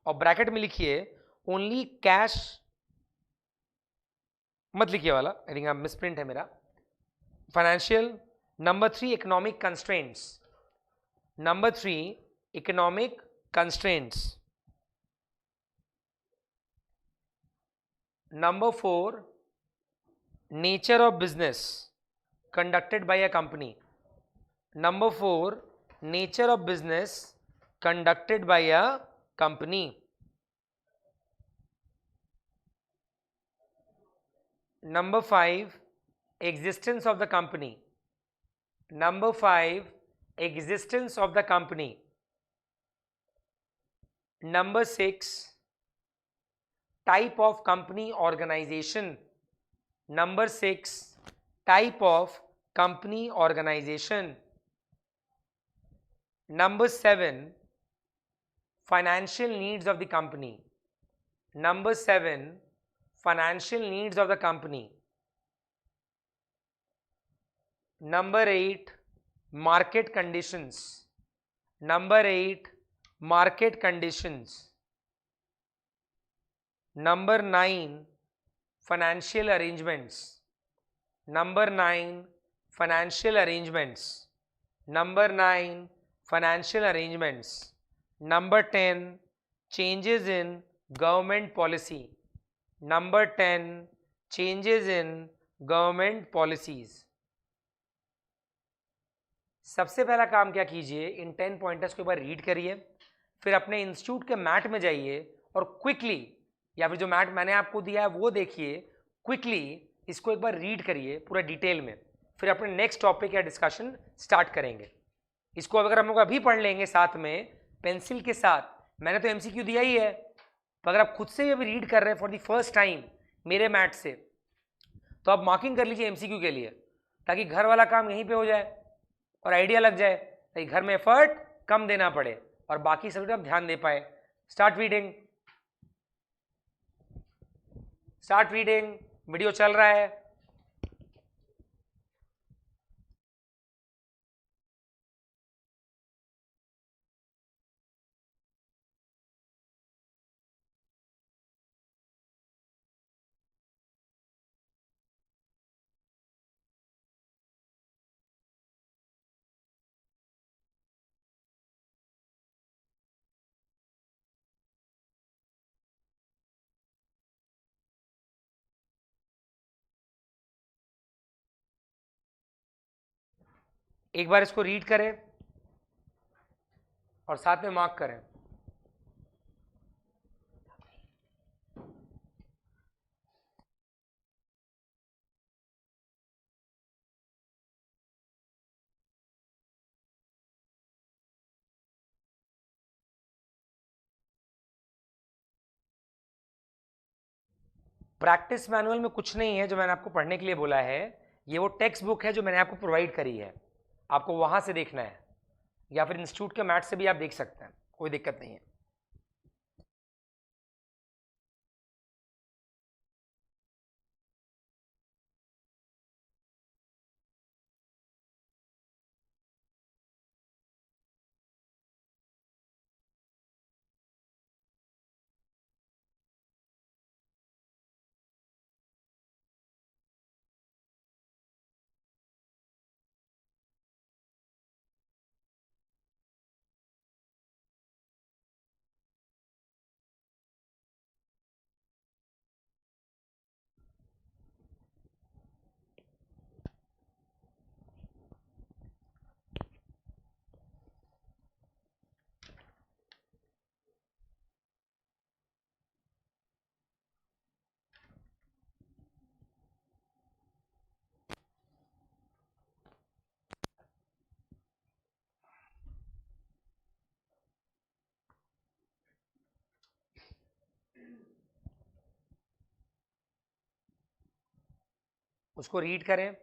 और ब्रैकेट में लिखिए ओनली कैश, मत लिखिए वाला हेडिंग, मिसप्रिंट है मेरा, financial. Number 3 economic constraints, number 3 economic constraints. Number 4 nature of business conducted by a company. Number 4, nature of business conducted by a company. Number 5, existence of the company. Number 5, existence of the company. Number 6, type of company organization. Number 6, type of company organization. Number 7, financial needs of the company. Number 7, financial needs of the company. Number 8, market conditions. Number 8, market conditions. Number 9, financial arrangements. Number 9, financial arrangements. Number 9, financial arrangements. Number 10, changes in government policy. Number 10, changes in government policies. सबसे पहला काम क्या कीजिए, इन 10 pointers को एक बार read करिए, फिर अपने इंस्टीट्यूट के मैट में जाइए और क्विकली, या फिर जो मैट मैंने आपको दिया है वो देखिए, क्विकली इसको एक बार रीड करिए पूरा डिटेल में, फिर अपने नेक्स्ट टॉपिक या डिस्कशन स्टार्ट करेंगे. इसको अगर हम लोग अभी पढ़ लेंगे साथ में पेंसिल के साथ, मैंने तो एमसीक्यू दिया ही है, तो अगर आप खुद से भी अभी रीड कर रहे हैं फॉर द फर्स्ट टाइम मेरे मैट से, तो आप मार्किंग कर लीजिए एमसीक्यू के लिए, ताकि घर वाला काम यहीं पे हो जाए और आइडिया लग जाए, ताकि घर में एफर्ट कम देना पड़े और बाकी सब्जेक्ट आप ध्यान दे पाए. Start reading. Start reading. Video चल रहा है. एक बार इसको रीड करें और साथ में मार्क करें. प्रैक्टिस मैनुअल में कुछ नहीं है जो मैंने आपको पढ़ने के लिए बोला है, ये वो टेक्स्ट बुक है जो मैंने आपको प्रोवाइड करी है, आपको वहां से देखना है, या फिर इंस्टीट्यूट के मैट से भी आप देख सकते हैं, कोई दिक्कत नहीं है. उसको रीड करें.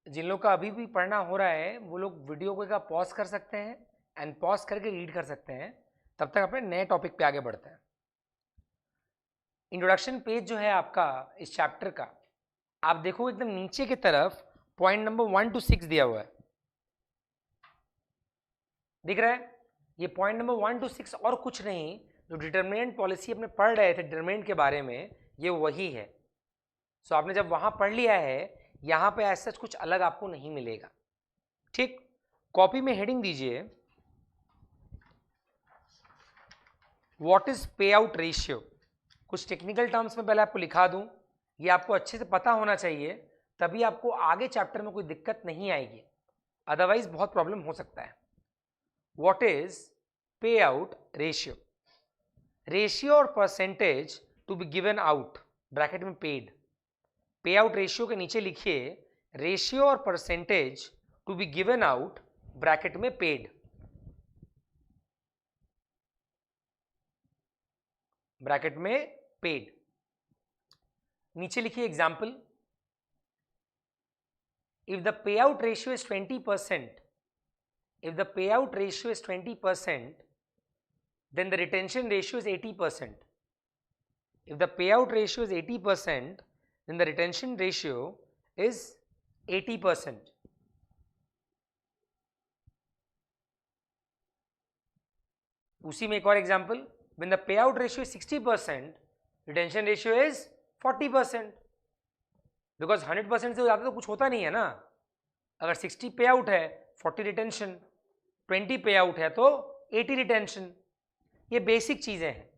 जिन लोग का अभी भी पढ़ना हो रहा है वो लोग वीडियो को एक पॉज कर सकते हैं एंड पॉज करके रीड कर सकते हैं, तब तक अपने नए टॉपिक पे आगे बढ़ते हैं। इंट्रोडक्शन पेज जो है आपका इस चैप्टर का, आप देखो एकदम नीचे की तरफ पॉइंट नंबर 1 to 6 दिया हुआ है, दिख रहा है? ये पॉइंट नंबर 1 to 6 और कुछ नहीं, जो डिटर्मिनेंट पॉलिसी अपने पढ़ रहे थे डिटर्मिनेंट के बारे में, ये वही है। सो आपने जब वहां पढ़ लिया है, यहां पे ऐसा कुछ अलग आपको नहीं मिलेगा। ठीक, कॉपी में हेडिंग दीजिए what is pay out ratio. कुछ टेक्निकल टर्म्स में पहले आपको लिखा दूं, ये आपको अच्छे से पता होना चाहिए, तभी आपको आगे चैप्टर में कोई दिक्कत नहीं आएगी, अदरवाइज बहुत प्रॉब्लम हो सकता है। What is pay out ratio? Ratio और percentage to be given out, bracket में पेड। पे आउट रेशियो के नीचे लिखिए रेशियो और percentage to be given out, bracket में पेड, ब्रैकेट में पेड। नीचे लिखिए example, if the payout ratio is 20%, if the payout ratio is 20%, then the retention ratio is 80%. If the payout ratio is 80%, then the retention ratio is 80%. उसी में एक और example, when the payout ratio is 60%, retention ratio is 40%. Because 100% से ज़्यादा तो कुछ होता नहीं है ना। अगर 60 पे आउट है 40 रिटेंशन, 20 पे आउट है तो 80 रिटेंशन। ये बेसिक चीज़ें हैं,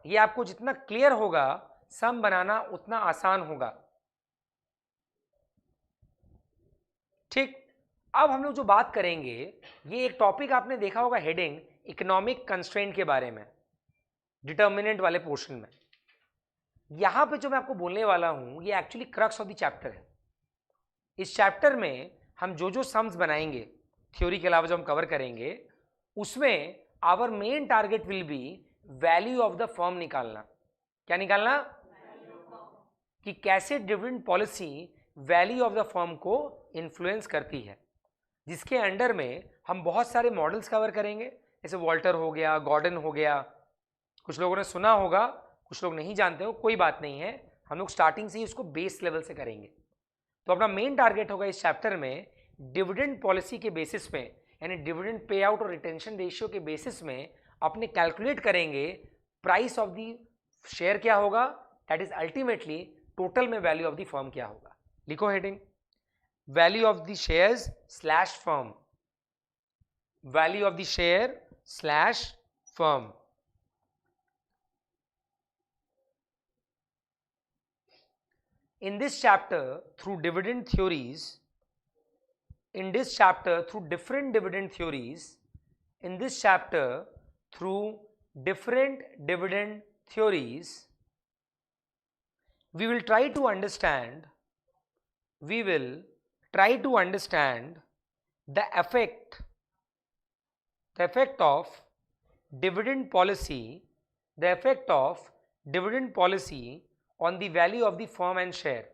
ये आपको जितना क्लियर होगा सम बनाना उतना आसान होगा। ठीक, अब हम लोग जो बात करेंगे, ये एक टॉपिक आपने देखा होगा हेडिंग इकोनॉमिक कंस्ट्रेंट के बारे में, डिटर्मिनेंट वाले पोर्शन में। यहां पे जो मैं आपको बोलने वाला हूं ये actually crux of the chapter है। इस चैप्टर में हम जो सम्स बनाएंगे थ्योरी के अलावा जो हम कवर करेंगे, उसमें our main target will be value of the firm निकालना। क्या निकालना? कि कैसे dividend policy value of the firm को इन्फ्लुएंस करती है, जिसके अंडर में हम बहुत सारे मॉडल्स कवर करेंगे, जैसे वॉल्टर हो गया, गॉर्डन हो गया। कुछ लोगों ने सुना होगा, कुछ लोग नहीं जानते हो, कोई बात नहीं है, हम लोग स्टार्टिंग से ही उसको बेस लेवल से करेंगे। तो अपना मेन टारगेट होगा इस चैप्टर में डिविडेंड पॉलिसी के बेसिस पे, यानी डिविडेंड पे आउट और रिटेंशन रेशियो के बेसिस में अपने कैलकुलेट करेंगे प्राइस ऑफ द शेयर क्या होगा, दैट इज अल्टीमेटली टोटल में वैल्यू ऑफ द फर्म क्या होगा। लिखो heading, value of the shares slash firm, value of the share slash firm. In this chapter, through dividend theories, in this chapter, through different dividend theories, in this chapter, through different dividend theories, we will try to understand, we will try to understand the effect of dividend policy, the effect of dividend policy on the value of the firm and share,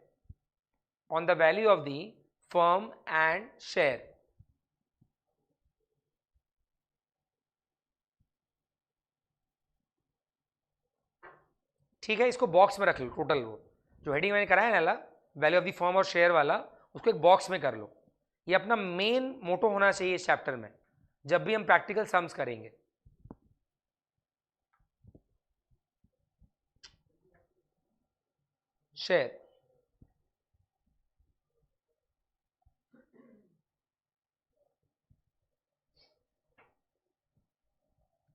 on the value of the firm and share. ठीक है, इसको box में रख लो, total वो जो heading मैंने कराया ना वैल्यू ऑफ द फर्म और शेयर वाला, उसको एक बॉक्स में कर लो। ये अपना मेन मोटो होना चाहिए इस चैप्टर में जब भी हम प्रैक्टिकल सम्स करेंगे। शेयर,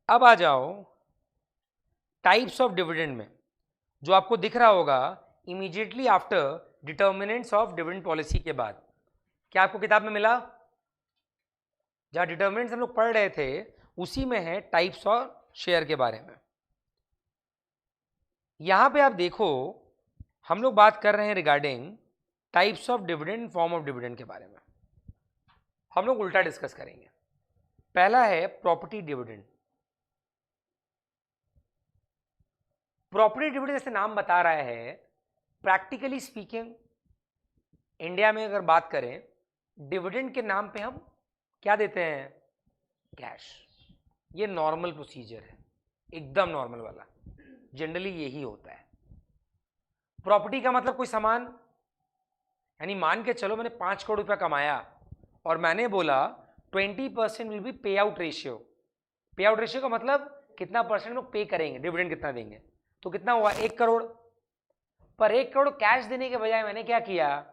अब आ जाओ टाइप्स ऑफ डिविडेंड में, जो आपको दिख रहा होगा immediately after determinants of dividend policy के बाद। क्या आपको किताब में मिला? जहां डिटर्मिनेंट्स हम लोग पढ़ रहे थे उसी में है टाइप्स और शेयर के बारे में। यहां पे आप देखो हम लोग बात कर रहे हैं regarding types of dividend, form of dividend के बारे में। हम लोग उल्टा डिस्कस करेंगे। पहला है प्रॉपर्टी डिविडेंड। प्रॉपर्टी डिविडेंड जैसे नाम बता रहा है, प्रैक्टिकली स्पीकिंग इंडिया में अगर बात करें डिविडेंड के नाम पे हम क्या देते हैं? कैश। ये नॉर्मल प्रोसीजर है, एकदम नॉर्मल वाला, जनरली यही होता है। प्रॉपर्टी का मतलब कोई सामान, यानी मान के चलो मैंने 5 करोड़ रुपया कमाया और मैंने बोला 20% विल बी पे आउट रेशियो। पे आउट रेशियो का मतलब कितना परसेंट लोग पे करेंगे, डिविडेंड कितना देंगे। तो कितना हुआ? 1 करोड़। पर 1 करोड़ कैश देने के बजाय मैंने क्या किया?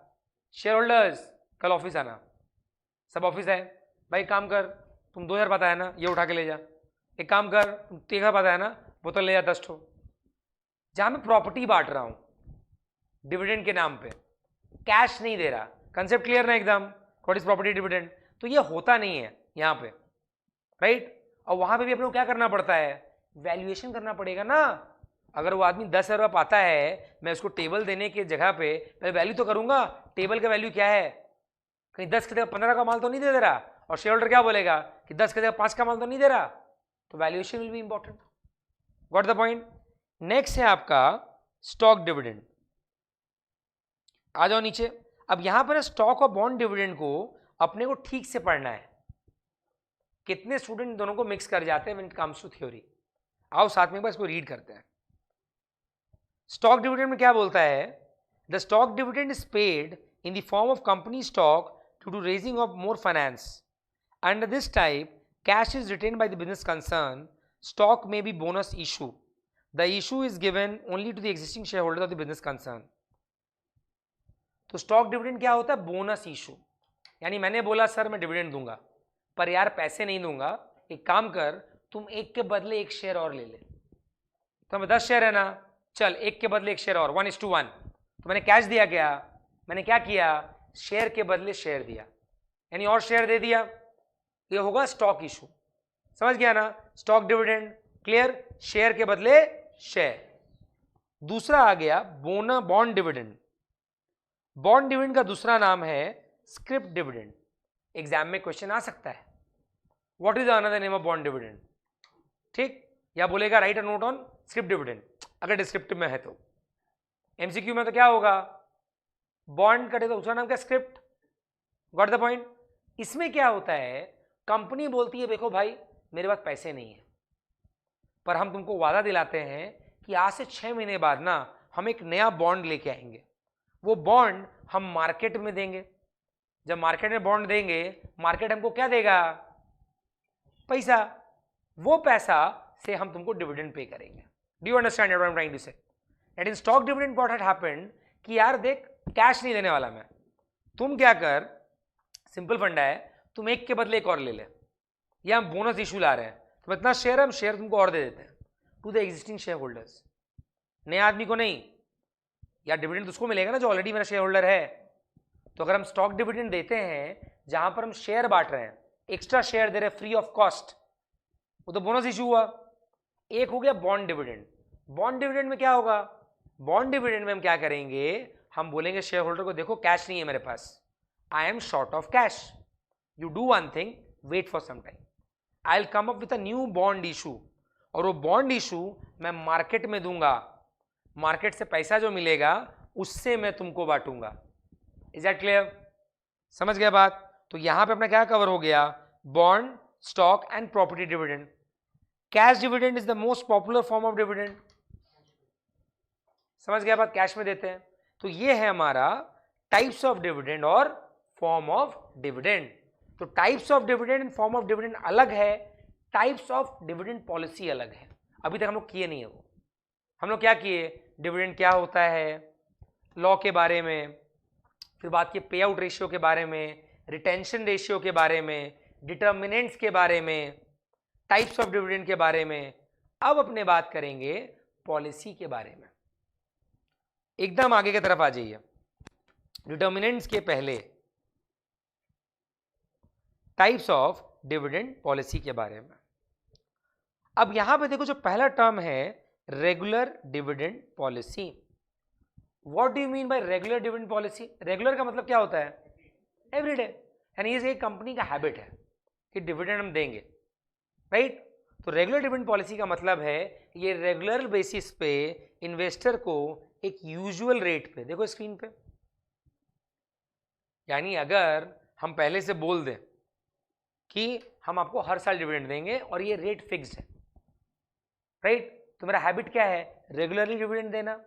शेयर होल्डर्स कल ऑफिस आना, सब ऑफिस है, भाई काम कर, तुम 2000 बताया ना, ये उठा के ले जा। एक काम कर, तुम 3000 बताया ना, बोतल ले जा 10 ठो। जहां मैं प्रॉपर्टी बांट रहा हूं डिविडेंड के नाम पे, कैश नहीं दे रहा। कंसेप्ट क्लियर ना एकदम? What is property dividend? तो ये होता नहीं है यहां पे, राइट? और वहां पे भी अपने को क्या करना पड़ता है? वैल्यूएशन करना पड़ेगा ना। अगर वो आदमी 10,000 रुपये पाता है, मैं उसको टेबल देने की जगह पे मैं वैल्यू तो करूंगा, टेबल का वैल्यू क्या है? कहीं 10 की जगह 15 का माल तो नहीं दे रहा, और शेयर होल्डर क्या बोलेगा कि 10 की जगह 5 का माल तो नहीं दे रहा। तो valuation will be important. Got the point? Next है आपका स्टॉक डिविडेंड। आ जाओ नीचे। अब यहां पर स्टॉक और बॉन्ड डिविडेंड को अपने को ठीक से पढ़ना है। कितने स्टूडेंट दोनों को मिक्स कर जाते हैं when it comes to theory? आओ साथ में एक बार इसको रीड करते हैं। स्टॉक डिविडेंड में क्या बोलता है? The stock dividend is paid in the form of company stock due to raising of more finance. Under this type, cash is retained by the business concern. Stock may be bonus issue. The issue is given only to the existing shareholders of the business concern. तो stock dividend क्या होता है? Bonus issue. यानी मैंने बोला sir मैं dividend दूंगा, पर यार पैसे नहीं दूंगा, एक काम कर, तुम 1 के बदले 1 शेयर और ले ले। तो हमें 10 शेयर है ना, चल 1 के बदले 1 शेयर और, 1:1। तो मैंने कैश दिया क्या? मैंने क्या किया? शेयर के बदले शेयर दिया, यानी और शेयर दे दिया। ये होगा स्टॉक इशू। समझ गया ना? स्टॉक डिविडेंड क्लियर, शेयर के बदले शेयर। दूसरा आ गया बॉन्ड डिविडेंड। बॉन्ड डिविडेंड का दूसरा नाम है स्क्रिप डिविडेंड। एग्जाम में क्वेश्चन आ सकता है, what is another name of bond dividend? ठीक, या बोलेगा right a note on script dividend, अगर डिस्क्रिप्टिव में है तो। एमसीक्यू में तो क्या होगा? बॉन्ड कटे तो दूसरा नाम क्या? स्क्रिप्ट। Got the point? इसमें क्या होता है? कंपनी बोलती है देखो भाई मेरे पास पैसे नहीं है, पर हम तुमको वादा दिलाते हैं कि आज से 6 महीने बाद ना हम एक नया बॉन्ड लेके आएंगे। वो बॉन्ड हम मार्केट में देंगे। जब मार्केट में बॉन्ड देंगे, मार्केट हमको क्या देगा? पैसा। वो पैसा से हम तुमको डिविडेंड पे करेंगे। Do you understand what I am trying to say? That in stock dividend what had happened कि यार देख कैश नहीं देने वाला मैं, तुम क्या कर, सिंपल फंडा है, तुम 1 के बदले 1 और ले ले, या हम बोनस इशू ला रहे हैं, तो इतना शेयर हम शेयर तुमको और दे देते हैं to the existing share holders. नए आदमी को नहीं, या डिविडेंड उसको मिलेगा ना जो ऑलरेडी मेरा शेयर होल्डर है। तो अगर हम स्टॉक डिविडेंड देते हैं जहां पर हम शेयर बांट रहे हैं, एक्स्ट्रा शेयर दे रहे हैं फ्री ऑफ कॉस्ट, वो तो बोनस इशू हुआ। एक हो गया बॉन्ड डिविडेंड। बॉन्ड डिविडेंड में क्या होगा? बॉन्ड डिविडेंड में हम क्या करेंगे? हम बोलेंगे शेयर होल्डर को देखो कैश नहीं है मेरे पास, I am short of cash, you do one thing, wait for some time, I will come up with a new bond issue, और वो बॉन्ड इशू मैं मार्केट में दूंगा, मार्केट से पैसा जो मिलेगा उससे मैं तुमको बांटूंगा। Is that clear? समझ गया बात? तो यहां पे अपना क्या कवर हो गया? Bond, stock and property dividend. Cash dividend is the most popular form of dividend. समझ गया बात? कैश में देते हैं। तो ये है हमारा टाइप्स ऑफ डिविडेंड और फॉर्म ऑफ डिविडेंड। तो types of dividend and form of dividend अलग है, टाइप्स ऑफ डिविडेंड पॉलिसी अलग है। अभी तक हम लोग किए नहीं है वो। हम लोग क्या किए? डिविडेंड क्या होता है, लॉ के बारे में, फिर बात की पे आउट रेशियो के बारे में, रिटेंशन रेशियो के बारे में, डिटर्मिनेंट्स के बारे में, टाइप्स ऑफ डिविडेंड के बारे में। अब अपने बात करेंगे पॉलिसी के बारे में। एकदम आगे की तरफ आ जाइए, डिटर्मिनेंट्स के पहले टाइप्स ऑफ डिविडेंड पॉलिसी के बारे में। अब यहां पे देखो जो पहला टर्म है regular dividend policy. What do you mean by regular dividend policy? Regular का मतलब क्या होता है? एवरीडे, यानी ये कंपनी का हैबिट है कि डिविडेंड हम देंगे, राइट? तो रेगुलर डिविडेंड पॉलिसी का मतलब है ये रेगुलर बेसिस पे इन्वेस्टर को एक यूजुअल रेट पे, देखो स्क्रीन पे, यानी अगर हम पहले से बोल दें कि हम आपको हर साल डिविडेंड देंगे और ये रेट फिक्स्ड है, राइट? तो मेरा हैबिट क्या है? रेगुलरली डिविडेंड देना,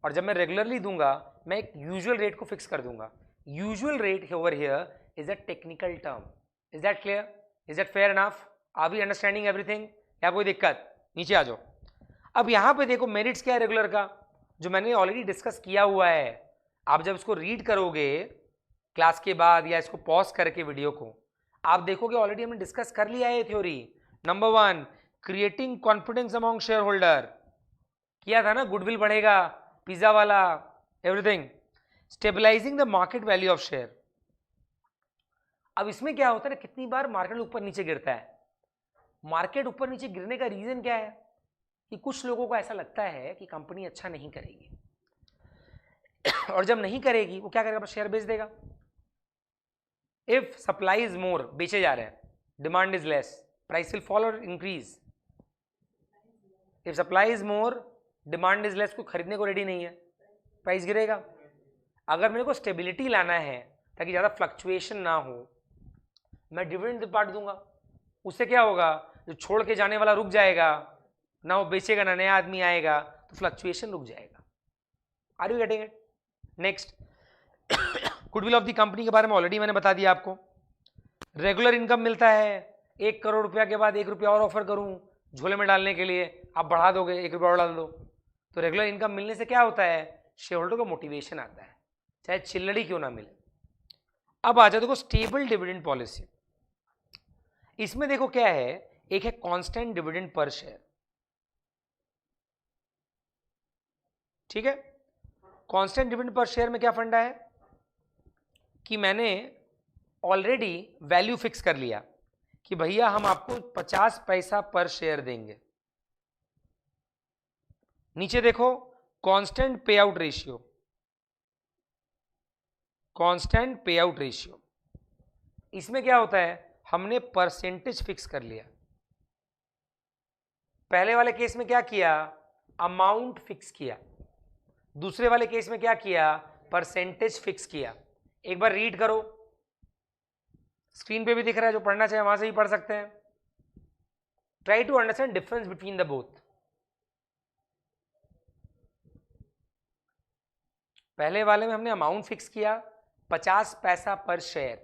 और जब मैं रेगुलरली दूंगा मैं एक यूजुअल रेट को फिक्स कर दूंगा. Usual rate over here is a technical term. Is that clear? Is that fair enough? Are we understanding everything? या कोई दिक्कत? नीचे आ जाओ. अब यहां पे देखो मेरिट्स क्या है रेगुलर का, जो मैंने ऑलरेडी डिस्कस किया हुआ है. आप जब इसको रीड करोगे क्लास के बाद या इसको पॉज करके वीडियो को, आप देखोगे ऑलरेडी हमने डिस्कस कर लिया है theory. Number 1, creating confidence among share holder, किया था ना, गुडविल बढ़ेगा, पिज्जा वाला, everything. Stabilising the market value of share. अब इसमें क्या होता है ना, कितनी बार मार्केट ऊपर नीचे गिरता है. मार्केट ऊपर नीचे गिरने का रीजन क्या है कि कुछ लोगों को ऐसा लगता है कि कंपनी अच्छा नहीं करेगी, और जब नहीं करेगी वो क्या करेगा? अपना शेयर बेच देगा. इफ सप्लाई इज मोर, बेचे जा रहे हैं, demand is less, price will fall और increase. If supply is more, demand is less, कोई खरीदने को रेडी नहीं है, प्राइस गिरेगा. अगर मेरे को स्टेबिलिटी लाना है ताकि ज़्यादा फ्लक्चुएशन ना हो, मैं डिविडेंड बांट दूंगा. उससे क्या होगा? जो छोड़ के जाने वाला रुक जाएगा, ना वो बेचेगा ना नया आदमी आएगा, तो फ्लक्चुएशन रुक जाएगा. Are you getting it? Next, goodwill of the company के बारे में ऑलरेडी मैंने बता दिया आपको. रेगुलर इनकम मिलता है, 1 करोड़ रुपया के बाद 1 रुपया और ऑफर करूं झोले में डालने के लिए, आप बढ़ा दोगे, 1 रुपया और डाल दो. तो रेगुलर इनकम मिलने से क्या होता है? शेयर होल्डर को मोटिवेशन आता है, चाहे चिल्लड़ी क्यों ना मिले. अब आ जाओ देखो स्टेबल डिविडेंड पॉलिसी. इसमें देखो क्या है, एक है कांस्टेंट डिविडेंड पर शेयर. ठीक है, कांस्टेंट डिविडेंड पर शेयर में क्या फंडा है कि मैंने ऑलरेडी वैल्यू फिक्स कर लिया कि भैया हम आपको 50 पैसा पर शेयर देंगे. नीचे देखो कांस्टेंट पे आउट रेशियो. कांस्टेंट पे आउट रेशियो, इसमें क्या होता है? हमने परसेंटेज फिक्स कर लिया. पहले वाले केस में क्या किया? अमाउंट फिक्स किया. दूसरे वाले केस में क्या किया? परसेंटेज फिक्स किया. एक बार रीड करो, स्क्रीन पे भी दिख रहा है, जो पढ़ना चाहे वहां से भी पढ़ सकते हैं. Try to understand difference between the both. पहले वाले में हमने अमाउंट फिक्स किया 50 पैसा पर शेयर,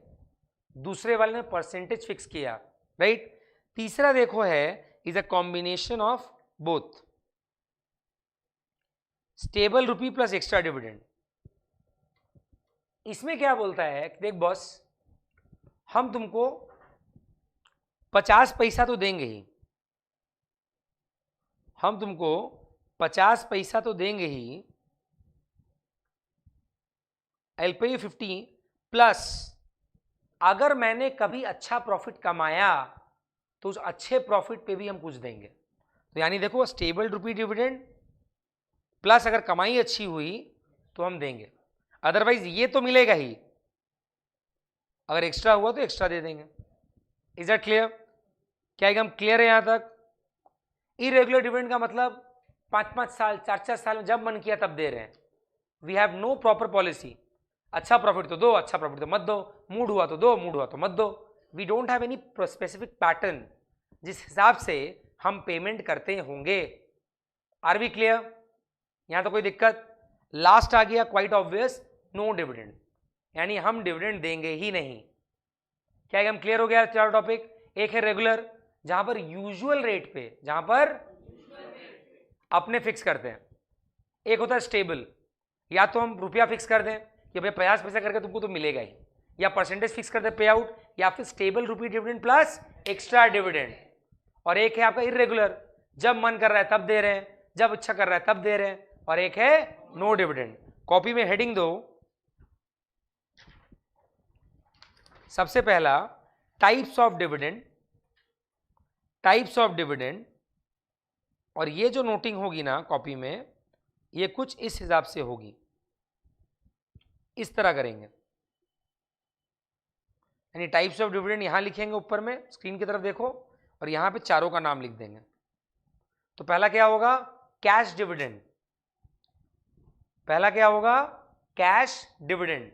दूसरे वाले में परसेंटेज फिक्स किया, राइट? तीसरा देखो है is a combination of both, stable rupee plus extra dividend. इसमें क्या बोलता है कि देख बॉस, हम तुमको 50 पैसा तो देंगे ही, हम तुमको 50 पैसा तो देंगे ही, I'll pay you 50 प्लस अगर मैंने कभी अच्छा प्रॉफिट कमाया तो उस अच्छे प्रॉफिट पे भी हम कुछ देंगे. तो यानी देखो स्टेबल रुपी डिविडेंड प्लस अगर कमाई अच्छी हुई तो हम देंगे, अदरवाइज ये तो मिलेगा ही, अगर एक्स्ट्रा हुआ तो एक्स्ट्रा दे देंगे. Is that clear? क्या एकदम क्लियर है यहां तक? इरेगुलर डिविडेंड का मतलब 5-5 साल 4-4 साल में जब मन किया तब दे रहे हैं. We have no proper policy. अच्छा प्रॉफिट तो दो, अच्छा प्रॉफिट तो मत दो, मूड हुआ तो दो, मूड हुआ तो मत दो. We don't have any specific pattern जिस हिसाब से हम पेमेंट करते होंगे. Are we clear? यहां तो कोई दिक्कत? लास्ट आ गया क्वाइट ऑब्वियस, नो डिविडेंड, यानी हम डिविडेंड देंगे ही नहीं. क्या एकदम क्लियर हो गया? चार टॉपिक. एक है रेगुलर, जहां पर यूजुअल रेट पे, जहां पर अपने फिक्स करते हैं. एक होता है स्टेबल, या तो हम रुपया फिक्स कर दें कि भाई 50 पैसा करके तुमको तो मिलेगा ही, या परसेंटेज फिक्स कर दे पे आउट, या फिर स्टेबल रुपी डिविडेंड प्लस एक्स्ट्रा डिविडेंड. और एक है आपका इरेगुलर, जब मन कर रहा है तब दे रहे हैं, जब अच्छा कर रहा है तब दे रहे हैं. और एक है नो डिविडेंड. कॉपी में हेडिंग दो, सबसे पहला types of dividend, types of dividend. और ये जो नोटिंग होगी ना कॉपी में, ये कुछ इस हिसाब से होगी, इस तरह करेंगे. यानी टाइप्स ऑफ डिविडेंड यहां लिखेंगे ऊपर में, स्क्रीन की तरफ देखो, और यहां पे चारों का नाम लिख देंगे. तो पहला क्या होगा? Cash dividend. पहला क्या होगा? Cash dividend.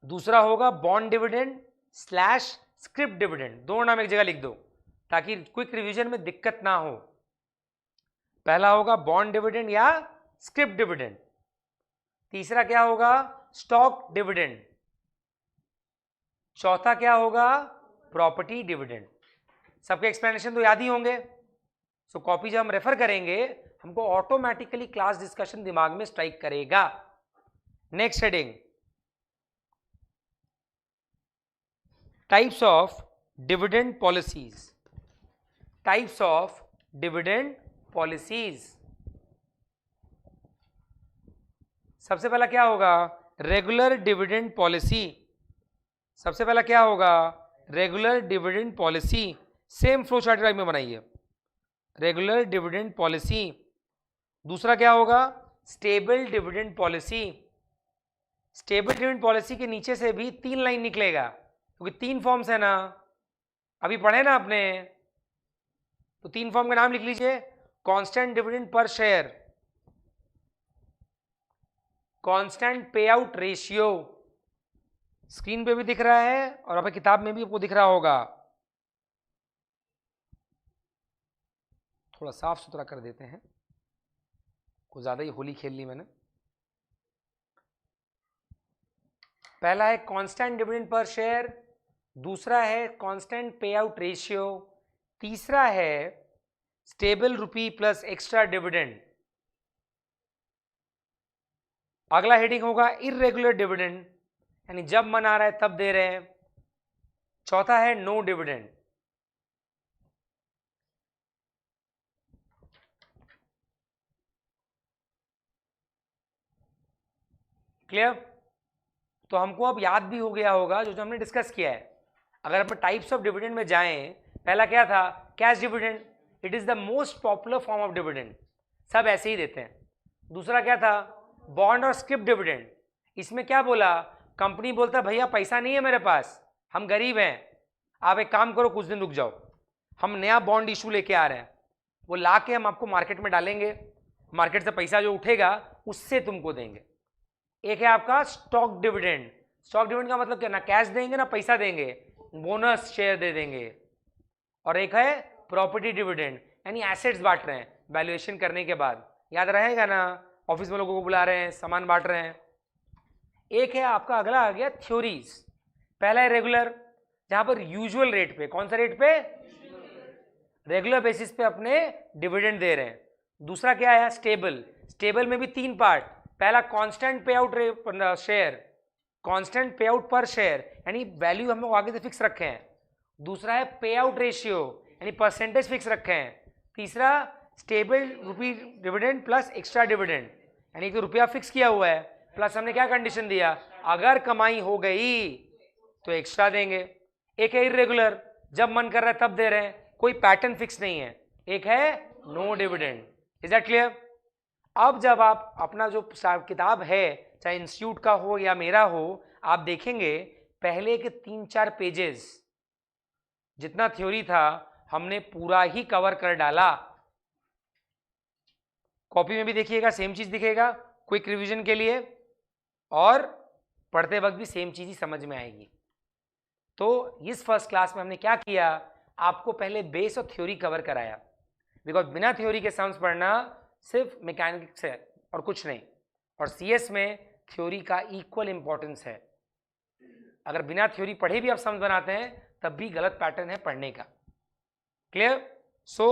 दूसरा होगा bond dividend slash script dividend, दोनों नाम एक जगह लिख दो ताकि क्विक रिवीजन में दिक्कत ना हो। पहला होगा बॉन्ड डिविडेंड या स्क्रिप्ट डिविडेंड, तीसरा क्या होगा स्टॉक डिविडेंड, चौथा क्या होगा प्रॉपर्टी डिविडेंड। सबके एक्सप्लेनेशन तो याद ही होंगे। सो कॉपी जब हम रेफर करेंगे हमको ऑटोमेटिकली क्लास डिस्कशन दिमाग में स्ट्राइक करेगा। Next heading, types of dividend policies. Types of dividend policies, सबसे पहला क्या होगा रेगुलर डिविडेंड पॉलिसी। सबसे पहला क्या होगा regular dividend policy, same flow chart type में बनाइए, रेगुलर डिविडेंड पॉलिसी। दूसरा क्या होगा stable dividend policy. Stable dividend policy के नीचे से भी 3 लाइन निकलेगा क्योंकि 3 फॉर्म्स है ना, अभी पढ़े ना आपने, तो 3 फॉर्म का नाम लिख लीजिए। Constant dividend per share, constant पे आउट रेशियो, स्क्रीन पे भी दिख रहा है और आपकी किताब में भी आपको दिख रहा होगा। थोड़ा साफ सुथरा कर देते हैं, कुछ ज्यादा ही होली खेल ली मैंने। पहला है कांस्टेंट डिविडेंड पर शेयर, दूसरा है कांस्टेंट पे आउट रेशियो, तीसरा है स्टेबल रुपी प्लस एक्स्ट्रा डिविडेंड। अगला हेडिंग होगा इर्रेगुलर डिविडेंड, यानी जब मन आ रहा है तब दे रहे हैं। चौथा है नो डिविडेंड। क्लियर? तो हमको अब याद भी हो गया होगा जो हमने डिस्कस किया है। अगर अपन टाइप्स ऑफ डिविडेंड में जाएं, पहला क्या था cash dividend, it is the most popular form of dividend, सब ऐसे ही देते हैं। दूसरा क्या था बॉन्ड और स्क्रिप्ट डिविडेंड, इसमें क्या बोला कंपनी बोलता भैया पैसा नहीं है मेरे पास, हम गरीब हैं, आप एक काम करो कुछ दिन रुक जाओ, हम नया बॉन्ड इशू लेके आ रहे हैं, वो ला के हम आपको मार्केट में डालेंगे, मार्केट से पैसा जो उठेगा उससे तुमको देंगे। एक है आपका स्टॉक डिविडेंड। स्टॉक डिविडेंड का मतलब क्या, ना कैश देंगे ना पैसा देंगे, बोनस शेयर दे देंगे। और एक है प्रॉपर्टी डिविडेंड, यानी एसेट्स बांट रहे हैं वैल्यूएशन करने के बाद, याद रहेगा ना, ऑफिस में लोगों को बुला रहे हैं सामान बांट रहे हैं। एक है आपका अगला आ गया थ्योरीज। पहला है रेगुलर, जहां पर यूजुअल रेट पे, कौन सा रेट पे, रेगुलर बेसिस पे अपने डिविडेंड दे रहे हैं। दूसरा क्या है स्टेबल, स्टेबल में भी 3 पार्ट, पहला कांस्टेंट पे आउट शेयर, कांस्टेंट पे आउट पर शेयर, यानी वैल्यू हम लोग आगे से फिक्स रखे हैं। दूसरा है पे आउट रेशियो, यानी परसेंटेज फिक्स रखे हैं। तीसरा स्टेबल रुपी डिविडेंड प्लस एक्स्ट्रा डिविडेंड, यानी कि रुपया फिक्स किया हुआ है प्लस हमने क्या कंडीशन दिया, अगर कमाई हो गई तो एक्स्ट्रा देंगे। एक है इरेगुलर, जब मन कर रहा है तब दे रहे हैं, कोई पैटर्न फिक्स नहीं है। एक है no dividend. Is that clear? अब जब आप अपना जो किताब है चाहे इंस्टीट्यूट का हो या मेरा हो, आप देखेंगे पहले के 3-4 पेजेस जितना थ्योरी था हमने पूरा ही कवर कर डाला। कॉपी में भी देखिएगा सेम चीज दिखेगा क्विक रिवीजन के लिए, और पढ़ते वक्त भी सेम चीज ही समझ में आएगी। तो इस फर्स्ट क्लास में हमने क्या किया, आपको पहले बेस और थ्योरी कवर कराया, बिकॉज बिना थ्योरी के सम्स पढ़ना सिर्फ मैकेनिक्स है और कुछ नहीं, और सीएस में थ्योरी का इक्वल इंपॉर्टेंस है। अगर बिना थ्योरी पढ़े भी आप सम्स बनाते हैं तब भी गलत पैटर्न है पढ़ने का। क्लियर? सो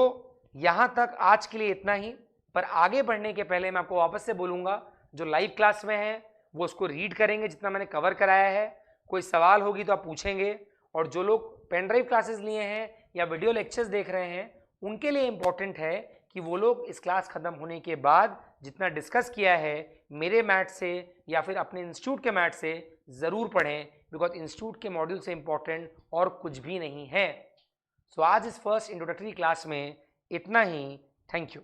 यहां तक आज के लिए इतना ही, पर आगे बढ़ने के पहले मैं आपको वापस से बोलूंगा जो लाइव क्लास में है वो उसको रीड करेंगे जितना मैंने कवर कराया है, कोई सवाल होगी तो आप पूछेंगे, और जो लोग पेन ड्राइव क्लासेस लिए हैं या वीडियो लेक्चर्स देख रहे हैं उनके लिए इंपॉर्टेंट है कि वो लोग इस क्लास खत्म होने के बाद जितना डिस्कस किया है मेरे मैथ से या फिर अपने इंस्टीट्यूट के मैथ से ज़रूर पढ़ें, बिकॉज इंस्टीट्यूट के मॉड्यूल से इंपॉर्टेंट और कुछ भी नहीं है। सो आज इस फर्स्ट इंट्रोडक्टरी क्लास में इतना ही। Thank you.